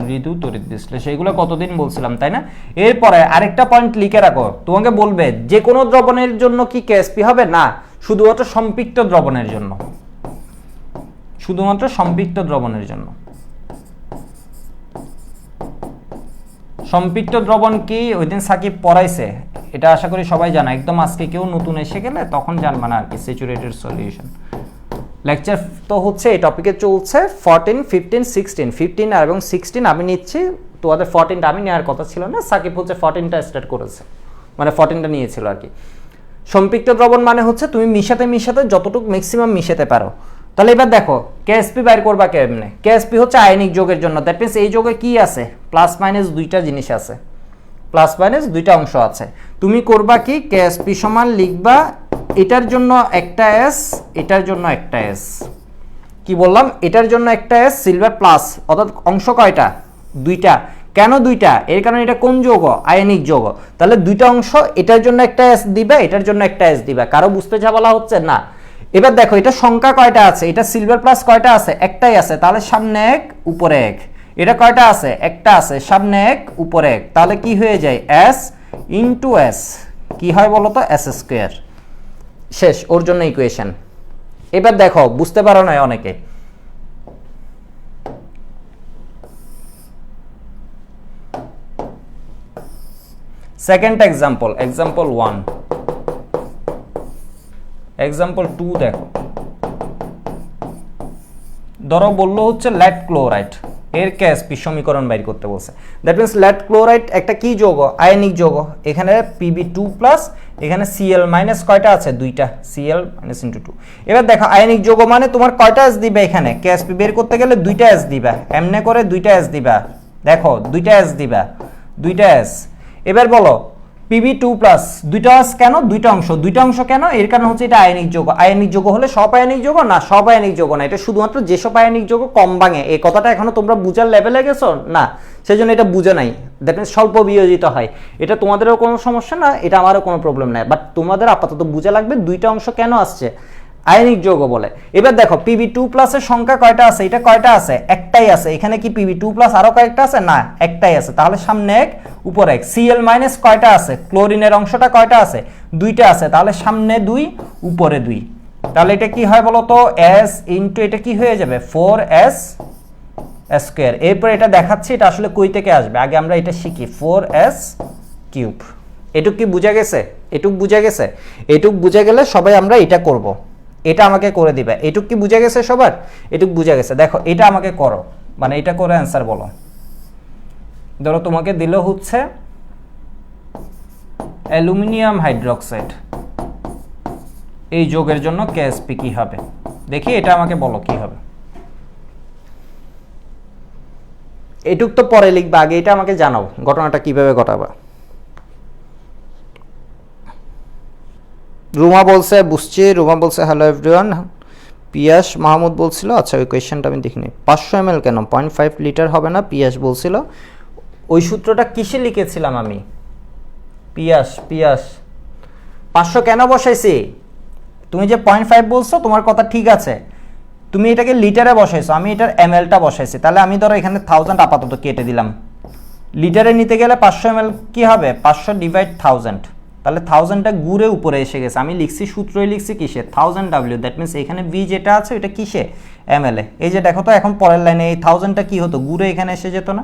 মৃদু তড়িৎ বিশ্লেষ্য, এগুলো কতদিন বলছিলাম, তাই না? এরপরে আরেকটা পয়েন্ট লিখে রাখো, তোমাকে বলবে যে কোনো দ্রবণের জন্য কি কেএসপি হবে? না, শুধুমাত্র সম্পৃক্ত দ্রবণের জন্য, শুধুমাত্র সম্পৃক্ত দ্রবণের জন্য। সম্পৃক্ত দ্রবণ কি ওই দিন সাকিব পড়াইছে, এটা আশা করি সবাই জানা, একদম আজকে কেউ নতুন এসে গেলে তখন জানবা না আর কি। স্যাচুরেটেড সলিউশন লেকচার তো হচ্ছে এই টপিকে চলছে 14, 15, 16, 15 এবং 16 আমি নিচ্ছি, তোমাদের 14টা আমি নেওয়ার কথা ছিল না, সাকিব হচ্ছে 14টা স্টার্ট করেছে, মানে 14টা নিয়েছিল আর কি। সম্পৃক্ত দ্রবণ মানে হচ্ছে তুমি মিশাতে মিশাতে যতটুকু ম্যাক্সিমাম মিশাতে পারো। তাহলে এবার দেখো কেএসপি বাইর করবা কেমনে? কেএসপি হচ্ছে আয়নিক যৌগের জন্য, দ্যাট মিন্স এই যৌগে কি আছে? প্লাস মাইনাস দুইটা জিনিস আছে, প্লাস মাইনাস দুইটা অংশ আছে। তুমি করবা কি? কেএসপি সমান লিখবা এটার জন্য একটা এস, এটার জন্য একটা এস। কি বললাম? এটার জন্য একটা এস সিলভার প্লাস, অর্থাৎ অংশ কয়টা? দুইটা। কেন দুইটা? এর কারণে এটা কোন যৌগ? আয়নিক যৌগ। তাহলে দুইটা অংশ, এটার জন্য একটা এস দিবা, এটার জন্য একটা এস দিবা। কারো বুঝতে ঝামেলা হচ্ছে না? এবার দেখো এটা সংখ্যা কয়টা আছে? এটা সিলভার প্লাস কয়টা আছে? একটাই আছে, তাহলে সামনে এক উপরে এক। এটা কয়টা আছে? একটা আছে, সামনে এক উপরে এক, তাহলে কি হয়ে যায়? S into S. কি হয় বলো তো? S square. শেষ, ওর জন্য ইকুয়েশন। এবার দেখো বুঝতে পারো না অনেকে, সেকেন্ড এক্সাম্পল, এক্সাম্পল 1, এক্সাম্পল 2 দেখো। ধরো বললো হচ্ছে লেড ক্লোরাইড, এর কেএসপি সমীকরণ বাইর করতে বলছে। দ্যাট মিন্স লেড ক্লোরাইড একটা কি যৌগ? আয়নিক যৌগ। এখানে Pb2+, এখানে Cl মাইনাস কয়টা আছে? দুইটা, Cl মাইনাস ইন্টু 2। এবার দেখো আয়নিক যৌগ মানে তোমার কয়টা এস দিবে? এখানে কেএসপি বের করতে গেলে দুইটা এস দিবা, এমনে করে দুইটা এস দিবা, দেখো দুইটা এস দিবা, দুইটা এস। এবার বলো Pb2+, দুইটা এস কেন? দুইটা অংশ, দুইটা অংশ কেন? এর কারণ হচ্ছে এটা আয়নিক যৌগ। আয়নিক যৌগ হলে সব আয়নিক যৌগ না, সব আয়নিক যৌগ না, এটা শুধুমাত্র যেসব আয়নিক যৌগ কম ভাঙে। এই কথাটা এখনো তোমরা বুঝার লেভেলে গেছো না, সেজন্য এটা বুঝে নাই। দ্যাট মিন্স স্বল্প বিয়োজিত হয়, এটা তোমাদেরও কোনো সমস্যা না, এটা আমারও কোনো প্রবলেম নাই, বাট তোমাদের আপাতত বুঝা লাগবে দুইটা অংশ কেন আসছে, আয়নিক যৌগ বলে। এবার দেখো Pb2+ এর সংখ্যা কয়টা আছে? এটা কয়টা আছে? একটাই আছে। এখানে কি Pb2+ আরো কয়েকটা আছে? না, একটাই আছে, তাহলে সামনে এক উপরে এক। Cl মাইনাস কয়টা আছে? ক্লোরিনের অংশটা কয়টা আছে? দুইটা আছে, তাহলে সামনে দুই উপরে দুই। তাহলে এটা কি হয় বলো তো? s ইনটু এটা কি হয়ে যাবে? 4s square. এরপর এটা দেখাচ্ছি এটা আসলে কই থেকে আসবে, আগে আমরা এটা শিখি। 4s cube. এটুক কি বুঝা গেছে? এটুক বুঝা গেছে? এটুক বুঝা গেলে সবাই আমরা এটা করব, এটা আমাকে করে দিবে। এটুক কি বুঝা গেছে সবার? এটুক বুঝা গেছে? দেখো এটা আমাকে করো, মানে এটা করে অ্যান্সার বলো। ধরো তোমাকে দিল হচ্ছে অ্যালুমিনিয়াম হাইড্রোক্সাইড, এই যৌগের জন্য কেএসপি কি হবে? দেখি এটা আমাকে বলো কি হবে। এটুক তো পরে লিখবা, আগে এটা আমাকে জানাও ঘটনাটা কিভাবে ঘটাবা। রুমা বলছে বুঝছি, রুমা বলছে হ্যালো এভরিওয়ান। পিয়াস মাহমুদ বলছিল, আচ্ছা ওই কোয়েশ্চেনটা আমি দেখিনি। 500 ml কেন? 0.5 লিটার হবে না? পিয়াস বলছিল। ওই সূত্রটা কিসে লিখেছিলাম আমি? পিয়াস 500 কেন বসাইছি? তুমি যে 0.5 বলছো তোমার কথা ঠিক আছে, তুমি এটাকে লিটারে বসাইছো, আমি এটার mlটা বসাইছি। তাহলে আমি ধরো এখানে 1000 আপাতত কেটে দিলাম। লিটারে নিতে গেলে 500 ml কি হবে? 500 ডিভাইড 1000, তাহলে 1000টা ঘুরে উপরে এসে গেছে। আমি লিখছি সূত্রই লিখছি কিসে? 1000W। দ্যাট মিন্স এখানে V যেটা আছে ওটা কিসে? ml এ। এই যে দেখো তো এখন পরের লাইনে এই 1000টা কি হতো? ঘুরে এখানে এসে যেত না?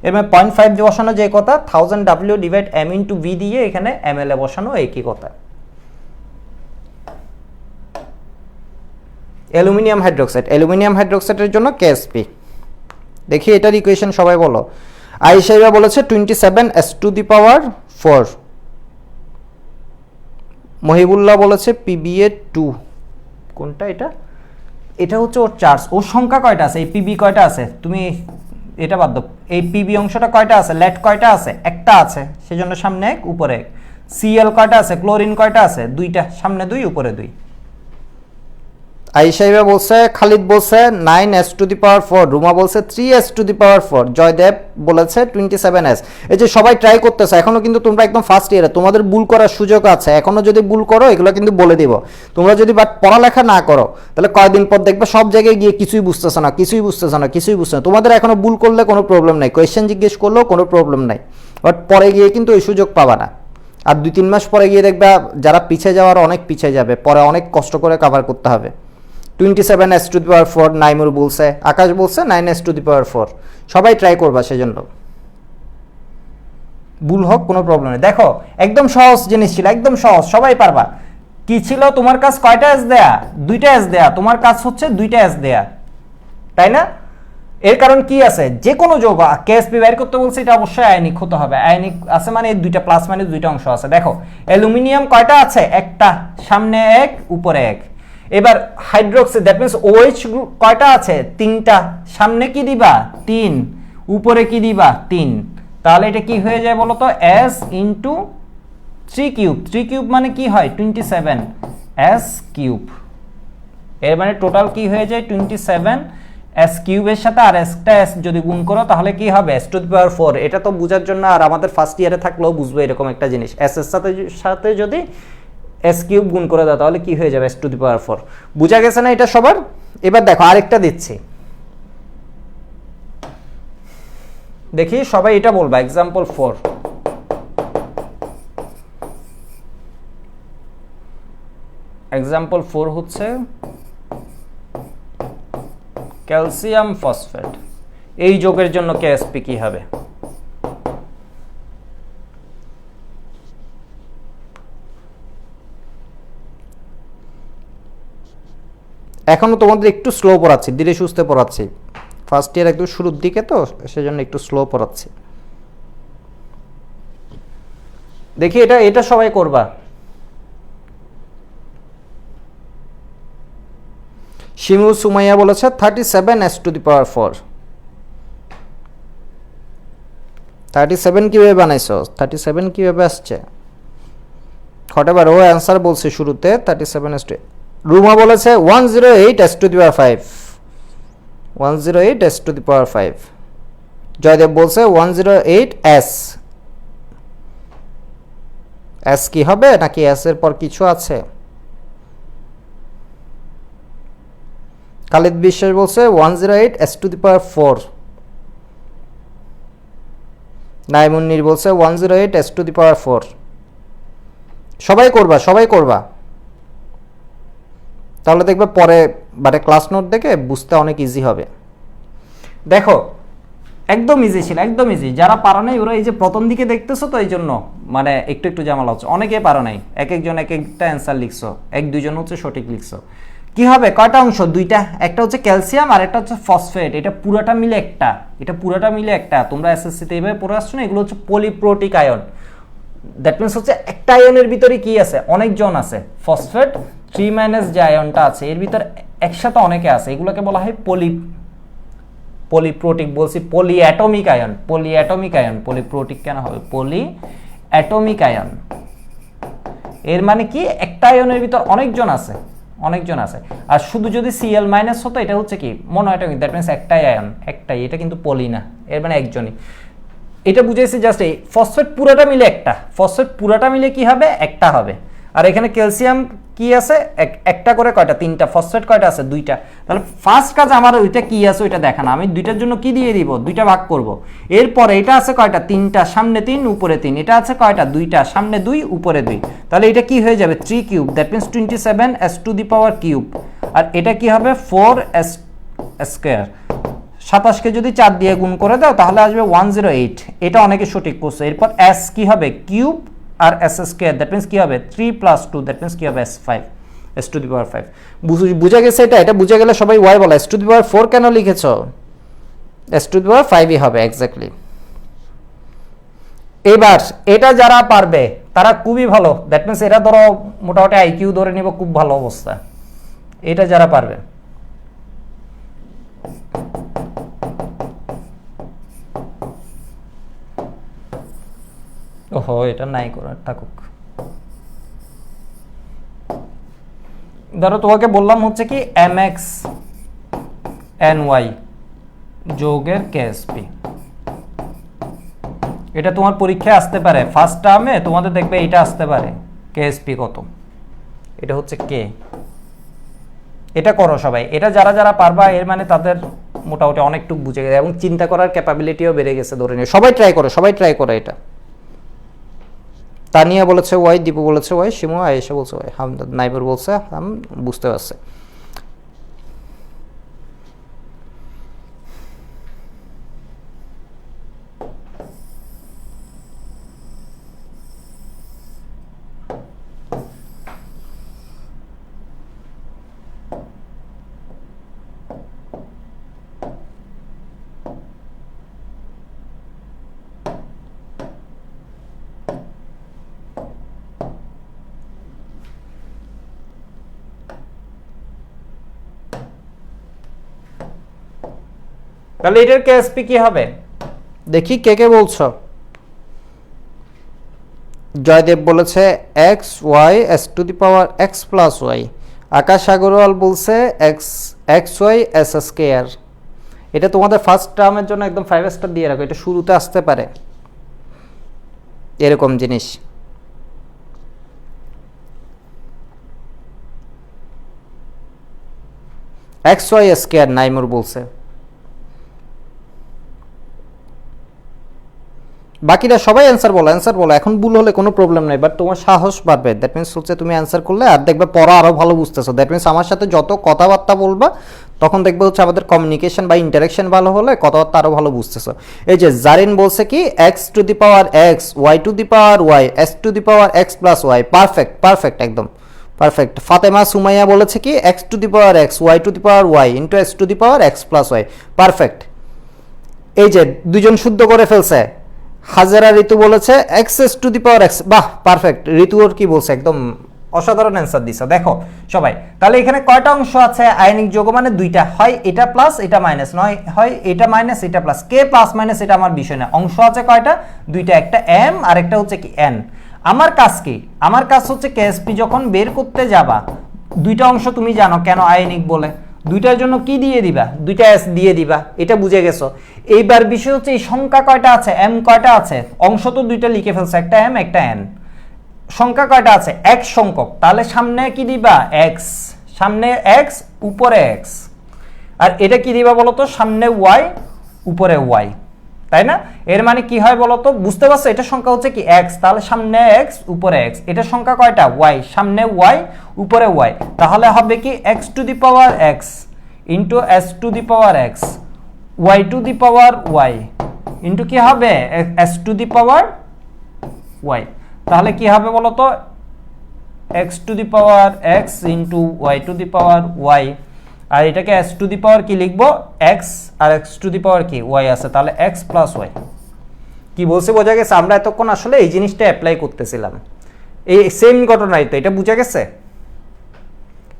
এর মানে 0.5 বসানো যে কথা, 1000W divide m into V দিয়ে এখানে ml এ বসানো একই কথা। অ্যালুমিনিয়াম হাইড্রোক্সাইডের জন্য কেএসপি। দেখি এটার ইকুয়েশন সবাই বলো। আয়েশা বলেছে 27s⁴। মহিবুল্লাহ বলেছে PbA2। কোনটা এটা? এটা হচ্ছে ওর চার্জ। ওর সংখ্যা কয়টা আছে? এই পিবি কয়টা আছে? তুমি এটা বাদ দাও, এই পিবি অংশটা কয়টা আছে? লেট কয়টা আছে? একটা আছে, সেজন্য সামনে এক উপরে এক। সিএল কয়টা আছে? ক্লোরিন কয়টা আছে? দুইটা, সামনে দুই উপরে দুই। আয়েশা বলছে, খালিদ বলছে 9s⁴, রুমা বলছে 3s⁴, জয়দেব বলেছে 27s। এই যে সবাই ট্রাই করতেছে, এখনো কিন্তু তোমরা একদম ফার্স্ট ইয়ারে, তোমাদের ভুল করার সুযোগ আছে, এখনো যদি ভুল করো এগুলো কিন্তু বলে দিব। তোমরা যদি বাট পড়ালেখা না করো তাহলে কয়দিন পর দেখবে সব জায়গায় গিয়ে কিছুই বুঝতেছ না। তোমাদের এখনো ভুল করলে কোনো প্রবলেম নাই, কোয়েশ্চেন জিজ্ঞেস করলেও কোনো প্রবলেম নাই, বাট পরে গিয়ে কিন্তু এই সুযোগ পাবা না। আর 2-3 মাস পরে গিয়ে দেখবা যারা পিছিয়ে যাওয়ার অনেক পিছিয়ে যাবে, পরে অনেক কষ্ট করে কভার করতে হবে। 27s⁴, নাইমুর বলছে, আকাশ বলছে 9s⁴। সবাই ট্রাই করবা, সেজন্য ভুল হোক কোনো প্রবলেম নেই। দেখো একদম সহজ জিনিস ছিল, একদম সহজ, সবাই পারবা। কি ছিল তোমার কাজ? কয়টা এস দেয়া? 2টা এস দেয়া। তোমার কাজ হচ্ছে 2টা এস দেয়া, তাই না? এর কারণ কি আছে? যে কোনো যৌগ কেএসপি বের করতে বলছে, এটা অবশ্যই আয়নিক হতে হবে। আয়নিক আছে মানে এই দুইটা প্লাস মাইনাস দুইটা অংশ আছে। দেখো অ্যালুমিনিয়াম কয়টা আছে? একটা, সামনে এক উপরে এক। এবার হাইড্রোক্সাইড, দ্যাট মিন্স OH কয়টা আছে? 3টা, সামনে কি দিবা? 3, উপরে কি দিবা? 3। তাহলে এটা কি হয়ে যায় বলো তো? S × 3³ 3³ মানে কি হয়? 27s³। এর মানে টোটাল কি হয়ে যায়? 27s³ এর সাথে আর একটা s যদি গুণ করো তাহলে কি হবে? s⁴। এটা তো বোঝার জন্য, আর আমাদের ফার্স্ট ইয়ারে থাকলেও বুঝবো এরকম একটা জিনিস। s এর সাথে যদি s³ গুণ করে দাও তাহলে কি হয়ে যাবে? s⁴। বুঝা গেছে না এটা সবার? এবার দেখো আরেকটা দিচ্ছি, দেখি সবাই এটা বলবা। एग्जांपल 4। एग्जांपल 4 হচ্ছে ক্যালসিয়াম ফসফেট। এই যৌগের জন্য কেএসপি কি হবে? এখনো তোমাদের একটু স্লো পড়াচ্ছি, ধীরে সুস্থে পড়াচ্ছি। ফার্স্ট ইয়ার একদম শুরুর দিকে তো, সেজন্য একটু স্লো পড়াচ্ছি। দেখি এটা সবাই করবা। শিমু সুমাইয়া বলেছে 37s⁴। 37 কিভাবে বানাইছো? 37 কিভাবে আসছে? হোয়াটএভার, ও অ্যান্সার বলছে শুরুতে 37s। রুমা বলেছে 108s⁵। 108s⁵। জয়দেব বলছে 108s। s কি হবে নাকি s এর পর কিছু আছে? খালিদ বিশ্বাস বলছে 108s⁴। নাইমুন্নির বলছে 108s⁴। সবাই করবা, তাহলে দেখবে পরে মানে ক্লাস নোট দেখে বুঝতে অনেক ইজি হবে। দেখো একদম ইজি ছিল, একদম ইজি। যারা পারো নাই ওরা এই যে প্রথম দিকে দেখতেছো তো, এই জন্য মানে একটু জামালা হচ্ছে। অনেকে পারো নাই, এক একজন এক একটা অ্যান্সার লিখছো, 1-2 হচ্ছে সঠিক লিখছো। কি হবে? কয়টা অংশ? 2টা। একটা হচ্ছে ক্যালসিয়াম আর একটা হচ্ছে ফসফেট। এটা পুরাটা মিলে একটা। তোমরা এসএসসি তে এভাবে পড়ে আসছো না? এগুলো হচ্ছে পলিপ্রোটিক আয়ন। দ্যাট মিন্স হচ্ছে একটা আয়নের ভিতরে কি আছে? অনেকজন আছে। ফসফেট 3- যে আয়নটা আছে এর ভিতরে একসাথে অনেকে আছে, এগুলোকে বলা হয় পলিপ্রোটিক। বলছি পলিঅ্যাটমিক আয়ন। পলিপ্রোটিক কেন হবে? পলিঅ্যাটমিক আয়ন। এর মানে কি? একটা আয়নের ভিতর অনেকজন আছে। আর শুধু যদি Cl- হতো এটা হচ্ছে কি? মনোঅ্যাটমিক। দ্যাট মিন্স একটাই আয়ন, একটাই। এটা কিন্তু পলি না, এর মানে একজনই। এটা বুঝাইছি জাস্ট এই ফসফেট পুরাটা মিলে কি হবে? একটা হবে। আর এখানে ক্যালসিয়াম কি আছে? একটা করে কয়টা? 3টা। ফসফেট কয়টা আছে? 2টা। তাহলে ফার্স্ট কাজ আমার ওইটা কি আছে ওইটা দেখানো। আমি 2টার জন্য কি দিয়ে দিব? 2টা ভাগ করব। এরপরে এটা আছে কয়টা? 3টা, সামনে 3 উপরে 3। এটা আছে কয়টা? 2টা, সামনে 2 উপরে 2। তাহলে এটা কি হয়ে যাবে? 3³ দ্যাট মিন্স 27s⁴। আর এটা কি হবে? 4s²। 27 কে যদি 4 দিয়ে গুণ করে দাও তাহলে আসবে 108। এটা অনেকে সঠিক করছে। এরপর s কি হবে? Cube R s² that means কি হবে? 3 + 2 দ্যাট মিন্স কি হবে? s5। s টু দি পাওয়ার 5 বুঝা গেছে এটা বুঝা গেলে সবাই y বলে s টু দি পাওয়ার 4 কেন লিখেছো s টু দি পাওয়ার 5ই হবে এক্স্যাক্টলি এবার এটা যারা পারবে তারা খুবই ভালো দ্যাট মিন্স এটা ধরো মোটামুটি আইকিউ ধরে নিব খুব ভালো অবস্থা এটা যারা পারবে ওহো এটা নাই করার থাকুক ধরো তোমাকে বললাম হচ্ছে কি mx ny যোগের ksp এটা তোমার পরীক্ষায় আসতে পারে ফার্স্ট টার্মে তোমাদের দেখবে এটা আসতে পারে ksp কত এটা হচ্ছে k এটা করো সবাই এটা যারা যারা পারবা এর মানে তাদের মোটামুটি অনেকটুকু বুঝে গেছে এবং চিন্তা করার ক্যাপাবিলিটিও বেড়ে গেছে ধরে নিয়ে সবাই ট্রাই করো এটা তানিয়া বলেছে ওয়াই দীপু বলেছে ওয়াই শিমু আয়েশা বলছে ওয়াই হামদাদ নাইবার বলছে হাম বুঝতে পারছে তাহলে এটার কেএসপি কি হবে দেখি কে কে বলছো জয়দেব বলেছে x y s to the power x plus y Akash Agarwal বলছে x x y s square এটা তোমাদের ফার্স্ট টার্মের জন্য একদম 5 স্টার দিয়ে রাখো এটা শুরুতে আসতে পারে এরকম জিনিস এক্স ওয়াই স্কয়ার নাইমুর বলছে বাকিরা সবাই অ্যান্সার বলো এখন ভুল হলে কোনো প্রবলেম নাই বাট তোমার সাহস বাড়বে দ্যাট মিন্স হচ্ছে তুমি অ্যান্সার করলে আর দেখবে পড়া আরও ভালো বুঝতেছো দ্যাট মিন্স আমার সাথে যত কথাবার্তা বলবা তখন দেখবে হচ্ছে আমাদের কমিউনিকেশন বা ইন্টারাকশন ভালো হলে কথাবার্তা আরও ভালো বুঝতেছো এই যে জারিন বলছে কি x to the power x y to the power y s to the power x plus y perfect একদম পারফেক্ট ফাতেমা সুমাইয়া বলেছে কি x to the power x y to the power y into s to the power x plus y perfect এই যে দুজন শুদ্ধ করে ফেলছে হাজারা ঋতু বলেছে x s to the power x বাহ পারফেক্ট ঋতু ওর কি বলছে একদম অসাধারণ অ্যান্সার দিছে দেখো সবাই তাহলে এখানে কয়টা অংশ আছে আয়নিক যৌগ মানে দুইটা হয় এটা প্লাস এটা মাইনাস নয় হয় এটা মাইনাস এটা প্লাস কে প্লাস মাইনাস এটা আমার বিষয় না অংশ আছে কয়টা দুইটা একটা এম আর একটা হচ্ছে কি এন আমার কাজ কি আমার কাজ হচ্ছে কেএসপি যখন বের করতে যাবা দুইটা অংশ তুমি জানো কেন আয়নিক বলে দুইটার জন্য কি দিয়ে দিবা দুইটা এস দিয়ে দিবা এটা বুঝে গেছো এইবার বিষয় হচ্ছে এই সংখ্যা কয়টা আছে এম কয়টা আছে অংশ তো দুইটা লিখে ফেলছে একটা এম একটা এন সংখ্যা কয়টা আছে এক্স সংখ্যক তাহলে সামনে কি দিবা এক্স সামনে এক্স উপরে এক্স আর এটা কি দিবা বলো তো সামনে ওয়াই উপরে ওয়াই তাই না এর মানে কি হয় বলো তো বুঝতে পারছো এটা সংখ্যা হচ্ছে কি এক্স তাহলে সামনে এক্স উপরে এক্স এটা সংখ্যা কয়টা ওয়াই সামনে ওয়াই উপরে ওয়াই তাহলে হবে কি x to the power x into s to the power x y to the power y into কি হবে s to the power y তাহলে কি হবে বলো তো x to the power x into y to the power y আর এটাকে s to the power কি লিখবো এক্স আর এক্স টু দি পাওয়ার কি ওয়াই আছে তাহলে এক্স প্লাস ওয়াই কি বলছে বোঝা গেছে আমরা এতক্ষণ আসলে এই জিনিসটা অ্যাপ্লাই করতেছিলাম এই সেম ঘটনাই তো এটা বুঝা গেছে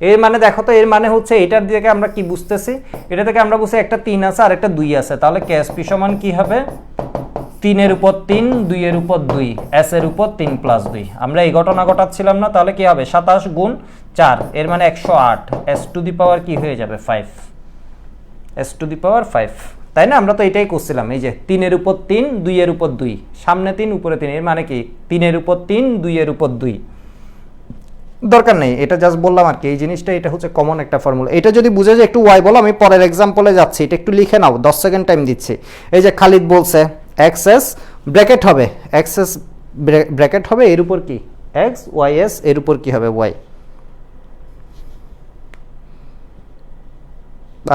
এর মানে দেখো তো এর মানে হচ্ছে এটার দিকে আমরা কি বুঝতেছি এটা থেকে আমরা বুঝছি একটা 3 আছে আর একটা 2 আছে তাহলে কেএসপি সমান কি হবে 3 এর উপর 3 2 এর উপর 2 এস এর উপর 3 প্লাস 2 আমরা এই ঘটনা ঘটাচ্ছিলাম না তাহলে কি হবে 27 গুণ 4 এর মানে 108 এস টু দি পাওয়ার কি হয়ে যাবে 5 এস টু দি পাওয়ার 5 তাই না আমরা তো এটাই করছিলাম এই যে 3 এর উপর 3 2 এর উপর 2 সামনে 3 উপরে 3 এর মানে কি 3 এর উপর 3 2 এর উপর 2 দরকার নেই এটা জাস্ট বললাম আর কি এই জিনিসটা এটা হচ্ছে কমন একটা ফর্মুলা এটা যদি বুঝে যায় একটু ওয়াই বলো আমি পরের एग्जांपले যাচ্ছি এটা একটু লিখে নাও 10 সেকেন্ড টাইম দিচ্ছি এই যে খালিদ বলছে এক্সএস ব্র্যাকেট হবে এক্সএস ব্র্যাকেট হবে এর উপর কি এক্স ওয়াই এস এর উপর কি হবে ওয়াই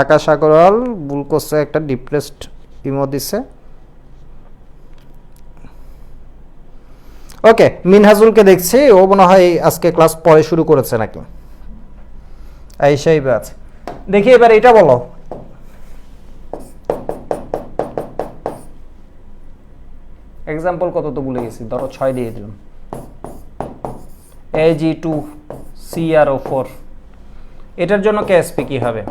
আকাশ আগরওয়াল ভুল করছে একটা ডিপ্রেসড ইমো দিছে ওকে মিনহাজুলকে দেখছি ও মনে হয় আজকে ক্লাস পরে শুরু করেছে নাকি আয়েশাই বাজ। দেখি এবার এটা বলো, এক্সাম্পল কত তো ভুলে গেছি, ধরো 6 দিয়ে দিলাম। Ag2 CrO4, এটার জন্য কেএসপি কি হবে?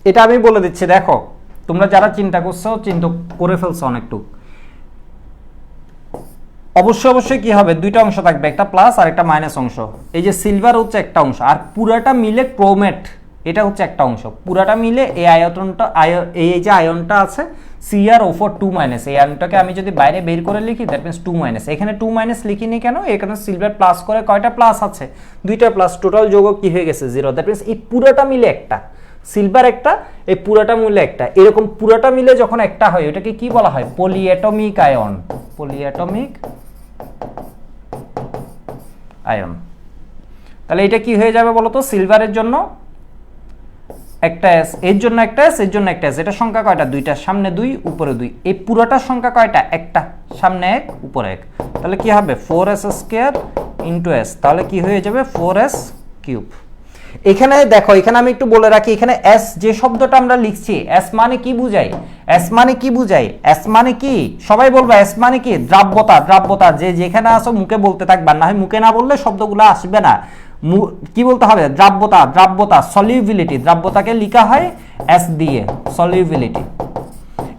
এটা আমি বলে দিচ্ছি, দেখো তোমরা যারা চিন্তা করছো চিন্তা করে ফেলছো অনেকটুক। অবশ্যই কি হবে, দুইটা অংশ থাকবে, একটা প্লাস আর একটা মাইনাস অংশ। এই যে সিলভার হচ্ছে একটা অংশ, আর পুরাটা মিলে ক্রোমেট এটা হচ্ছে একটা অংশ। পুরাটা মিলে এই আয়তনটা এই যে আয়নটা আছে CrO4 2- এই আয়নটাকে আমি যদি বাইরে বের করে লিখি দ্যাট মিন্স 2-। এখানে 2- লিখিনি কেন, এখানে সিলভার প্লাস করে কয়টা প্লাস আছে? দুইটা প্লাস, টোটাল যোগ কি হয়ে গেছে 0। দ্যাট মিন্স এই পুরাটা মিলে একটা, সিলভার একটা, এই পুরাটা মিলে একটা। এরকম পুরাটা মিলে যখন একটা হয় ওটাকে কি বলা হয়? পলিঅ্যাটমিক আয়ন। পলিঅ্যাটমিক আয়ন। তাহলে এটা কি হয়ে যাবে বলো তো? সিলভারের জন্য একটা S, এর জন্য একটা S, এর জন্য একটা S। এটা সংখ্যা কয়টা? দুইটা, সামনে 2 উপরে 2। এই পুরোটার সংখ্যা কয়টা? একটা, সামনে 1 উপরে 1। তাহলে কি হবে? 4s² * S। তাহলে কি হয়ে যাবে? 4s³। এখানে দেখো, এখানে আমি একটু বলে রাখি, এখানে S যে শব্দটা আমরা লিখছি, S মানে কি বুঝাই? S মানে কি বুঝাই? S মানে কি? সবাই বলবা S মানে কি? দ্রাব্যতা। দ্রাব্যতা, যে যেখানে আসো মুখে বলতে থাকবা, না হয় মুখে না বললে শব্দগুলো আসবে না। কি বলতে হবে? দ্রাব্যতা। দ্রাব্যতা, সলিউবিলিটি। দ্রাব্যতাকে লেখা হয় S দিয়ে, সলিউবিলিটি।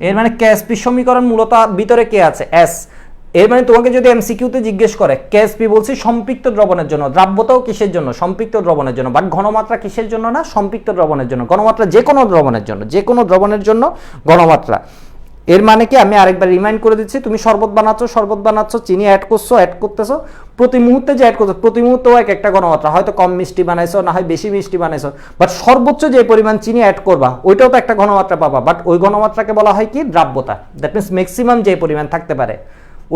এর মানে কেএসপি সমীকরণ মূলত ভিতরে কে আছে? S। এর মানে তোমাকে যদি এমসিকিউতে জিজ্ঞেস করে, কেএসপি বলছি সম্পৃক্ত দ্রবণের জন্য, দ্রাব্যতাও কিসের জন্য? সম্পৃক্ত দ্রবণের জন্য। বাট ঘনমাত্রা কিসের জন্য না? সম্পৃক্ত দ্রবণের জন্য। ঘনমাত্রা যে কোনো দ্রবণের জন্য, যে কোনো দ্রবণের জন্য ঘনমাত্রা। এর মানে কি, আমি আরেকবার রিমাইন্ড করে দিচ্ছি, তুমি শরবত বানাচ্ছ, চিনি অ্যাড করতেছো, প্রতি মুহূর্তে যে অ্যাড করছো, প্রতি মুহূর্তেও এক একটা ঘনমাত্রা, হয়তো কম মিষ্টি বানাইছো, না হয় বেশি মিষ্টি বানাইছো, বাট সর্বোচ্চ যে পরিমাণ চিনি অ্যাড করবা ওইটাও তো একটা ঘনমাত্রা পাবা, বাট ওই ঘনমাত্রাকে বলা হয় কি? দ্রাব্যতা। দ্যাট মিনস ম্যাক্সিমাম যে পরিমাণ থাকতে পারে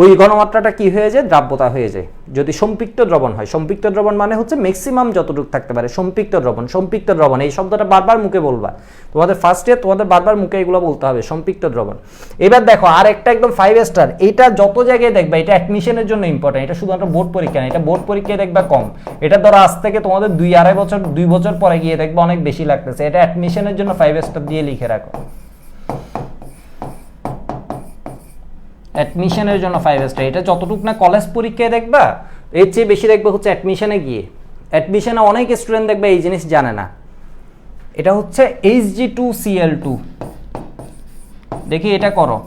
ওই ঘনমাত্রাটা কি হয়ে যায়? দ্রাব্যতা হয়ে যায়, যদি সম্পৃক্ত দ্রবণ হয়। সম্পৃক্ত দ্রবণ মানে হচ্ছে ম্যাক্সিমাম যতটুকু থাকতে পারে, সম্পৃক্ত দ্রবণ। সম্পৃক্ত দ্রবণ এই শব্দটা বারবার মুখে বলবা, তোমাদের ফার্স্ট ইয়ার তোমাদের বারবার মুখে এগুলো বলতে হবে, সম্পৃক্ত দ্রবণ। এবার দেখো আর একটা একদম 5 স্টার, এটা যত জায়গায় দেখবা, এটা অ্যাডমিশনের জন্য ইম্পর্টেন্ট, এটা শুধুমাত্র বোর্ড পরীক্ষা না, এটা বোর্ড পরীক্ষায় দেখবা কম, এটা ধরো আজ থেকে তোমাদের 2-2.5 বছর 2 বছর পরে গিয়ে দেখবা অনেক বেশি লাগতেছে। এটা অ্যাডমিশনের জন্য 5 স্টার দিয়ে লিখে রাখো, অ্যাডমিশনের জন্য 5 স্টার। এটা যতটুকু না কলেজ পরীক্ষায় দেখবা, এর চেয়ে বেশি দেখবে হচ্ছে অ্যাডমিশনে গিয়ে। অ্যাডমিশনে অনেক স্টুডেন্ট দেখবে এই জিনিস জানে না। এটা হচ্ছে Hg2Cl2। দেখি এটা করো,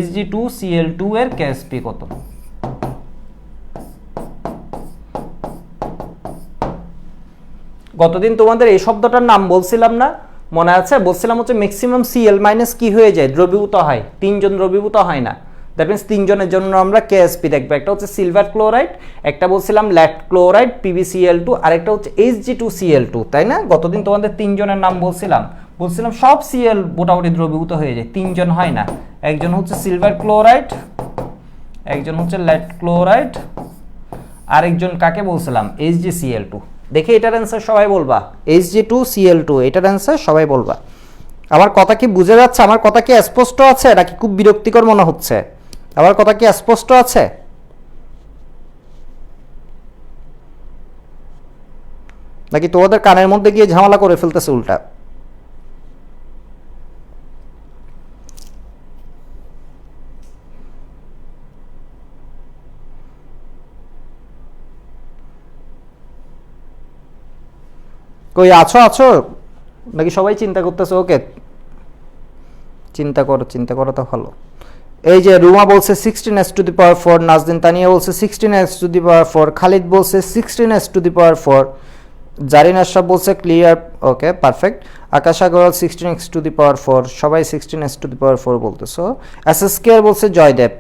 Hg2Cl2 এর কেএসপি কত? গতদিন তোমাদের এই শব্দটার নাম বলছিলাম না, মনে আছে? বলছিলাম হচ্ছে ম্যাক্সিমাম Cl মাইনাস কি হয়ে যায়? দ্রবীভূত হয়। 3 জন দ্রবীভূত হয় না। দ্যাট মিনস 3 জনের জন্য আমরা কেএসপি দেখবো। একটা হচ্ছে সিলভার ক্লোরাইড, একটা বলছিলাম ল্যাট ক্লোরাইড PbCl2, আর একটা হচ্ছে Hg2Cl2, তাই না? গতদিন তোমাদের 3 জনের নাম বলছিলাম সব Cl মোটামুটি দ্রবীভূত হয়ে যায়, 3 জন হয় না। একজন হচ্ছে সিলভার ক্লোরাইড, একজন হচ্ছে ল্যাট ক্লোরাইড, আরেকজন কাকে বলছিলাম? HgCl2। দেখে এটার অ্যান্সার সবাই বলবা, Hg2Cl2, এটার অ্যান্সার সবাই বলবা। আমার কথা কি বুঝে যাচ্ছে? আমার কথা কি স্পষ্ট আছে নাকি খুব বিরক্তিকর মনে হচ্ছে? আমার কথা কি স্পষ্ট আছে? নাকি তোমাদের কানের মধ্যে গিয়ে ঝামেলা করে ফেলতেছে উল্টা? কই আছো নাকি সবাই চিন্তা করতেছে? ওকে, চিন্তা করো তো ভালো। এই যে রুমা বলছে 16s⁴, নাজদিন তানিয়া বলছে 16s⁴, খালিদ বলছে 16s⁴, জারিন আশরাফ বলছে ক্লিয়ার, ওকে পারফেক্ট। আকাশ আগরওয়াল 16x⁴, সবাই 16s⁴ বলতেছো। SSK বলছে জয়দেব।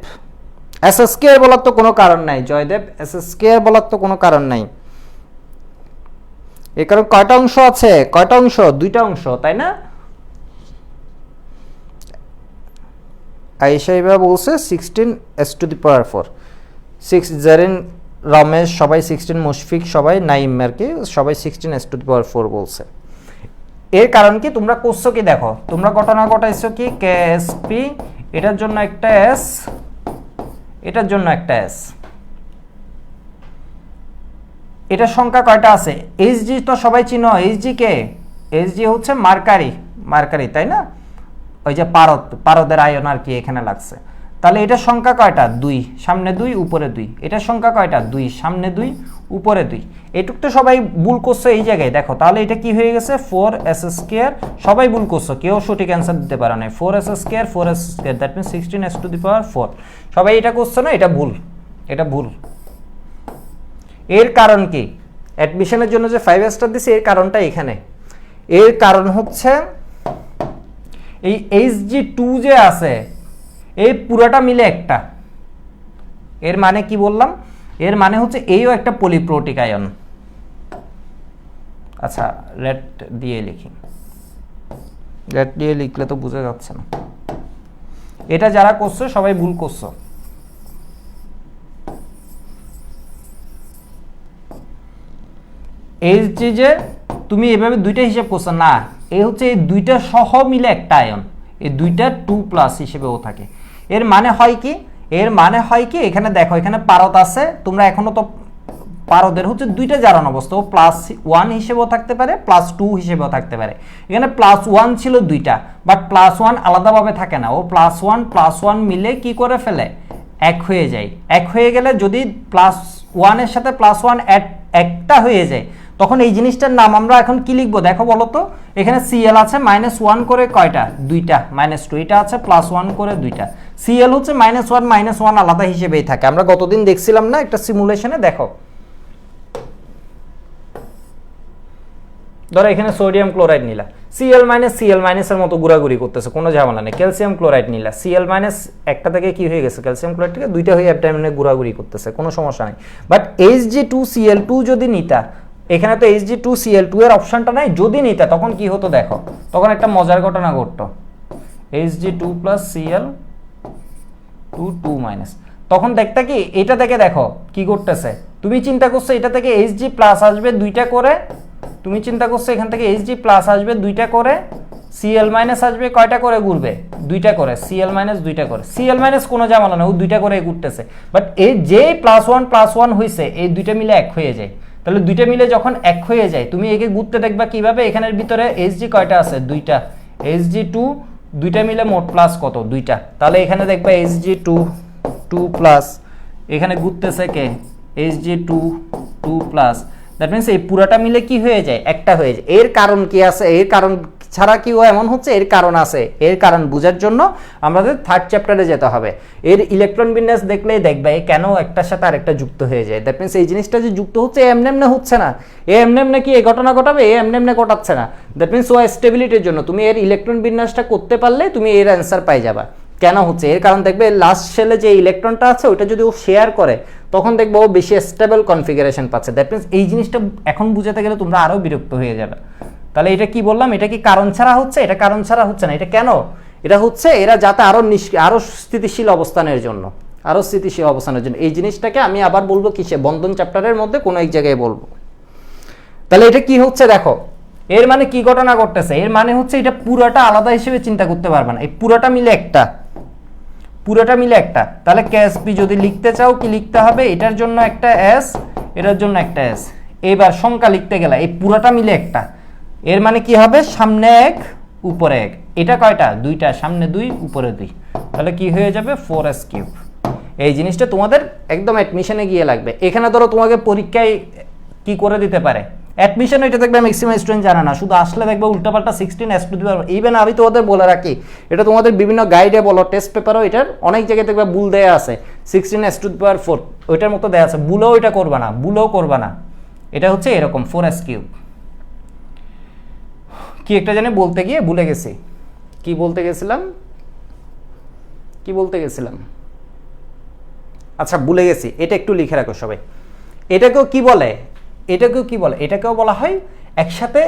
SSK বলার তো কোনো কারণ নাই জয়দেব, SSK বলার তো কোনো কারণ নাই। এই কারণ কয়টা অংশ আছে? কয়টা অংশ? 2টা অংশ, তাই না? আয়েশা ইবা বলছে 16s⁴, 6 জারিন, রমেশ সবাই 16, মুশফিক সবাই, নাইম আর কি সবাই 16s⁴ বলছে। এর কারণ কি তোমরা করছো কি দেখো, তোমরা ঘটনা ঘটাইছো কি কেএসপি এটার জন্য একটা এস, এটার জন্য একটা এস। এটার সংখ্যা কয়টা আছে? এইচজি তো সবাই চিনো, এইচজি কে? এইচজি হচ্ছে মার্কারি, মার্কারি তাই না? ওই যে পারদের আয়ন আর কি এখানে লাগছে। তাহলে এটার সংখ্যা কয়টা? 2, সামনে 2 উপরে 2। এটার সংখ্যা কয়টা? 2, সামনে 2 উপরে 2। এটুক তো সবাই ভুল করছো এই জায়গায় দেখো। তাহলে এটা কি হয়ে গেছে? 4s²। সবাই ভুল করছো, কেউ সঠিক অ্যান্সার দিতে পারে না। 4s², 4s², that means 16s⁴। সবাই এটা করছো না, এটা ভুল, এটা ভুল। এর কারণ কি? অ্যাডমিশনের জন্য যে 5 স্টার দিছে এর কারণটা এখানে। এর কারণ হচ্ছে এই Hg2 যে আছে এই পুরোটা মিলে একটা। এর মানে কি বললাম? এর মানে হচ্ছে এইও একটা পলিপ্রোটিক আয়ন। আচ্ছা রেড দিয়ে লিখি, রেড দিয়ে লিখলে তো বোঝা যাচ্ছে না। এটা যারা করছো সবাই ভুল করছো। Hg যে তুমি এভাবে দুইটা হিসাব করছো না, এই হচ্ছে এই দুইটা সহ মিলে একটা আয়ন, এই দুইটা 2+ হিসেবেও থাকে। এর মানে হয় কি? এর মানে হয় কি, এখানে দেখো এখানে পারদ আছে, তোমরা এখনো তো পারদের হচ্ছে দুইটা জারণ অবস্থা, ও +1 হিসেবেও থাকতে পারে, +2 হিসেবেও থাকতে পারে। এখানে +1 ছিল দুইটা, বাট +1 আলাদাভাবে থাকে না, ও +1 মিলে কি করে ফেলে? এক হয়ে যায়। এক হয়ে গেলে যদি +1 এর সাথে +1 একটা হয়ে যায়, তখন এই জিনিসটার নাম আমরা এখন কি লিখবো দেখো বলো তো। এখানে Cl আছে -1 করে কয়টা? দুইটা, -2। এটা আছে +1 করে দুইটা। Cl হচ্ছে -1 আলাদা হিসেবেই থাকে। আমরা গতদিন দেখছিলাম না একটা সিমুলেশনে, দেখো ধরো এখানে সোডিয়াম ক্লোরাইড নিলা, Cl- এর মতো ঘোরাঘুরি করতেছে, কোনো ঝামেলা নেই। ক্যালসিয়াম ক্লোরাইড নিলা, Cl- একটা থেকে কি হয়ে গেছে? ক্যালসিয়াম ক্লোরাইড থেকে দুইটা হয়ে অ্যাবডোমেনে ঘোরাঘুরি করতেছে, কোনো সমস্যা নেই। বাট Hg2Cl2 যদি নিতা, এখানে তো Hg2Cl2 এর অপশনটা নাই, যদি নিতা তখন কি হতো দেখো, তখন একটা মজার ঘটনা ঘটতো। Hg2 + Cl2 2-, তখন দেখতে কি এটা থেকে দেখো কি করতেছে, তুমি চিন্তা করছো এটা থেকে Hg+ আসবে দুইটা করে, তুমি চিন্তা করছো এখান থেকে Hg+ আসবে দুইটা করে, Cl- আসবে কয়টা করে ঘুরবে? দুইটা করে। Cl- দুইটা করে। Cl- কোনো ঝামেলা না, ও দুইটা করে ঘুরতেছে। বাট এই যে +1 হইছে, এই দুইটা মিলে এক হয়ে যায়। তাহলে দুইটা মিলে যখন এক হয়ে যায়, তুমি একে ঘুরতে দেখবা কিভাবে? এখানের ভিতরে Hg কয়টা আছে? দুইটা। Hg2 দুইটা মিলে মোট প্লাস কত? দুইটা। তাহলে এখানে দেখবা Hg2 2+, এখানে ঘুরতেছে কে? Hg2 2+। দ্যাট মিন্স এই পুরাটা মিলে কি হয়ে যায়? একটা হয়ে যায়। এর কারণ কি আছে? এর কারণ ছাড়া কি ও এমন হচ্ছে? এর কারণ আছে। এর কারণ বোঝার জন্য আমাদের 3rd চ্যাপ্টারে যেতে হবে। এর ইলেকট্রন বিন্যাস দেখলেই দেখবে কেন একটার সাথে আরেকটা যুক্ত হয়ে যায়। দ্যাট মিন্স এই জিনিসটা যে যুক্ত হচ্ছে এমনি হচ্ছে না, এমনি কি এই ঘটনা ঘটাবে? এমনি ঘটাচ্ছে না। দ্যাট মিন্স ও স্টেবিলিটির জন্য তুমি এর ইলেকট্রন বিন্যাসটা করতে পারলে তুমি এর অ্যান্সার পাই যাবা। কেন হচ্ছে? এর কারণ দেখবে লাস্ট শেলে যে ইলেকট্রনটা আছে ওটা যদি ও শেয়ার করে, তখন দেখবো ও বেশি স্টেবল কনফিগারেশন পাচ্ছে। দ্যাট মিন্স এই জিনিসটা এখন বুঝাতে গেলে তোমরা আরো বিরক্ত হয়ে যাবে। তাহলে এটা কি বললাম? এটা কি কারণ ছাড়া হচ্ছে? এটা কারণ ছাড়া হচ্ছে না। এটা কেন? এটা হচ্ছে এরা যাতে আরো স্থিতিশীল অবস্থানের জন্য, এই জিনিসটাকে আমি আবার বলবো কিসে? বন্ধন চ্যাপ্টারের মধ্যে কোনো এক জায়গায় বলবো। তাহলে এটা কি হচ্ছে দেখো, এর মানে কি ঘটনা ঘটতেছে? এর মানে হচ্ছে এটা পুরোটা আলাদা হিসেবে চিন্তা করতে পারবে না, এই পুরোটা মিলে একটা, পুরোটা মিলে একটা। তাহলে KSP যদি লিখতে চাও কি লিখতে হবে? এটার জন্য একটা S, এটার জন্য একটা S। এবার সংখ্যা লিখতে গেলে এই পুরোটা মিলে একটা, এর মানে কি হবে? সামনে 1 উপরে 1। এটা কয়টা? দুইটা, সামনে 2 উপরে 2। তাহলে কি হয়ে যাবে? 4s³। এই জিনিসটা তোমাদের একদম অ্যাডমিশনে গিয়ে লাগবে। এখানে ধরো তোমাকে পরীক্ষায় কি করে দিতে পারে, অ্যাডমিশন এটা দেখবে ম্যাক্সিমাম স্টুডেন্ট জানে না, শুধু আসলে দেখবে উল্টাপাল্টা 16s²। ইভেন আমি তোমাদের বলে রাখি, এটা তোমাদের বিভিন্ন গাইডে বলো, টেস্ট পেপারও এটার অনেক জায়গায় দেখবে ভুল দেয়া আছে, 16s², ওইটার মতো দেয়া আছে। ভুলেও এটা করবা না, ভুলেও করবা না। এটা হচ্ছে এরকম 4s³। কি একটা জানি বলতে গিয়ে ভুলে গেছি, কি বলতে গেছিলাম? আচ্ছা ভুলে গেছি, এটা একটু লিখে রাখো সবাই। এটাকেও কি বলে? এটাকেও বলা হয় একসাথে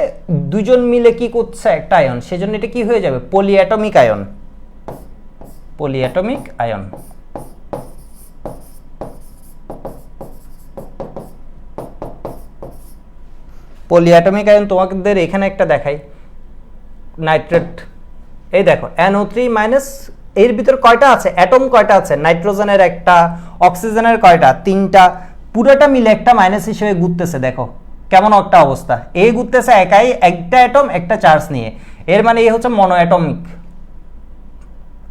দুজন মিলে কি করছে? একটা আয়ন। সেজন্য এটা কি হয়ে যাবে? পলিঅ্যাটমিক আয়ন। পলিঅ্যাটমিক আয়ন। পলিঅ্যাটমিক আয়ন তোমাদের এখানে একটা দেখাই। নাইট্রেট, এই দেখো NO3 মাইনাস, এর ভিতর কয়টা আছে অ্যাটম, কয়টা আছে নাইট্রোজেনের একটা, অক্সিজেনের কয়টা, তিনটা, পুরোটা মিলে একটা মাইনাস হিসেবে ঘুরতেছে। দেখো কেমন একটা অবস্থা, এই ঘুরতেছে একাই, একটা অ্যাটম একটা চার্জ নিয়ে, এর মানে এই হচ্ছে মনো অ্যাটমিক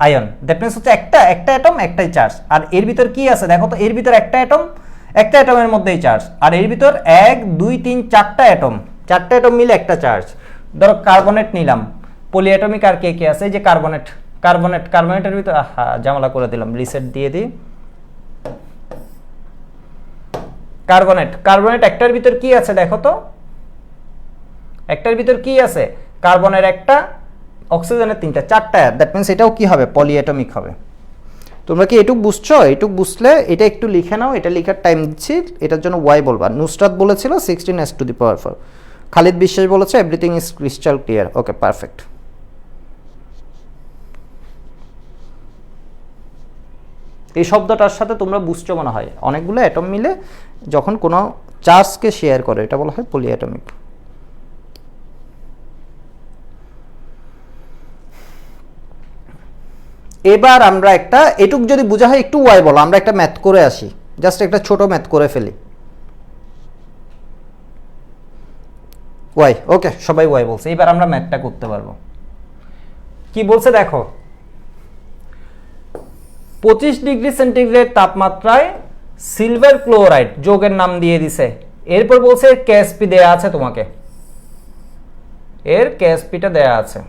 আয়ন, দ্যাট মিনস হচ্ছে একটা অ্যাটম একটাই চার্জ। আর এর ভিতর কি আছে দেখো তো, এর ভিতর একটা অ্যাটমের মধ্যেই চার্জ, আর এর ভিতর 1 2 3 4টা অ্যাটম মিলে একটা চার্জ। ধরো কার্বনেট নিলাম, পলিঅ্যাটমিক আর কে কে আছে, এই যে কার্বনেটের ভিতর ঝামেলা করে দিলাম, রিসেট দিয়ে দিই। কার্বনেট একটার ভিতর কি আছে দেখো তো, একটার ভিতর কি আছে, কার্বনের একটা, অক্সিজেনের তিনটা, চারটা, দ্যাট মিনস এটাও কি হবে পলিঅ্যাটমিক হবে। তোমরা কি এটুক বুঝছো? এটুক বুঝলে এটা একটু লিখে নাও, এটা লেখার টাইম দিচ্ছি, এটার জন্য ওয়াই বলবা। নুসরাত বলেছিল 16s⁴, খালিদ বিশ্বাস বলেছে everything is crystal clear. Okay, perfect. এই শব্দটার সাথে তোমরা বুঝছো মনে হয়, অনেকগুলো অ্যাটম মিলে যখন কোনো চার্জকে শেয়ার করে এটা বলা হয় পলিঅ্যাটমিক। এবার আমরা একটা, এটুক যদি বোঝা হয় একটু ওয়াই বলো, আমরা একটা ম্যাথ করে আসি, জাস্ট একটা ছোট ম্যাথ করে ফেলি। ওয়াই, ওকে, সবাই ওয়াই বলছে, এবার আমরা ম্যাথটা করতে পারবো। কি বলছে দেখো, 25 ডিগ্রি সেন্টিগ্রেড তাপমাত্রায় সিলভার ক্লোরাইড যৌগের নাম দিয়ে দিছে, এরপর বলছে কেএসপি দেয়া আছে তোমাকে, এর কেএসপিটা দেয়া আছে।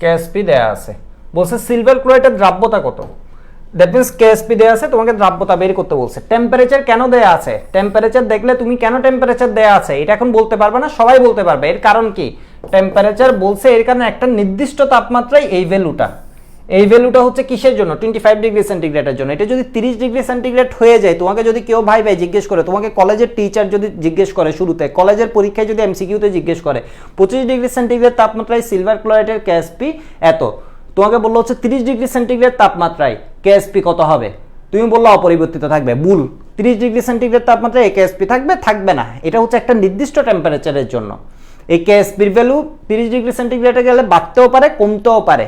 কেএসপি দেয়া আছে, বলছে সিলভার ক্লোরাইডের দ্রাব্যতা কত, দ্যাট মিনস কেএসপি দেয়া আছে, তোমাকে দ্রাব্যতা বের করতে বলছে। টেম্পারেচার কেন দেয়া আছে, টেম্পারেচার দেখলে তুমি কেন টেম্পারেচার দেয়া আছে এটা এখন বলতে পারবে না, সবাই বলতে পারবে। এর কারণ কি, টেম্পারেচার বলছে এর কারণে একটা নির্দিষ্ট তাপমাত্রায় এই ভ্যালুটা হচ্ছে কিসের জন্য, 25 ডিগ্রি সেন্টিগ্রেডের জন্য। এটা যদি 30 ডিগ্রি সেন্টিগ্রেড হয়ে যায়, তোমাকে যদি কেউ ভাই জিজ্ঞেস করে, তোমাকে কলেজের টিচার যদি জিজ্ঞেস করে, শুরুতে কলেজের পরীক্ষায় যদি এমসিকিউতে জিজ্ঞেস করে 25 ডিগ্রি সেন্টিগ্রেড তাপমাত্রায় সিলভার ক্লোরাইডের কেএসপি এত, তোমাকে বললো হচ্ছে 30 ডিগ্রি সেন্টিগ্রেড তাপমাত্রায় কেএসপি কত হবে, তুমি বললো অপরিবর্তিত থাকবে। ভুল, 30 ডিগ্রি সেন্টিগ্রেড তাপমাত্রায় এই কেএসপি থাকবে না, এটা হচ্ছে একটা নির্দিষ্ট টেম্পারেচারের জন্য। এই কেএসপির ভ্যালু 30 ডিগ্রি সেন্টিগ্রেডে গেলে বাড়তেও পারে কমতেও পারে,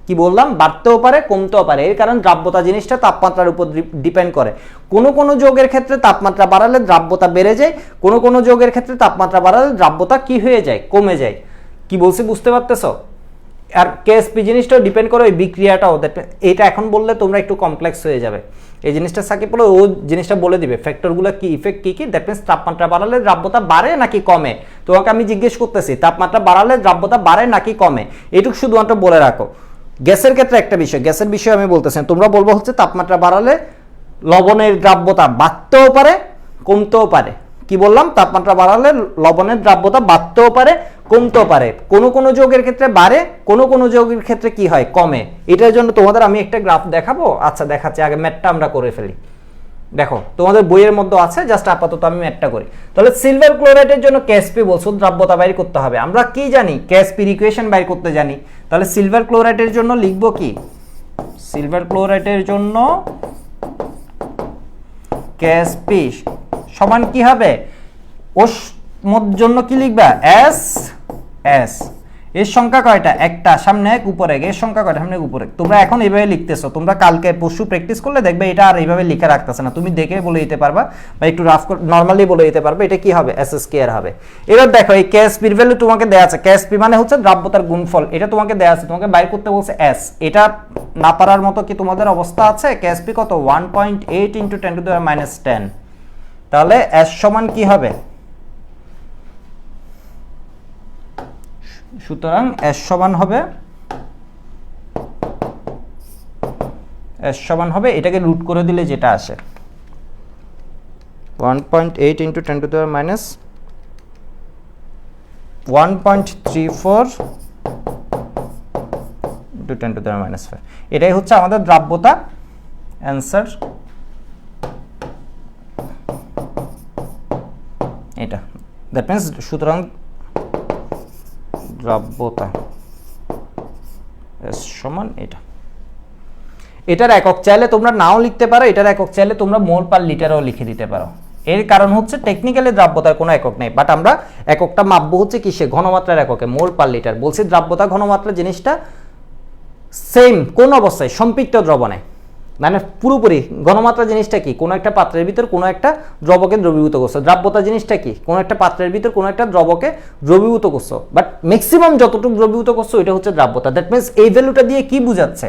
কি বললাম, বাড়তেও পারে কমতেও পারে, এর কারণ দ্রাব্যতা জিনিসটা তাপমাত্রার উপর ডিপেন্ড করে। কোনো যৌগের ক্ষেত্রে তাপমাত্রা বাড়ালে দ্রাব্যতা বেড়ে যায়, কোনো যৌগের ক্ষেত্রে তাপমাত্রা বাড়ালে দ্রাব্যতা কি হয়ে যায়, কমে যায়। কি বলছি বুঝতে পারতেছো? আর কেএসপি জিনিসটাও ডিপেন্ড করে ওই বিক্রিয়াটাও, এটা এখন বললে তোমরা একটু কমপ্লেক্স হয়ে যাবে। এই জিনিসটা সাকিব বলে ও জিনিসটা বলে দিবে, ফ্যাক্টরগুলো কি, ইফেক্ট কি, দ্যাট মিনস তাপমাত্রা বাড়ালে দ্রাব্যতা বাড়ে নাকি কমে। তোমাকে আমি জিজ্ঞেস করতেছি তাপমাত্রা বাড়ালে দ্রাব্যতা বাড়ে নাকি কমে, এটুকু শুধুমাত্র বলে রাখো। গ্যাসের ক্ষেত্রে একটা বিষয়, গ্যাসের বিষয়ে আমি বলতেছি, তোমরা বলবো হচ্ছে তাপমাত্রা বাড়ালে লবণের দ্রাব্যতা বাড়তেও পারে কমতেও পারে। কি বললাম, তাপমাত্রা বাড়ালে লবণের দ্রাব্যতা বাড়তেও পারে কমতেও পারে, কোনো যৌগের ক্ষেত্রে বাড়ে, কোনো যৌগের ক্ষেত্রে কি হয়, কমে। এটার জন্য তোমাদের আমি একটা গ্রাফ দেখাবো, আচ্ছা দেখাচ্ছি, আগে ম্যাথটা আমরা করে ফেলি। দেখো তোমাদের বইয়ের মধ্যে আছে, জাস্ট আপাতত আমি ম্যাথটা করি। তাহলে সিলভার ক্লোরাইডের জন্য কেএসপি বলছো দ্রাব্যতা বাইর করতে হবে, আমরা কি জানি, কেএসপির ইকুয়েশন বাইর করতে জানি। তাহলে সিলভার ক্লোরাইডের জন্য লিখবো কি, সিলভার ক্লোরাইডের জন্য কেএসপি সমান কি হবে, ওর জন্য কি লিখবা, এস এর সংখ্যা কয়টা, একটা, সামনে এক উপরে এক, এর সংখ্যা কয়টা, সামনে উপরে। তোমরা এখন এইভাবে লিখতেছো, তোমরা কালকে পরশু প্র্যাকটিস করলে দেখবে এটা আর এইভাবে লিখে রাখতেছে না, তুমি দেখে বলে দিতে পারবা বা একটু রাফ নরমালি বলে দিতে পারবে, এটা কি হবে, এস স্কয়ার হবে। এবার দেখো এই কেএসপির ভ্যালু তোমাকে দেয়া আছে, কেএসপি মানে হচ্ছে দ্রাব্যতার গুণফল, এটা তোমাকে দেয়া আছে, তোমাকে বাইর করতে বলছে এস। এটা না পারার মতো কি তোমাদের অবস্থা আছে, কেএসপি কত, 1.8 × 10⁻⁻10, তাহলে এস সমান কি হবে, সুতরাং এস সমান হবে এটাকে রুট করে দিলে যেটা আসে 1.8 × 10⁻1.34 × 10⁻5, এটাই হচ্ছে আমাদের দ্রাব্যতা অ্যান্সার। এটা দ্যাট মিন্স সুতরাং দ্রাব্যতা S সমান এটা। এটার একক চাইলে তোমরা নাও লিখতে পারো, এটার একক চাইলে তোমরা মোল পার লিটারও লিখে দিতে পারো। এর কারণ হচ্ছে টেকনিক্যালি দ্রাব্যতার কোনো একক নেই, বাট আমরা এককটা মাপবো হচ্ছে কিসে, ঘনমাত্রার এককে, মোল পার লিটার। বলছি দ্রাব্যতা ঘনমাত্রা জিনিসটা সেম কোন অবস্থায়, সম্পৃক্ত দ্রবণে, মানে পুরোপুরি। ঘনমাত্রা জিনিসটা কি, কোনো একটা পাত্রের ভিতর কোনো একটা দ্রবকে দ্রবীভূত করছো। দ্রাব্যতা জিনিসটা কি, কোনো একটা পাত্রের ভিতর কোনো একটা দ্রবকে দ্রবীভূত করছো, বাট ম্যাক্সিমাম যতটুকু দ্রবীভূত করছো এটা হচ্ছে দ্রাব্যতা। দ্যাট মিনস এই ভ্যালুটা দিয়ে কি বোঝাচ্ছে,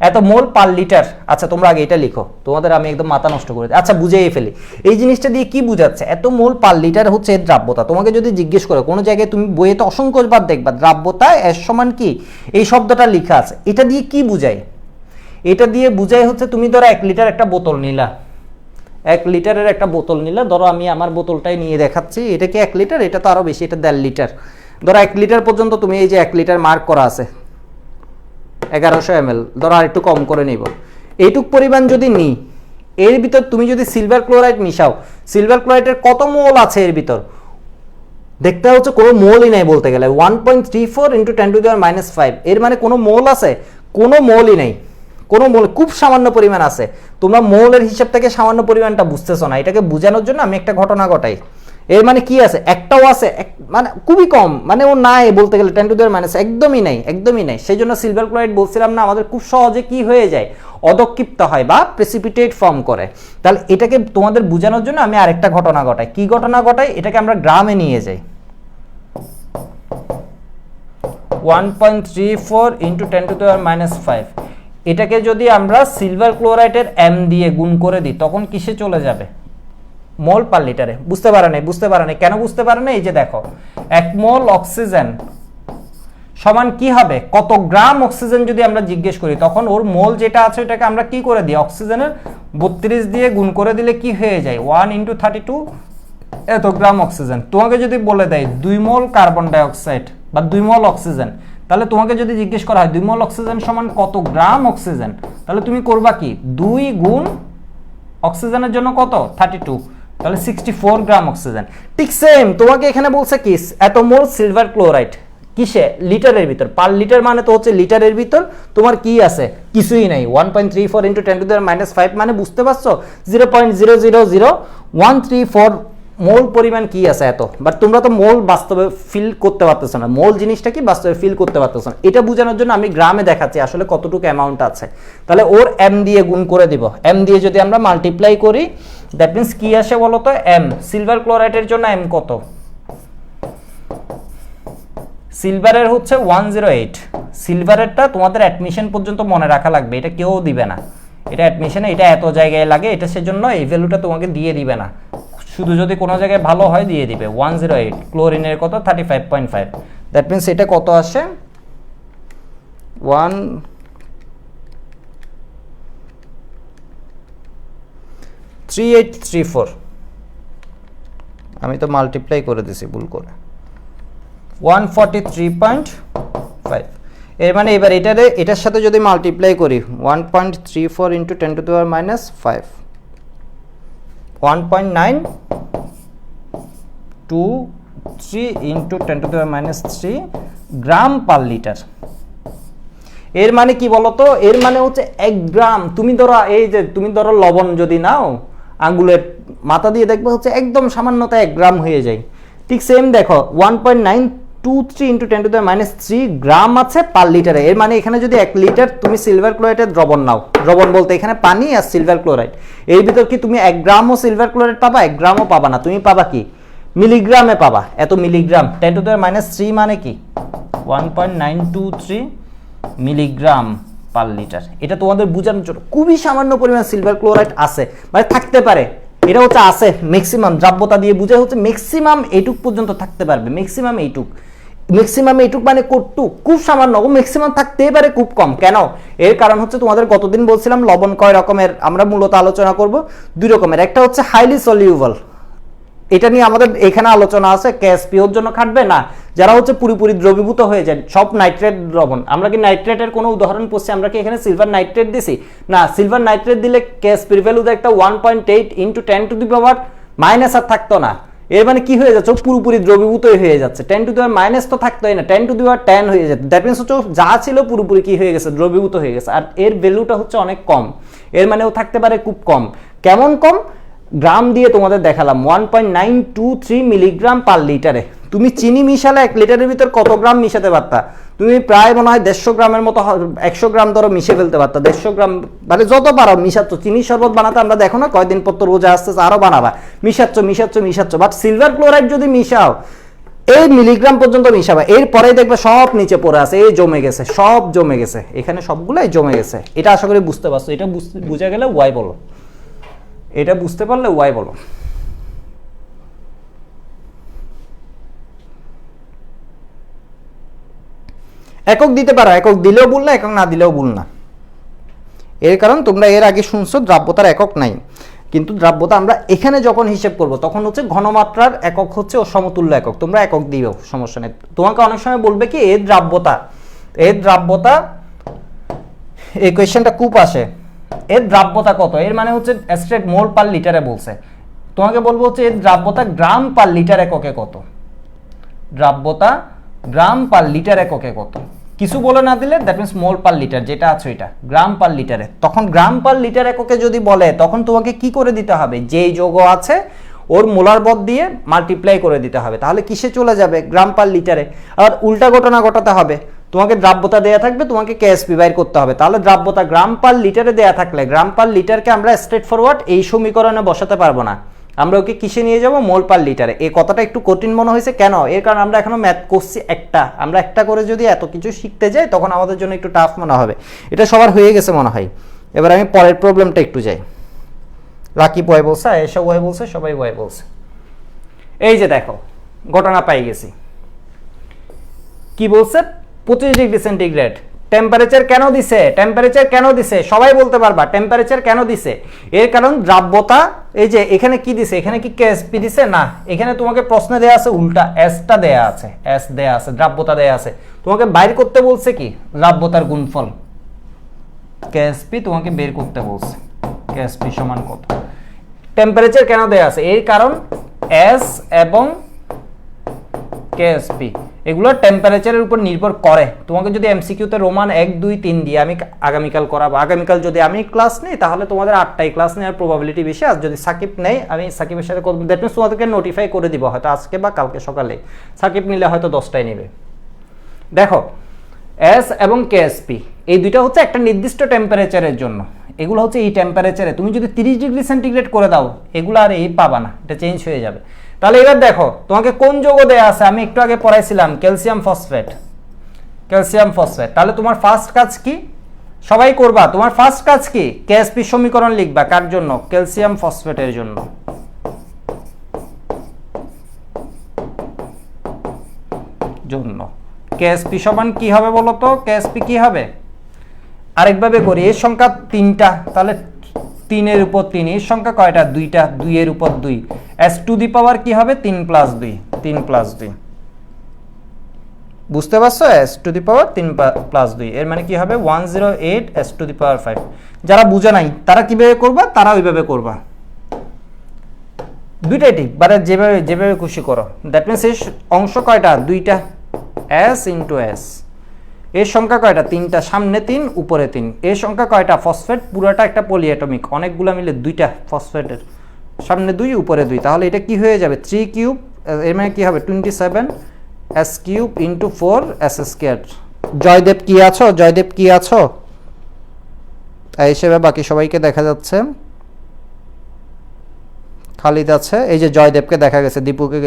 এত মোল পার লিটার। আচ্ছা তোমরা আগে এটা লিখো, তোমাদের আমি একদম মাথা নষ্ট করে দিই। আচ্ছা বুঝেই ফেলি, এই জিনিসটা দিয়ে কি বোঝাচ্ছে, এত মোল পার লিটার হচ্ছে এর দ্রাব্যতা। তোমাকে যদি জিজ্ঞেস করে কোনো জায়গায়, তুমি বইয়ে তো অসংখ্যবার দেখবা দ্রাব্যতা এর সমান কি, এই শব্দটা লেখা আছে। এটা দিয়ে কি বোঝায়, এটা দিয়ে বুঝাই হচ্ছে তুমি ধরো 1 লিটার একটা বোতল নিলা, 1 লিটারের একটা বোতল নিলা, ধরো আমি আমার বোতলটাই নিয়ে দেখাচ্ছি, এটা কি 1 লিটার, এটা তো আরো বেশি, এটা 1.5 লিটার। ধরো 1 লিটার পর্যন্ত তুমি এই যে 1 লিটার মার্ক করা আছে 1100 ml, ধরো আর একটু কম করে নিব। এইটুক পরিমাণ যদি নিই, এর ভিতর তুমি যদি সিলভার ক্লোরাইড মিশাও, সিলভার ক্লোরাইডের কত মোল আছে এর ভিতর দেখতে হচ্ছে, কোনো মোলই নাই বলতে গেলে। 1.34 × 10⁻⁵, এর মানে কোনো মোল আছে, কোনো মোলই নেই, কোনো মোল, খুব সামান্য পরিমাণ আছে। তোমরা মোলের হিসাব থেকে সামান্য পরিমাণটা বুঝতেছো না। এটাকে বোঝানোর জন্য আমি একটা ঘটনা ঘটাই। এর মানে কি আছে, একটাও আছে, মানে খুবই কম, মানে ও নাই বলতে গেলে 10⁻⁻, একদমই নাই, একদমই নাই। সেই জন্য সিলভার ক্লোরাইড বলছিলাম না, আমাদের খুব সহজে কি হয়ে যায়, অদক্ষিপ্ত হয় বা প্রেসিপিটেট ফর্ম করে। তাহলে এটাকে তোমাদের বোঝানোর জন্য আমি আরেকটা ঘটনা ঘটাই। কি ঘটনা ঘটাই, এটাকে আমরা গ্রামে নিয়ে যাই। 1.34 × 10⁻⁵, এটাকে যদি আমরা সিলভার ক্লোরাইডের m দিয়ে গুণ করে দিই, তখন কিসে চলে যাবে, মোল পার লিটারে। বুঝতে পারে নাই, বুঝতে পারে নাই, কেন বুঝতে পারে না, এই যে দেখো 1 মোল অক্সিজেন সমান কি হবে, কত গ্রাম অক্সিজেন যদি আমরা জিজ্ঞেস করি, তখন ওর মোল যেটা আছে ওটাকে আমরা কি করে দিই, অক্সিজেনের 32 দিয়ে গুণ করে দিলে কি হয়ে যায়, 1 × 32 এত গ্রাম অক্সিজেন। তোমাকে যদি বলে দেয় 2 মোল কার্বন ডাইঅক্সাইড বা 2 মোল অক্সিজেন, তাহলে তোমাকে যদি জিজ্ঞেস করা হয় 2 মোল অক্সিজেন সমান কত গ্রাম অক্সিজেন, তাহলে তুমি করবা কি, 2 গুণ অক্সিজেনের জন্য কত 32, তাহলে 64 গ্রাম অক্সিজেন। ঠিক সেম তোমাকে এখানে বলছে কি, এত মোল সিলভার ক্লোরাইড কিসে, লিটারের ভিতর। পার লিটার মানে তো হচ্ছে লিটারের ভিতর তোমার কি আছে, কিছুই নাই। 1.34 × 10⁻⁵, মানে বুঝতে পারছো 0.000134 মোল পরিমাণ কি আছে এত। বাট তোমরা তো মোল বাস্তবে ফিল করতে পারতেছো না, মোল জিনিসটা কি বাস্তবে ফিল করতে পারতেছো না। এটা বোঝানোর জন্য আমি গ্রামে দেখাচ্ছি আসলে কতটুকু অ্যামাউন্ট আছে। তাহলে ওর m দিয়ে গুণ করে দিব, m দিয়ে যদি আমরা মাল্টিপ্লাই করি, দ্যাট মিন্স কি আসে বলো তো, m। সিলভার ক্লোরাইডের জন্য m কত, সিলভারের হচ্ছে 108। সিলভারেরটা তোমাদের অ্যাডমিশন পর্যন্ত মনে রাখা লাগবে, এটা কেউ দিবে না, এটা অ্যাডমিশনে এটা এত জায়গায় লাগে, এটা সেজন্য এই ভ্যালুটা তোমাকে দিয়ে দিবে না, শুধু যদি কোনো জায়গায় ভালো হয় দিয়ে দিবে। 108 ক্লোরিনের কত 35.5, দ্যাট মিন্স এটা কত আসে 13834। আমি তো মাল্টিপ্লাই করে দিছি ভুল করে, 143.5। এর মানে এবার এটার সাথে যদি মাল্টিপ্লাই করি 1.34 × 10⁻⁵, 1.923 × 10⁻³ গ্রাম পার লিটার। এর মানে কি বলতো, এর মানে হচ্ছে 1 গ্রাম। তুমি ধরো এই যে তুমি ধরো লবণ যদি নাও, আঙ্গুলের মাথা দিয়ে দেখবে হচ্ছে একদম সামান্যতা 1 গ্রাম হয়ে যায়। ঠিক সেম দেখো 1.923 × 10⁻³ গ্রাম আছে পার লিটারে। এর মানে এখানে যদি 1 লিটার তুমি সিলভার ক্লোরাইডের দ্রবণ নাও, দ্রবণ বলতে এখানে পানি আর সিলভার ক্লোরাইড, এর ভিতর কি তুমি 1 গ্রামও সিলভার ক্লোরাইড পাবা, 1 গ্রামও পাবা না, তুমি পাবা কি মিলিগ্রামে পাবা। এত মিলিগ্রাম, 10⁻³ মানে কি 1.923 মিলিগ্রাম পার লিটার। এটা তোমাদের বোঝানোর জন্য, খুবই সামান্য পরিমাণ সিলভার ক্লোরাইড আছে, মানে থাকতে পারে, এটা হচ্ছে আছে ম্যাক্সিমাম। দ্রাব্যতা দিয়ে বুঝে হচ্ছে ম্যাক্সিমাম এইটুক পর্যন্ত থাকতে পারবে, ম্যাক্সিমাম এইটুক, ম্যাক্সিমাম এইটুক মানে কতটুক, খুব সামান্য। ও ম্যাক্সিমাম থাকতেই পারে খুব কম, কেন, এর কারণ হচ্ছে তোমাদের গতদিন বলছিলাম লবণ কয় রকমের, আমরা মূলত আলোচনা করব 2 রকমের। একটা হচ্ছে হাইলি সলিউবল, এটা নিয়ে আমাদের এখানে আলোচনা আছে, KSPOর জন্য খাটবে না, যারা হচ্ছে পুরোপুরি দ্রবীভূত হয়ে যায়, সব নাইট্রেট দ্রবণ। আমরা কি নাইট্রেটের কোনো উদাহরণ পড়ছি, আমরা কি এখানে সিলভার নাইট্রেট দিছি না, সিলভার নাইট্রেট দিলে KSP ভ্যালু একটা 1.8 × 10⁻⁻⁻ আর থাকতো না। এর মানে কি হয়ে যাচ্ছে, পুরোপুরি দ্রবীভূতই হয়ে যাচ্ছে। 10 টু দি পাওয়ার মাইনাস তো থাকতোই না, 10 টু দি পাওয়ার 10 হয়ে যেত। দ্যাট মিনস হচ্ছে যা ছিল পুরোপুরি কি হয়ে গেছে, দ্রবীভূত হয়ে গেছে। আর এর ভ্যালুটা হচ্ছে অনেক কম, এর মানেও থাকতে পারে খুব কম। কেমন কম, গ্রাম দিয়ে তোমাদের দেখালাম 1.923 মিলিগ্রাম পার লিটারে। তুমি চিনি মিশালে 1 লিটারের ভিতর কত গ্রাম মিশাতে পারতা, তুমি প্রায় মনে হয় 150 গ্রামের মতো, 100 গ্রাম ধরো মিশে ফেলতে পারতা। 150 গ্রাম মানে যত পারো মিশাচ্ছ। চিনি শরবত বানাতে আমরা দেখো না কয়দিন পর তো রোজা আসতেছে আরো বানাবা, মিশাচ্ছ। বাট সিলভার ক্লোরাইড যদি মিশাও এই মিলিগ্রাম পর্যন্ত মিশাবা, এরপরেই দেখবে সব নিচে পড়ে আছে, এই জমে গেছে, সব জমে গেছে, এখানে সবগুলাই জমে গেছে। এটা আশা করি বুঝতে পারছো। এটা বুঝে গেলে ওয়াই বলো, এটা বুঝতে পারলে ওয়াই বলো। একক দিতে পারো, একক দিলেও ভুল না, একক না দিলেও ভুল না। এর কারণ তোমরা এর আগে শুনছো দ্রাব্যতার একক নাই, কিন্তু দ্রাব্যতা আমরা এখানে যখন হিসেব করব তখন হচ্ছে ঘনমাত্রার একক হচ্ছে ও সমতুল্য একক, তোমরা একক দিও, সমস্যা নেই। তোমাকে অনেক সময় বলবে কি এর দ্রাব্যতা, এই কোয়েশ্চেনটা খুব আসে, এর দ্রাব্যতা কত, এর মানে হচ্ছে স্ট্রেট মোল পার লিটারে বলছে। তোমাকে বলবো হচ্ছে এর দ্রাব্যতা গ্রাম পার লিটার এককে কত, দ্রাব্যতা গ্রাম পার লিটার এককে কত, কিছু বলে না দিলে that means mole per litre যেটা আছে এটা গ্রাম পার লিটারে। তখন গ্রাম পার লিটার এককে যদি বলে তখন তোমাকে কি করে দিতে হবে, যেই যৌগ আছে ওর মোলার বদ দিয়ে মাল্টিপ্লাই করে দিতে হবে, তাহলে কিসে চলে যাবে, গ্রাম পার লিটারে। আর উল্টা ঘটনা ঘটাতে হবে, তোমাকে দ্রাব্যতা দেয়া থাকবে, তোমাকে কেএসপি বাইর করতে হবে, তাহলে দ্রাব্যতা গ্রাম পার লিটারে দেয়া থাকলে গ্রাম পার লিটারকে আমরা স্ট্রেট ফরওয়ার্ড এই সমীকরণে বসাতে পারবো না, আমরা ওকে কিসে নিয়ে যাব, মোল পার লিটারে। এই কথাটা একটু কঠিন মনে হয়েছে কেন, এর কারণ আমরা এখনো ম্যাথ করছি একটা, আমরা একটা করে যদি এত কিছু শিখতে যাই তখন আমাদের জন্য একটু টাফ মনে হবে। এটা সবার হয়ে গেছে মনে হয়। এবার আমি পরের প্রবলেমটা একটু যাই। রাকিব ওয়াই বলছে, এসব ওয়াই বলছে, সবাই ওয়াই বলছে। এই যে দেখো ঘটনা পাই গেছি, কি বলছে 25 ডিগ্রি সেন্টিগ্রেড টেম্পারেচার কেন দিছে, সবাই বলতে পারবা টেম্পারেচার কেন দিছে। এর কারণ দ্রাব্যতা, এই যে এখানে কি দিছে, এখানে কি কেএসপি দিছে না, এখানে তোমাকে প্রশ্নে দেয়া আছে উল্টা এসটা দেয়া আছে, এস দেয়া আছে, দ্রাব্যতা দেয়া আছে। তোমাকে বাইর করতে বলছে কি দ্রাব্যতার গুণফল কেএসপি, তোমাকে বের করতে বলছে কেএসপি সমান কত। টেম্পারেচার কেন দেয়া আছে, এর কারণ এস এবং কেএসপি এগুলো টেম্পারেচারের উপর নির্ভর করে। তোমাকে যদি এমসিকিউতে রোমান 1 2 3 দিয়ে আমি আগামীকাল করাবো, আগামীকাল যদি আমি ক্লাস নেই তাহলে তোমাদের 8টাই ক্লাস নেওয়ার প্রবাবিলিটি বেশি। আর যদি সাকিব নেই, আমি সাকিবের সাথে দ্যাট মিনস তোমাদেরকে নোটিফাই করে দিব হয়তো আজকে বা কালকে সকালে। সাকিব নিলে হয়তো 10টাই নেবে। দেখো এস এবং কেএসপি এই দুইটা হচ্ছে একটা নির্দিষ্ট টেম্পারেচারের জন্য, এগুলো হচ্ছে এই টেম্পারেচারে। তুমি যদি 30 ডিগ্রি সেন্টিগ্রেড করে দাও এগুলো আর এই পাবা না, এটা চেঞ্জ হয়ে যাবে। তাহলে এবার দেখো তোমাকে কোন যৌগ দেয়া আছে, আমি একটু আগে পড়াইছিলাম ক্যালসিয়াম ফসফেট। তাহলে তোমার ফার্স্ট কাজ কি, সবাই করবা, তোমার ফার্স্ট কাজ কি কেএসপি সমীকরণ লিখবা, কার জন্য, ক্যালসিয়াম ফসফেটের জন্য। কেএসপি সমান কি হবে বলো তো, কেএসপি কি হবে, আরেকভাবে করি, এর সংখ্যা 3টা, তাহলে 3 এর উপর 3, এর সংখ্যা কয়টা, 2টা, 2 এর উপর 2, s টু দি পাওয়ার কি হবে 3 প্লাস 2, বুঝতে পারছো, s two the power 3 plus 2 এর মানে কি হবে 108 s টু দি পাওয়ার 5। যারা বুঝে নাই তারা কিভাবে করবা, তারা ওইভাবে করবা, দুইটাই ঠিক, মানে যেভাবে খুশি করো। দ্যাট মিনস এর অংশ কয়টা, 2টা, s ইনটু s, এর সংখ্যা কয়টা, 3টা, সামনে 3 উপরে 3, এর সংখ্যা কয়টা, ফসফেট পুরোটা একটা পলিঅ্যাটমিক, অনেকগুলো মিলে 2টা ফসফেটের, সামনে 2 উপরে 2, তাহলে এটা কি হয়ে যাবে 3 কিউব, এর মানে কি হবে 27 s cube into 4 s square. Joydev কি আছো, এই হিসেবে বাকি সবাইকে দেখা যাচ্ছে, খালিদ আছে, এই যে জয়দেবকে দেখা গেছে, দীপুকে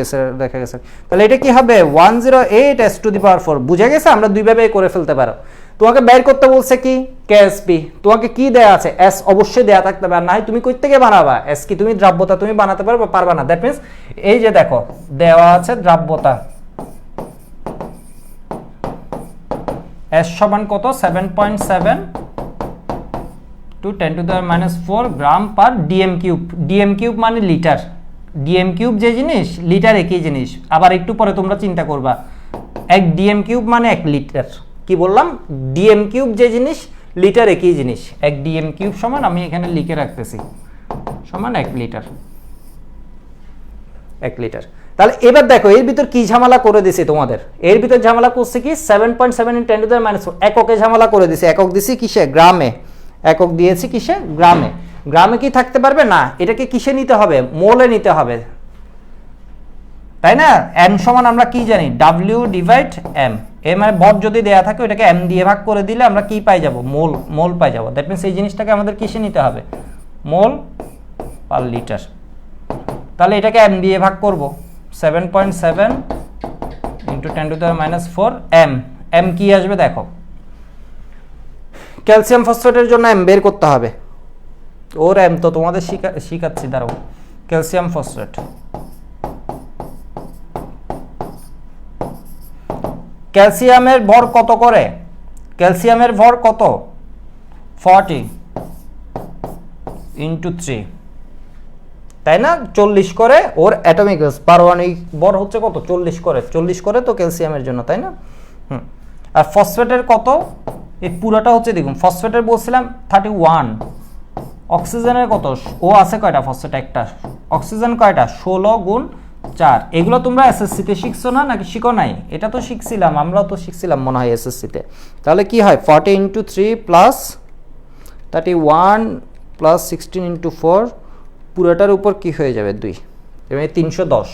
দেখা গেছে। তাহলে এটা কি হবে 108 s টু দি পাওয়ার 4, বুঝে গেছে, আমরা দুইভাবে করে ফেলতে পারো। তোমাকে বের করতে বলছে কি কেএসপি, তোমাকে কি দেয়া আছে, s অবশ্যই দেয়া থাকতে পারে, না তুমি কই থেকে বানাবা, s কি তুমি দ্রাব্যতা তুমি বানাতে পারবা না। দ্যাট মিন্স এই যে দেখো দেওয়া আছে দ্রাব্যতা s সমান কত 7.7 to 10 to the -4 gram per DM cube মানে লিটার, ডিএম কিউব যে জিনিস লিটার একই জিনিস। আবার একটু পরে তোমরা চিন্তা করবা 1 ডিএম কিউব মানে 1 লিটার, কি বললাম, ডিএম কিউব যে জিনিস লিটার একই জিনিস। 1 ডিএম কিউব সমান, আমি এখানে লিখে রাখতেছি, সমান 1 লিটার। 1 লিটার। তাহলে এবার দেখো এর ভিতর কি ঝামেলা করে দিছি তোমাদের, এর ভিতর ঝামেলা করছে কি 7.7 × 10⁻⁴ এককে ঝামেলা করে দিছি। একক দিছি কিসে? গ্রামে। একক দিয়েছি কিসে? গ্রামে। গ্রামে কি থাকতে পারবে না, এটাকে কিসে নিতে হবে? মোলে নিতে হবে, তাই না? m সমান আমরা কি জানি? W/m। m এর ভর যদি দেয়া থাকে ওটাকে m দিয়ে ভাগ করে দিলে আমরা কি পাই যাব? মোল। মোল পাই যাব। দ্যাট মিন্স এই জিনিসটাকে আমাদের কিসে নিতে হবে? মোল পার লিটার। তাহলে এটাকে m দিয়ে ভাগ করব, 7.7 × 10⁻⁴ m। m কি আসবে দেখো, ক্যালসিয়াম ফসফেটের জন্য m বের করতে হবে। ওর m তো তোমাদের শিখাচ্ছি, দাঁড়াও। ক্যালসিয়াম ফসফেট, ক্যালসিয়ামের ভর কত করে? ক্যালসিয়ামের ভর কত? 40 × 3, তাই না? 40 করে ওর অ্যাটমিক পারমাণবিক ভর হচ্ছে কত? 40 করে। 40 করে তো ক্যালসিয়ামের জন্য, তাই না? আর ফসফেটের কত? এই পুরোটা হচ্ছে দেখুন, ফসফেটের বলছিলাম 31। অক্সিজেনের কত? ও আছে কয়টা? ফসফেট একটা। অক্সিজেন কয়টা? 16 × 4। এগুলো তোমরা এসএসসি তে শিখছো না নাকি শিখো নাই? এটা তো শিখছিলাম, আমরাও তো শিখছিলাম মনে হয় এসএসসি তে। তাহলে কি হয়? 40 × 3 প্লাস 31 প্লাস 16 × 4, পুরোটার উপর কি হয়ে যাবে? 2, এবং 310।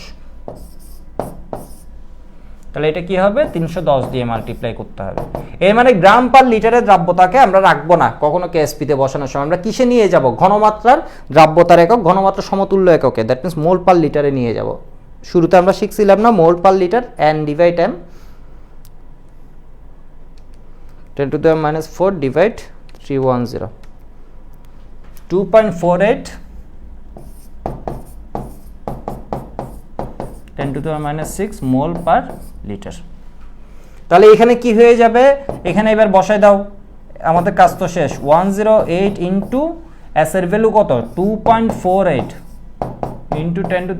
তাহলে এটা কি হবে? 310 দিয়ে মাল্টিপ্লাই করতে হবে। এর মানে গ্রাম পার লিটারের দ্রাব্যতাকে আমরা রাখবো না কখনো কেএসপি তে বসানোর সময়। আমরা কিসে নিয়ে যাব? ঘনমাত্রার দ্রাব্যতার একক, ঘনমাত্রা সমতুল্য এককে, দ্যাট মিন্স মোল পার লিটারে নিয়ে যাব। শুরুতে আমরা শিখছিলাম না মোল পার লিটার, n/m 10⁻⁴ ডিভাইড 310, 2.48 10⁻⁶ মোল পার লিটার। তাহলে এখানে কি হয়ে যাবে? এখানে এবার বসাই দাও, আমাদের কাজ তো শেষ। 108 ইন্টু s এর ভ্যালু কত? 2.48 ইন্টু 10⁻⁶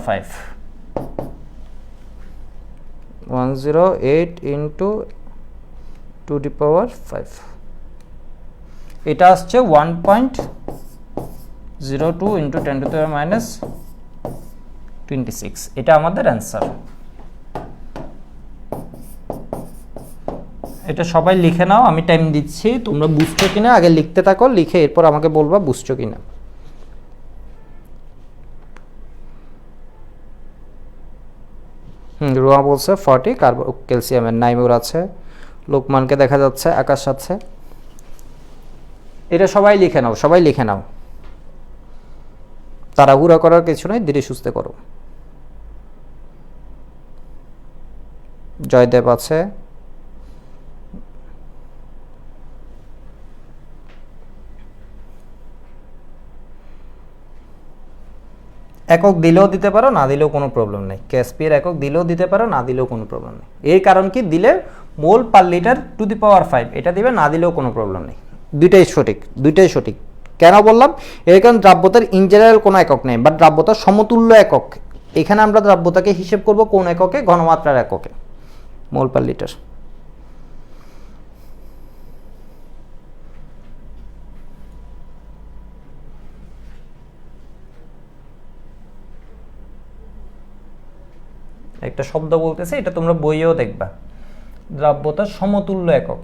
5। 108 ইন্টু 2⁵ এটা আসছে 1.02 ইন্টু 10⁻26। এটা আমাদের অ্যান্সার। এটা সবাই লিখে নাও, আমি টাইম দিচ্ছি। তোমরা বুঝছো কিনা আগে লিখতে থাকো, লিখে এরপর আমাকে বলবা বুঝছো কিনা। রুয়া বলছে 40 ক্যালসিয়ামের। নাইমুর আছে, লোকমানকে দেখা যাচ্ছে, আকাশ আছে। এটা সবাই লিখে নাও, সবাই লিখে নাও, তাড়াহুড়া করার কিছু নয়, ধীরে সুস্থে করো। জয়দেব আছে, একক দিলেও দিতে পারো, না দিলেও কোনো প্রবলেম নেই। কেএসপি এর একক দিলেও দিতে পারো, না দিলেও কোনো প্রবলেম নেই। এর কারণ কি? দিলে মোল পার লিটার 2⁵ এটা দিবে, না দিলেও কোনো প্রবলেম নেই। দুইটাই সঠিক, দুইটাই সঠিক। কেন বললাম? এর কারণ দ্রাব্যতার ইন জেনারেল কোনো একক নেই, বাট দ্রাব্যতার সমতুল্য একক। এখানে আমরা দ্রাব্যতাকে হিসেব করব কোন এককে? ঘনমাত্রার এককে, মোল পার লিটার। একটা শব্দ বলতেছে, এটা তোমরা বইয়েও দেখবা, দ্রাব্যতার সমতুল্য একক।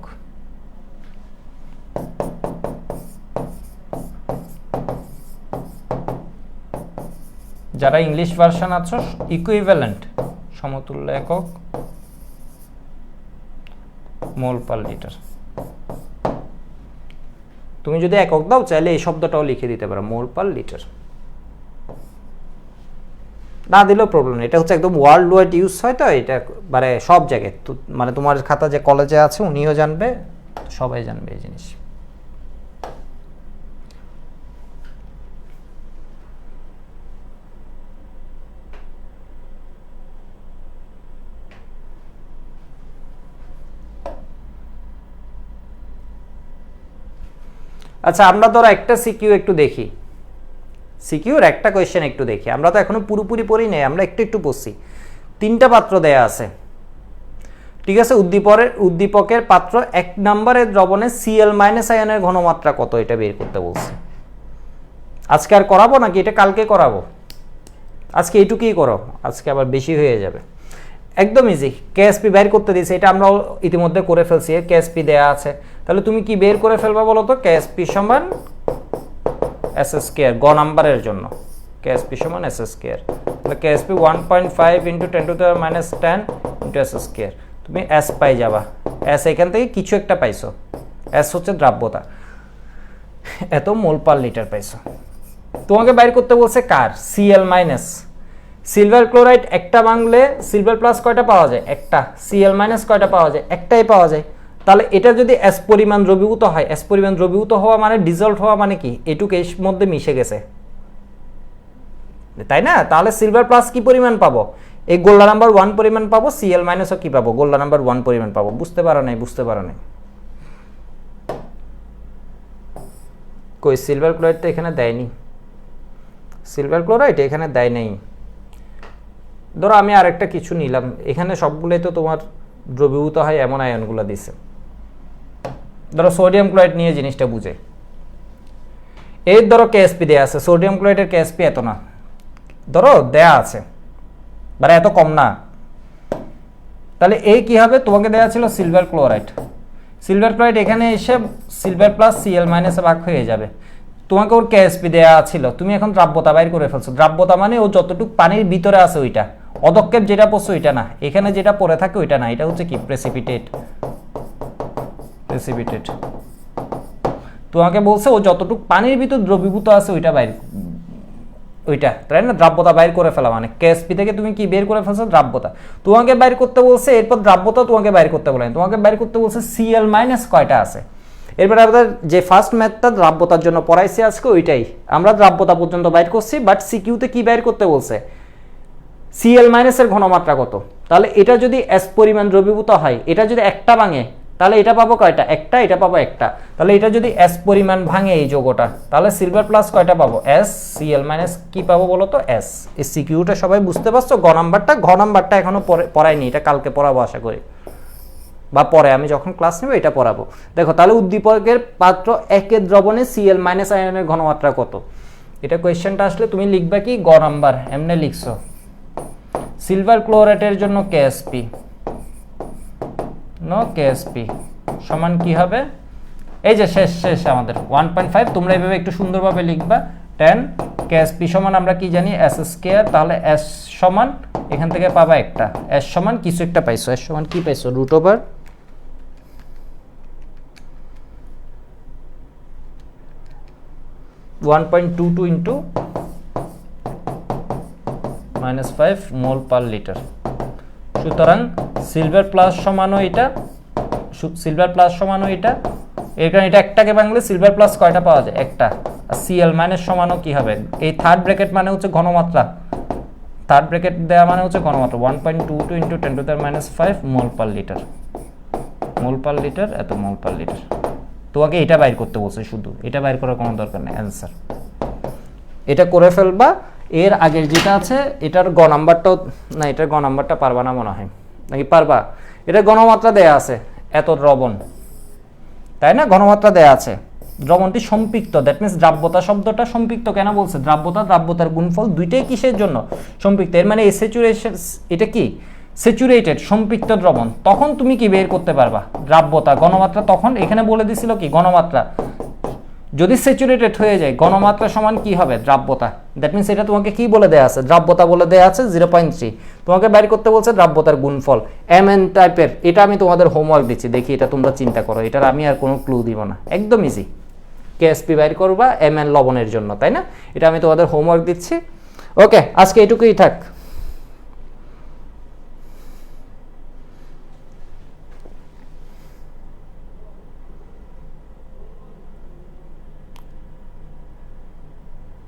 যারা ইংলিশ ভার্সন আছো, ইকুইভ্যালেন্ট সমতুল্য একক মোল পার লিটার। তুমি যদি একক দাও চাইলে এই শব্দটাও লিখে দিতে পারো, মোল পার লিটার। না দিলেও প্রবলেম নেই, এটা হচ্ছে একদম ওয়ার্ল্ড ওয়াইড ইউজ হয়, তো এটা মানে সব জায়গায়, মানে তোমার খাতা যে কলেজে আছে উনিও জানবে, সবাই জানবে এই জিনিস। আচ্ছা, আমরা ধরো একটা সিকিউ একটু দেখি, সিকিউর একটা কোয়েশ্চেন একটু দেখি। আমরা তো এখনো পুরোপুরি পড়ি নাই, আমরা একটু একটু পড়ছি। 3টা পাত্র দেয়া আছে, ঠিক আছে? উদ্দীপকের পাত্র 1 নম্বরের দ্রবণে Cl- আয়নের ঘনমাত্রা কত, এটা বের করতে বলছে। আজকে আর করাবো নাকি এটা কালকে করাবো? আজকে এইটুকুই করো, আজকে আবার বেশি হয়ে যাবে। একদম ইজি। কেএসপি বের করতে দিয়েছে, এটা আমরা ইতিমধ্যে করে ফেলছি, কেএসপি দেয়া আছে। তাহলে তুমি কি বের করে ফেলবা বলো তো? কেএসপি সমান এস স্কয়ার গ নাম্বারের জন্য, কেএসপি সমান এস স্কয়ার। তাহলে KSP 1.5 into 10 to the minus 10 into S square. তুমি এস পাই যাবা, এস এখান থেকে কিছু একটা পাইছো, এস হচ্ছে দ্রাব্যতা, এত মোল পার লিটার পাইছো। তোমাকে বাইর করতে বলছে কার? CL minus. সিলভার ক্লোরাইড একটা ভাঙলে সিলভার প্লাস কয়টা পাওয়া যায়? একটা। সিএল মাইনাস কয়টা পাওয়া যায়? একটাই পাওয়া যায়। তাহলে এটা যদি এস পরিমাণ দ্রবীভূত হয়, এস পরিমাণ দ্রবীভূত হওয়া মানে ডিজলভ হওয়া মানে কি? এটুকু এর মধ্যে মিশে গেছে, তাই না? তাহলে সিলভার প্লাস কি পরিমাণ পাবো? এই গোল্ডা নাম্বার 1 পরিমাণ পাবো, সিএল মাইনাসও কি পাবো? গোল্ডা নাম্বার 1 পরিমাণ পাবো। বুঝতে পারো নাই? বুঝতে পারো নাই? কই সিলভার ক্লোরাইড তো এখানে দেয়নি, সিলভার ক্লোরাইড এখানে দেয় নাই। ধরো আমি আরেকটা কিছু নিলাম, এখানে সবগুলোই তো তোমার দ্রবীভূত হয় এমন আয়নগুলো দিছে। ধরো সোডিয়াম ক্লোরাইড নিয়ে জিনিসটা বুঝে, এর ধরো কেএসপি দেয়া আছে, সোডিয়াম ক্লোরাইডের কেএসপি এত না, ধরো দেয়া আছে, মানে এত কম না। তাহলে এই কি হবে? তোমাকে দেয়া ছিল সিলভার ক্লোরাইড, সিলভার ক্লোরাইড এখানে এসে সিলভার প্লাস সিএল মাইনাসে ভাগ হয়ে যাবে। তোমাকে ওর কেএসপি দেয়া ছিল, তুমি এখন দ্রাব্যতা বাইর করে ফেলছো। দ্রাব্যতা মানে ও যতটুকু পানির ভিতরে আছে ওইটা, অদক্ষেপ যেটা পড়ছে ওইটা না, এখানে যেটা পড়ে থাকে ওইটা না, এটা হচ্ছে কি? প্রেসিপিটেট। প্রেসিপিটেট তোমাকে বলছে ও যতটুকু পানির ভিতর দ্রবীভূত আছে ওইটা বাইর, ওইটা তাই না? দ্রাব্যতা বাইর করে ফেলা মানে কেএসপি থেকে তুমি কি বের করে ফেলছো? দ্রাব্যতা। তোমাকে বাইর করতে বলছে, এরপর দ্রাব্যতা তোমাকে বাইর করতে বলেন, তোমাকে বাইর করতে বলছে সিএল মাইনাস কয়টা আছে। এরপর আমাদের যে ফার্স্ট ম্যাথটা দ্রাব্যতার জন্য পড়াইছি আজকে, ওইটাই আমরা দ্রাব্যতা পর্যন্ত বাইর করছি। বাট সিকিউতে কি বাইর করতে বলছে? সিএল মাইনাসের ঘনমাত্রা কত। তাহলে এটা যদি এস পরিমাণ দ্রবীভূত হয়, এটা যদি একটা ভাঙে তাহলে এটা পাবো কয়টা? একটা। এটা পাবো একটা। তাহলে এটা যদি এস পরিমাণ ভাঙে এই যৌগটা, তাহলে সিলভার প্লাস কয়টা পাবো? এস। সিএল মাইনাস কি পাবো বলো তো? এস। এই সিকিউটা সবাই বুঝতে পারছো? ঘ নাম্বারটা এখনো পড়াইনি, এটা কালকে পড়াবো আশা করি, বা পরে আমি যখন ক্লাস নেব এটা পড়াবো। দেখো তাহলে উদ্দীপকের পাত্র একের দ্রবণে সিএল মাইনাস আয়নের ঘনমাত্রা কত? এটা কোয়েশ্চেনটা আসলে তুমি লিখবা কি? গ নাম্বার এমনি লিখছো। সিলভার ক্লোরাইডের জন্য কেএসপি কেএসপি সমান কি হবে? এই যে শেষ আমাদের 1.5। তোমরা এইভাবে একটু সুন্দরভাবে লিখবা। 10 কেএসপি সমান আমরা কি জানি? S square. তাহলে এস সমান এখান থেকে পাবা একটা, এস সমান কিছু একটা পাইছো। এস সমান কি পাইছো? রুট ওভার 1.22 ইন্টু -5 মোল পার লিটার। সুতরাং সিলভার প্লাস সমানও এটা, সিলভার প্লাস সমানও এটা, এর কারণে এটা একটাকে ভাঙলে সিলভার প্লাস কয়টা পাওয়া যায়? একটা। আর সিএল মাইনাস সমানও কি হবে? এই থার্ড ব্র্যাকেট মানে হচ্ছে ঘনমাত্রা, থার্ড ব্র্যাকেট দেওয়া মানে হচ্ছে ঘনমাত্রা। 1.22 into 10 to the -5 mole per litre. Mole per litre এত মোল পার লিটার। তোমাকে এটা বাইর করতে বলছে, শুধু এটা বাইর করার কোনো দরকার নেই। অ্যান্সার এটা করে ফেলবা। এর আগের যেটা আছে এটার গ নাম্বারটাও না, এটার গ নাম্বারটা পারবা না মনে হয়, নাকি পারবা? এটা ঘনমাত্রা দেয়া আছে এত দ্রবণ, তাই না? ঘনমাত্রা দেয়া আছে, দ্রবণটি সম্পৃক্ত, দ্যাট মিনস দ্রাব্যতা শব্দটা সম্পৃক্ত কেন বলছে? দ্রাব্যতার গুণফল দুইটাই কিসের জন্য? সম্পৃক্ত। এর মানে স্যাচুরেশন, এটা কি? স্যাচুরেটেড, সম্পৃক্ত দ্রবণ। তখন তুমি কি বের করতে পারবা? দ্রাব্যতা। ঘনমাত্রা তখন এখানে বলে দিছিল কি? ঘনমাত্রা। যদি স্যাচুরেটেড হয়ে যায়, ঘনমাত্রা সমান কি হবে? দ্রাব্যতা। দ্যাট মিনস এটা তোমাকে কি বলে দেয়া আছে? দ্রাব্যতা বলে দেয়া আছে 0.3। তোমাকে বাইর করতে বলছে দ্রাব্যতার গুণফল mn টাইপের। এটা আমি তোমাদের হোমওয়ার্ক দিচ্ছি, দেখি এটা তোমরা চিন্তা করো। এটার আমি আর কোনো ক্লু দিব না, একদম ইজি। কেএসপি বাইর করবা mn লবণের জন্য, তাই না? এটা আমি তোমাদের হোমওয়ার্ক দিচ্ছি। ওকে, আজকে এটুকুই থাক।